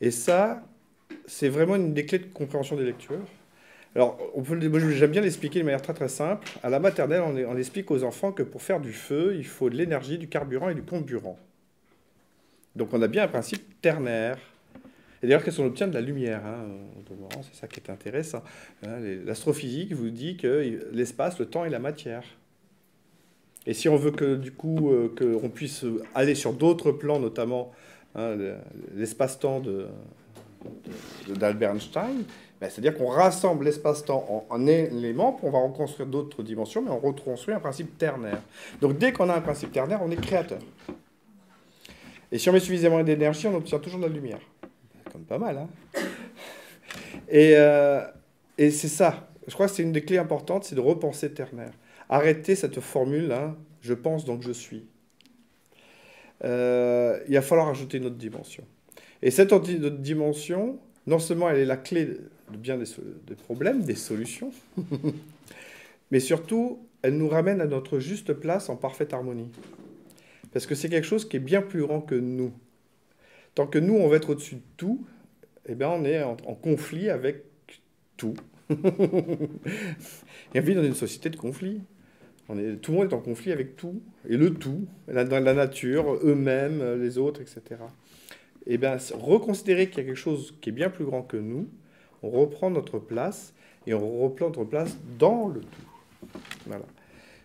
Et ça, c'est vraiment une des clés de compréhension des lectures. Alors, j'aime bien l'expliquer de manière très très simple. À la maternelle, on explique aux enfants que pour faire du feu, il faut de l'énergie, du carburant et du comburant. Donc on a bien un principe ternaire. Et d'ailleurs, qu'est-ce qu'on obtient de la lumière, hein, c'est ça qui est intéressant. L'astrophysique vous dit que l'espace, le temps et la matière. Et si on veut que du coup qu'on puisse aller sur d'autres plans, notamment l'espace-temps d'Albert Einstein, c'est-à-dire qu'on rassemble l'espace-temps en éléments, puis on va reconstruire d'autres dimensions, mais on reconstruit un principe ternaire. Donc dès qu'on a un principe ternaire, on est créateur. Et si on met suffisamment d'énergie, on obtient toujours de la lumière. Comme pas mal, hein. Et c'est ça. Je crois que c'est une des clés importantes, c'est de repenser ternaire. Arrêter cette formule, hein, je pense donc je suis. Il va falloir ajouter une autre dimension. Et cette autre dimension, non seulement elle est la clé de bien des problèmes, des solutions, mais surtout, elle nous ramène à notre juste place en parfaite harmonie. Parce que c'est quelque chose qui est bien plus grand que nous. Tant que nous, on va être au-dessus de tout, eh bien, on est en conflit avec tout. Et on vit dans une société de conflit. Tout le monde est en conflit avec tout, et le tout, la nature, eux-mêmes, les autres, etc. Eh bien, reconsidérer qu'il y a quelque chose qui est bien plus grand que nous, on reprend notre place, et on reprend notre place dans le tout. Voilà.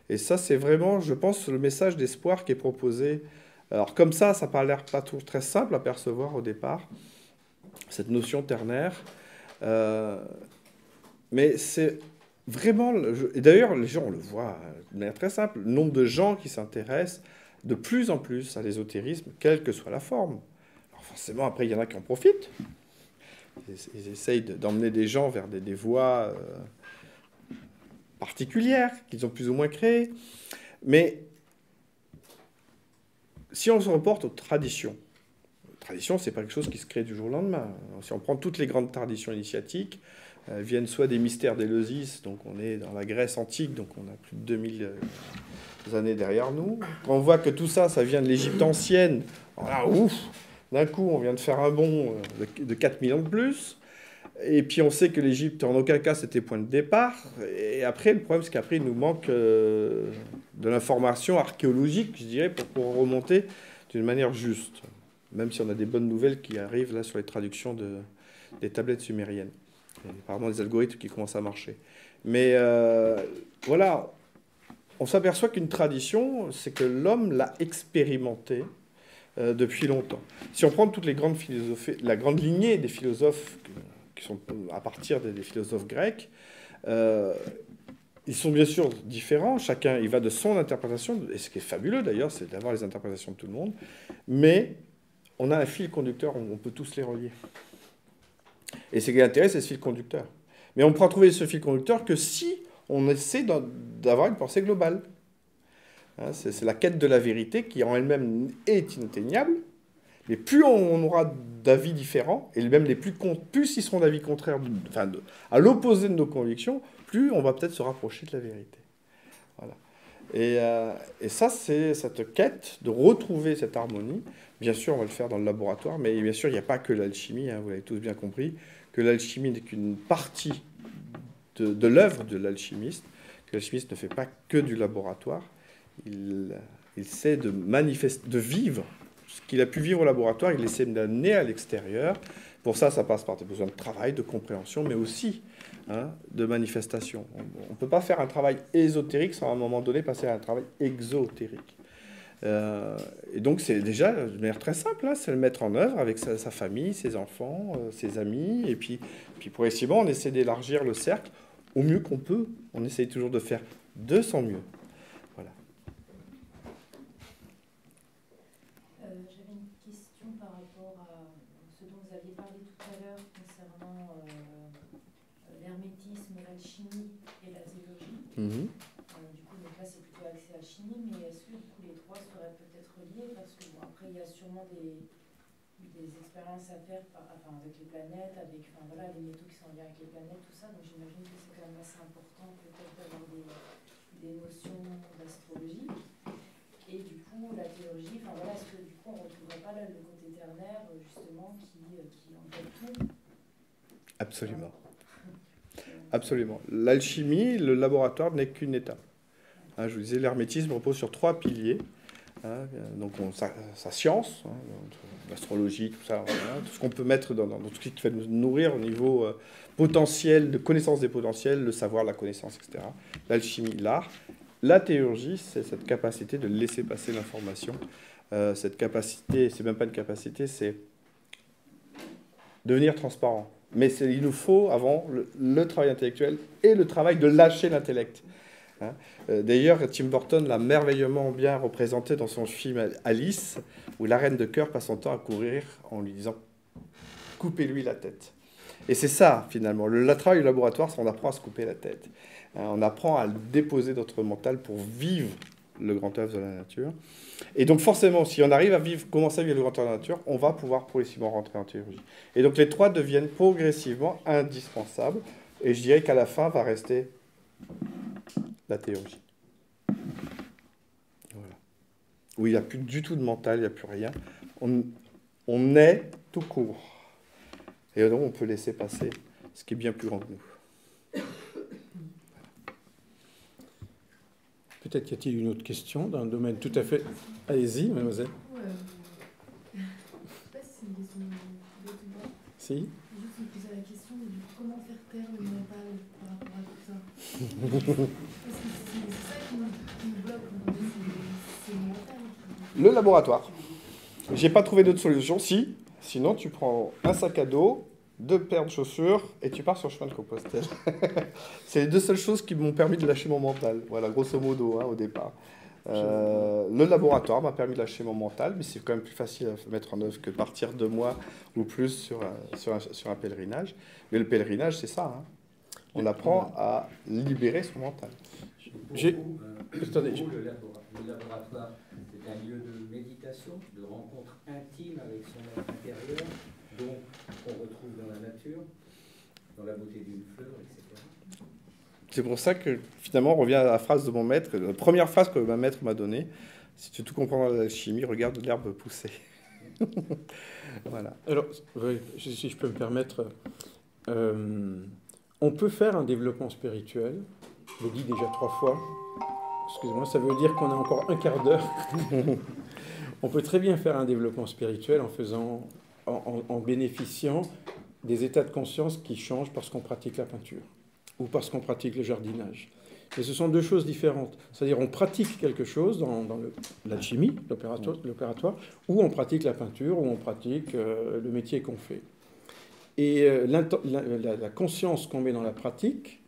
Et ça, c'est vraiment, je pense, le message d'espoir qui est proposé. Alors, comme ça n'a l'air pas toujours très simple à percevoir au départ, cette notion ternaire. Mais c'est vraiment... Et d'ailleurs, les gens, on le voit de manière très simple, le nombre de gens qui s'intéressent de plus en plus à l'ésotérisme, quelle que soit la forme. Alors forcément, après, il y en a qui en profitent. Ils essayent d'emmener des gens vers des voies particulières qu'ils ont plus ou moins créées. Mais si on se reporte aux traditions, c'est pas quelque chose qui se crée du jour au lendemain. Si on prend toutes les grandes traditions initiatiques, viennent soit des mystères d'Éleusis, donc on est dans la Grèce antique, donc on a plus de 2000 années derrière nous. Quand on voit que tout ça, ça vient de l'Égypte ancienne, là, ouf, d'un coup, on vient de faire un bond de 4 millions de plus. Et puis on sait que l'Égypte, en aucun cas, c'était point de départ. Et après, le problème, c'est qu'après, il nous manque de l'information archéologique, je dirais, pour remonter d'une manière juste. Même si on a des bonnes nouvelles qui arrivent là sur les traductions des tablettes sumériennes. Et apparemment, des algorithmes qui commencent à marcher. Mais voilà, on s'aperçoit qu'une tradition, c'est que l'homme l'a expérimenté depuis longtemps. Si on prend toutes les grandes philosophies, la grande lignée des philosophes qui sont à partir des philosophes grecs, ils sont bien sûr différents, chacun il va de son interprétation, et ce qui est fabuleux d'ailleurs, c'est d'avoir les interprétations de tout le monde, mais on a un fil conducteur, on peut tous les relier. Et ce qui intéresse, c'est ce fil conducteur. Mais on ne pourra trouver ce fil conducteur que si on essaie d'avoir une pensée globale. Hein, c'est la quête de la vérité qui en elle-même est inatteignable, mais plus on aura d'avis différents, et même plus ils seront d'avis contraires, enfin, à l'opposé de nos convictions, plus on va peut-être se rapprocher de la vérité. Voilà. Et ça, c'est cette quête de retrouver cette harmonie. Bien sûr, on va le faire dans le laboratoire, mais bien sûr, il n'y a pas que l'alchimie, hein, vous l'avez tous bien compris, que l'alchimie n'est qu'une partie de l'œuvre de l'alchimiste, que l'alchimiste ne fait pas que du laboratoire, il essaie de vivre ce qu'il a pu vivre au laboratoire, il essaie de l'amener à l'extérieur. Pour ça, ça passe par des besoins de travail, de compréhension, mais aussi de manifestation. On ne peut pas faire un travail ésotérique sans à un moment donné passer à un travail exotérique. Et donc c'est déjà de manière très simple, hein, c'est le mettre en œuvre avec sa famille, ses enfants, ses amis, et puis progressivement on essaie d'élargir le cercle au mieux qu'on peut. On essaie toujours de faire de son mieux. Voilà. J'avais une question par rapport à ce dont vous aviez parlé tout à l'heure concernant l'hermétisme, l'alchimie et la théologie. Mm-hmm. Du coup, donc là, c'est plutôt axé à la chimie, mais est-ce que du coup, les trois seraient peut-être reliés? Parce que bon, après, il y a sûrement des expériences à faire avec les planètes, avec voilà, les métaux qui sont en lien avec les planètes, tout ça. Donc j'imagine que c'est quand même assez important peut-être d'avoir des notions d'astrologie. Et du coup, la théologie, voilà, est-ce que du coup, on ne retrouverait pas là le côté ternaire, justement, qui englobe tout? Absolument. Absolument. L'alchimie, le laboratoire n'est qu'une étape. Hein, je vous disais, l'hermétisme repose sur 3 piliers. Hein, donc sa science, l'astrologie, tout ça, voilà, tout ce qu'on peut mettre dans tout ce qui fait nous nourrir au niveau potentiel, de connaissance des potentiels, le savoir, la connaissance, etc. L'alchimie, l'art. La théologie, c'est cette capacité de laisser passer l'information. Cette capacité, c'est même pas une capacité, c'est devenir transparent. Mais il nous faut avant le travail intellectuel et le travail de lâcher l'intellect. Hein. D'ailleurs, Tim Burton l'a merveilleusement bien représenté dans son film Alice, où la reine de cœur passe son temps à courir en lui disant « coupez-lui la tête ». Et c'est ça, finalement. Le travail du laboratoire, c'est on apprend à se couper la tête. Hein, on apprend à le déposer dans notre mental pour vivre le grand œuvre de la nature. Et donc forcément, si on arrive à commencer à vivre le grand œuvre de la nature, on va pouvoir progressivement rentrer en théologie. Et donc les trois deviennent progressivement indispensables. Et je dirais qu'à la fin va rester la théologie. Voilà. Où il n'y a plus du tout de mental, il n'y a plus rien. On est tout court. Et donc on peut laisser passer ce qui est bien plus grand que nous. Peut-être y a-t-il une autre question dans un domaine tout à fait... Allez-y, mademoiselle. Je ne sais pas si c'est une question de tout le monde. Si. Juste me poser la question de comment faire taire le mental par rapport à tout ça. Parce que c'est ça qui nous bloque, c'est le mental. Le laboratoire. J'ai pas trouvé d'autre solution. Si, sinon tu prends un sac à dos, 2 paires de chaussures et tu pars sur le chemin de Compostelle. C'est les 2 seules choses qui m'ont permis de lâcher mon mental. Voilà, grosso modo, au départ. Le laboratoire m'a permis de lâcher mon mental, mais c'est quand même plus facile à mettre en œuvre que partir 2 mois ou plus sur un pèlerinage. Mais le pèlerinage, c'est ça. Hein. On apprend à libérer son mental. Pour vous, le laboratoire, c'est un lieu de méditation, de rencontre intime avec son être intérieur, donc qu'on retrouve dans la nature, dans la beauté d'une fleur, etc. C'est pour ça que finalement on revient à la phrase de mon maître, la première phrase que ma maître m'a donnée, si tu veux tout comprendre dans l'alchimie, regarde l'herbe pousser. Voilà. Alors, oui, si je peux me permettre, on peut faire un développement spirituel, je l'ai dit déjà 3 fois, excusez-moi, ça veut dire qu'on a encore un quart d'heure. On peut très bien faire un développement spirituel en bénéficiant des états de conscience qui changent parce qu'on pratique la peinture. ou parce qu'on pratique le jardinage. Mais ce sont deux choses différentes. C'est-à-dire on pratique quelque chose dans l'alchimie, l'opératoire, ou on pratique la peinture, ou on pratique le métier qu'on fait. Et la conscience qu'on met dans la pratique,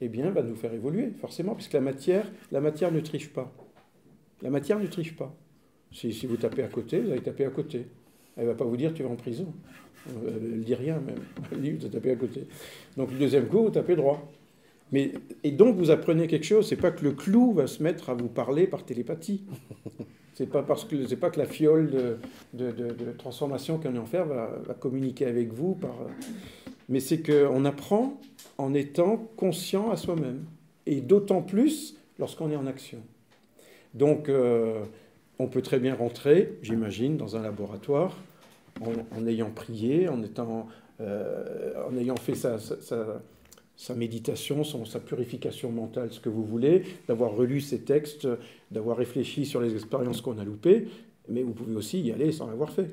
eh bien, va nous faire évoluer, forcément, puisque la matière ne triche pas. La matière ne triche pas. Si vous tapez à côté, vous allez taper à côté. Elle ne va pas vous dire tu vas en prison. Elle ne dit rien même. Elle dit vous tapez à côté. Donc le deuxième coup, vous tapez droit. Et donc vous apprenez quelque chose. C'est pas que le clou va se mettre à vous parler par télépathie. C'est pas que la fiole de transformation qu'on est en fer va communiquer avec vous mais c'est qu'on apprend en étant conscient à soi-même. Et d'autant plus lorsqu'on est en action. Donc, on peut très bien rentrer, j'imagine, dans un laboratoire en ayant prié, en ayant fait sa méditation, sa purification mentale, ce que vous voulez, d'avoir relu ses textes, d'avoir réfléchi sur les expériences qu'on a loupées. Mais vous pouvez aussi y aller sans l'avoir fait.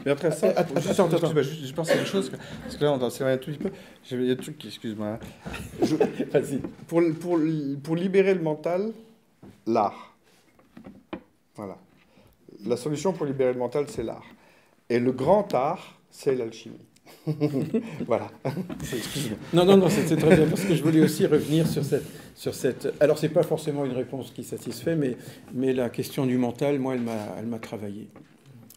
Mais après ça, attends. Je pense à une chose, parce que là, on doit s'éloigner un tout petit peu. Il y a des trucs, excuse-moi. Vas-y. Pour libérer le mental, l'art. Voilà. La solution pour libérer le mental, c'est l'art. Et le grand art, c'est l'alchimie. Voilà. Non, c'est très bien, parce que je voulais aussi revenir sur cette... Alors, c'est pas forcément une réponse qui satisfait, mais la question du mental, moi, elle m'a travaillé.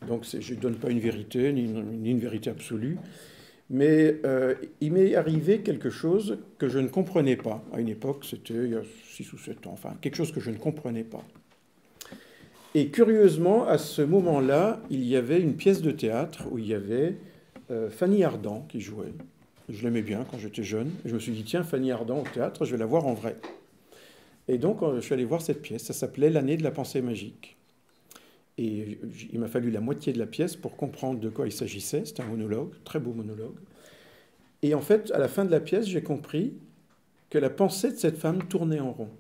Donc, je ne donne pas une vérité, ni une vérité absolue, mais il m'est arrivé quelque chose que je ne comprenais pas. À une époque, c'était il y a 6 ou 7 ans, enfin, quelque chose que je ne comprenais pas. Et curieusement, à ce moment-là, il y avait une pièce de théâtre où il y avait Fanny Ardant qui jouait. Je l'aimais bien quand j'étais jeune. Je me suis dit, tiens, Fanny Ardant au théâtre, je vais la voir en vrai. Et donc, je suis allé voir cette pièce. Ça s'appelait L'année de la pensée magique. Et il m'a fallu la moitié de la pièce pour comprendre de quoi il s'agissait. C'était un monologue, très beau monologue. Et en fait, à la fin de la pièce, j'ai compris que la pensée de cette femme tournait en rond.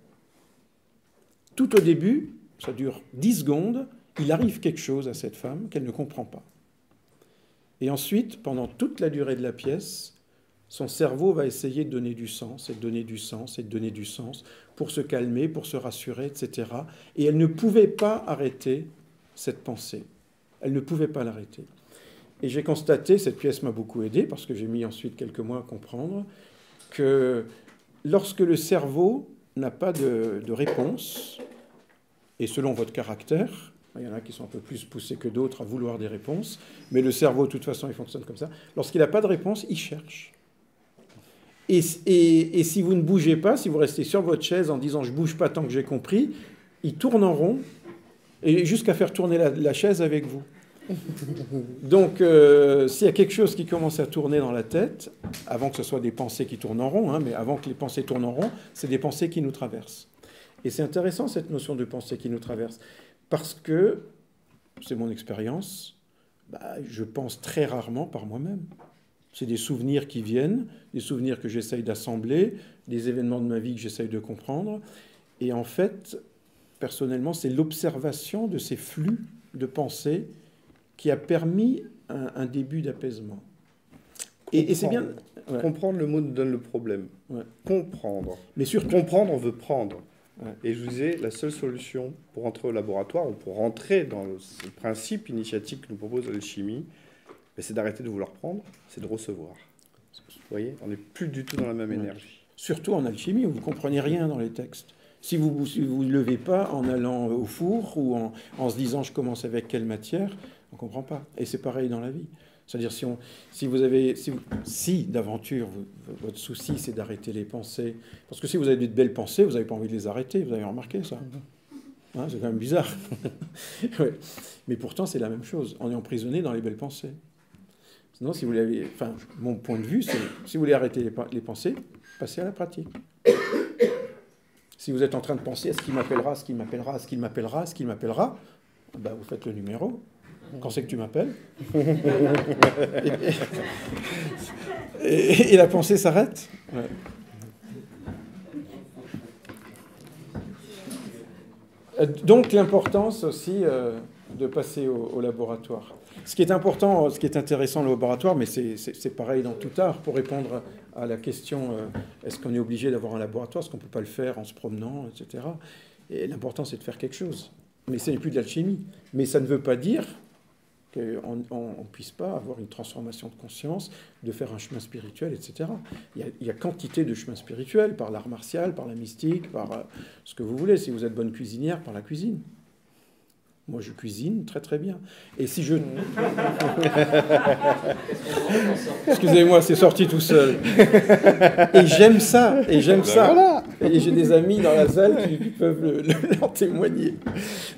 Tout au début, ça dure 10 secondes, il arrive quelque chose à cette femme qu'elle ne comprend pas. Et ensuite, pendant toute la durée de la pièce, son cerveau va essayer de donner du sens, et de donner du sens, et de donner du sens, pour se calmer, pour se rassurer, etc. Et elle ne pouvait pas arrêter cette pensée. Elle ne pouvait pas l'arrêter. Et j'ai constaté, cette pièce m'a beaucoup aidé, parce que j'ai mis ensuite quelques mois à comprendre, que lorsque le cerveau n'a pas de réponse, et selon votre caractère, il y en a qui sont un peu plus poussés que d'autres à vouloir des réponses, mais le cerveau, de toute façon, il fonctionne comme ça. Lorsqu'il n'a pas de réponse, il cherche. Et si vous ne bougez pas, si vous restez sur votre chaise en disant « je ne bouge pas tant que j'ai compris », il tourne en rond, et jusqu'à faire tourner la chaise avec vous. Donc, s'il y a quelque chose qui commence à tourner dans la tête, avant que ce soit des pensées qui tournent en rond, mais avant que les pensées tournent en rond, c'est des pensées qui nous traversent. Et c'est intéressant, cette notion de pensée qui nous traverse. Parce que, c'est mon expérience, je pense très rarement par moi-même. C'est des souvenirs qui viennent, des souvenirs que j'essaye d'assembler, des événements de ma vie que j'essaye de comprendre. Et en fait, personnellement, c'est l'observation de ces flux de pensée qui a permis un début d'apaisement. Et c'est bien... Ouais. Comprendre, le mot nous donne le problème. Ouais. Comprendre. Mais surtout... Comprendre, on veut prendre. Ouais. Et je vous disais, la seule solution pour entrer au laboratoire, ou pour rentrer dans le principe initiatique que nous propose l'alchimie, c'est d'arrêter de vouloir prendre, c'est de recevoir. Vous voyez, on n'est plus du tout dans la même énergie. Surtout en alchimie, où vous ne comprenez rien dans les textes. Si vous ne levez pas en allant au four ou en se disant « je commence avec quelle matière », on ne comprend pas. Et c'est pareil dans la vie. C'est-à-dire si d'aventure, votre souci, c'est d'arrêter les pensées, parce que si vous avez de belles pensées, vous n'avez pas envie de les arrêter, vous avez remarqué ça. Hein, c'est quand même bizarre. Ouais. Mais pourtant, c'est la même chose. On est emprisonné dans les belles pensées. Sinon, si vous l'avez... Enfin, mon point de vue, c'est si vous voulez arrêter les pensées, passez à la pratique. Si vous êtes en train de penser à ce qu'il m'appellera, ce qu'il m'appellera, ce qu'il m'appellera, ce qu'il m'appellera, vous faites le numéro. Quand c'est que tu m'appelles et la pensée s'arrête. Ouais. Donc l'importance aussi de passer au laboratoire. Ce qui est important, ce qui est intéressant au laboratoire, mais c'est pareil dans tout art, pour répondre à la question est-ce qu'on est obligé d'avoir un laboratoire, est-ce qu'on ne peut pas le faire en se promenant, etc. Et l'important, c'est de faire quelque chose. Mais ce n'est plus de l'alchimie. Mais ça ne veut pas dire qu'on ne puisse pas avoir une transformation de conscience, de faire un chemin spirituel, etc. Il y a quantité de chemins spirituels, par l'art martial, par la mystique, par ce que vous voulez. Si vous êtes bonne cuisinière, par la cuisine. Moi, je cuisine très très bien. Et si je... Excusez-moi, c'est sorti tout seul. Et j'aime ça, et j'aime ça. Voilà. Et j'ai des amis dans la salle qui peuvent l'en témoigner.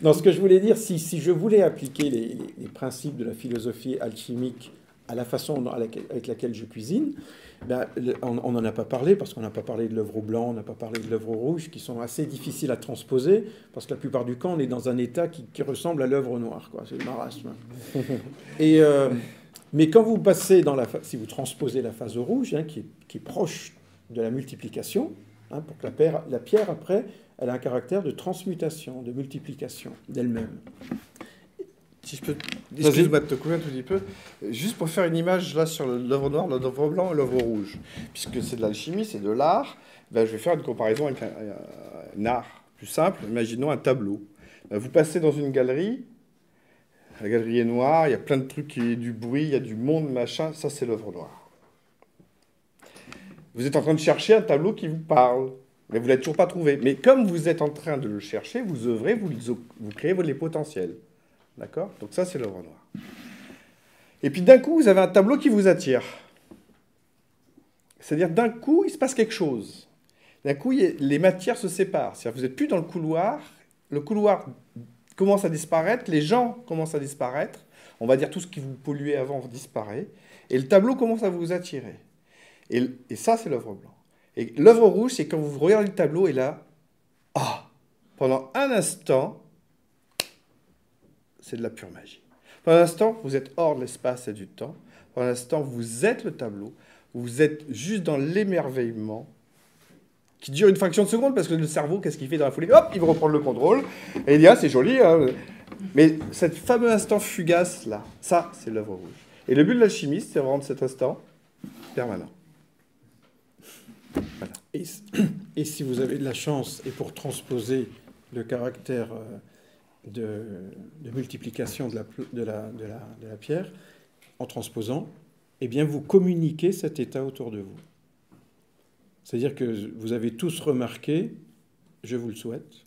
Dans ce que je voulais dire, si je voulais appliquer les principes de la philosophie alchimique à la façon avec laquelle je cuisine, ben, on n'en a pas parlé, parce qu'on n'a pas parlé de l'œuvre au blanc, on n'a pas parlé de l'œuvre au rouge, qui sont assez difficiles à transposer, parce que la plupart du temps, on est dans un état qui ressemble à l'œuvre noire, quoi. C'est le marasme. Mais quand vous passez si vous transposez la phase au rouge, hein, qui est proche de la multiplication, hein, pour que la pierre, après, elle a un caractère de transmutation, de multiplication d'elle-même. Si je peux, excuse-moi de te couper un tout petit peu, juste pour faire une image là sur l'œuvre noire, l'œuvre blanc et l'œuvre rouge, puisque c'est de l'alchimie, c'est de l'art, ben, je vais faire une comparaison avec un art plus simple. Imaginons un tableau. Ben, vous passez dans une galerie, la galerie est noire, il y a plein de trucs, il y a du bruit, il y a du monde, machin, ça c'est l'œuvre noire. Vous êtes en train de chercher un tableau qui vous parle, mais vous ne l'avez toujours pas trouvé. Mais comme vous êtes en train de le chercher, vous œuvrez, vous créez les potentiels. D'accord? Donc ça, c'est l'œuvre noire. Et puis d'un coup, vous avez un tableau qui vous attire. C'est-à-dire, d'un coup, il se passe quelque chose. D'un coup, les matières se séparent. C'est-à-dire, vous n'êtes plus dans le couloir commence à disparaître, les gens commencent à disparaître, on va dire tout ce qui vous polluait avant disparaît, et le tableau commence à vous attirer. Et ça, c'est l'œuvre blanche. Et l'œuvre rouge, c'est quand vous regardez le tableau, et là, pendant un instant, c'est de la pure magie. Pendant un instant, vous êtes hors de l'espace et du temps. Pendant un instant, vous êtes le tableau. Vous êtes juste dans l'émerveillement qui dure une fraction de seconde parce que le cerveau, qu'est-ce qu'il fait dans la foulée? Hop, il va reprendre le contrôle. Et il dit, c'est joli. Hein. Mais cet fameux instant fugace-là, ça, c'est l'œuvre rouge. Et le but de l'alchimiste, c'est de rendre cet instant permanent. Voilà. Et si vous avez de la chance, et pour transposer le caractère... De multiplication de la pierre, en transposant, eh bien, vous communiquez cet état autour de vous. C'est-à-dire que vous avez tous remarqué, je vous le souhaite,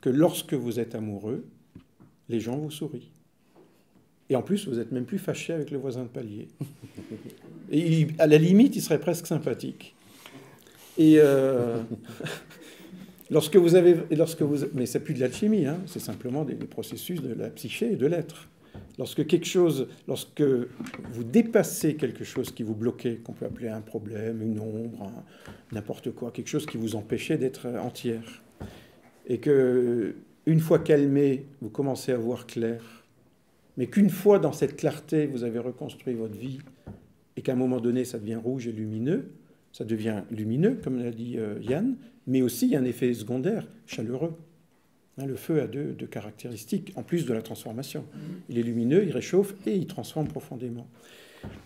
que lorsque vous êtes amoureux, les gens vous sourient. Et en plus, vous n'êtes même plus fâché avec le voisin de palier. Et à la limite, il serait presque sympathique. Et... mais c'est plus de l'alchimie, hein, c'est simplement des processus de la psyché et de l'être. Lorsque vous dépassez quelque chose qui vous bloquait, qu'on peut appeler un problème, une ombre, n'importe quoi, quelque chose qui vous empêchait d'être entière, et que une fois calmé, vous commencez à voir clair, mais qu'une fois dans cette clarté, vous avez reconstruit votre vie, et qu'à un moment donné, ça devient rouge et lumineux, ça devient lumineux, comme l'a dit Yann, mais aussi il y a un effet secondaire, chaleureux. Hein, le feu a deux caractéristiques, en plus de la transformation. Il est lumineux, il réchauffe et il transforme profondément.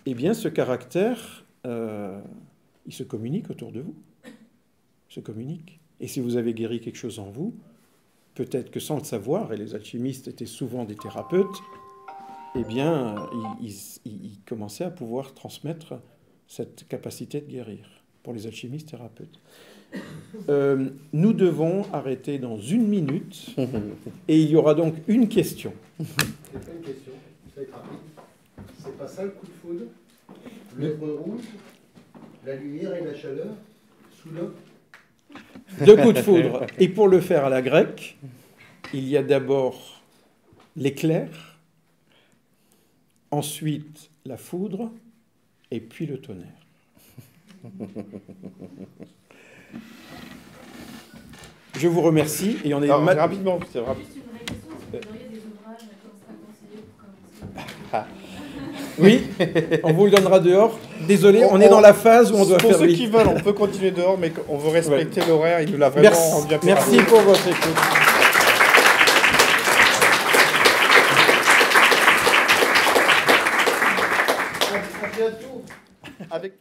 Eh bien, ce caractère, il se communique autour de vous. Il se communique. Et si vous avez guéri quelque chose en vous, peut-être que sans le savoir, et les alchimistes étaient souvent des thérapeutes, eh bien, ils commençaient à pouvoir transmettre cette capacité de guérir pour les alchimistes thérapeutes. Nous devons arrêter dans 1 minute et il y aura donc une question. C'est pas une question, ça va être rapide. C'est pas ça le coup de foudre? L'œuvre rouge, la lumière et la chaleur sous l'eau? 2 coups de foudre. Et pour le faire à la grecque, il y a d'abord l'éclair, ensuite la foudre et puis le tonnerre. Je vous remercie et on est rapidement. C'est Juste une vraie question, est-ce que vous auriez des ouvrages à conseiller pour commencer? Oui, on vous le donnera dehors. Désolé, on est dans la phase où on doit faire... Pour ceux qui veulent, on peut continuer dehors, mais on veut respecter l'horaire. Il nous l'a vraiment bien fait. Merci pour votre écoute. bientôt. Avec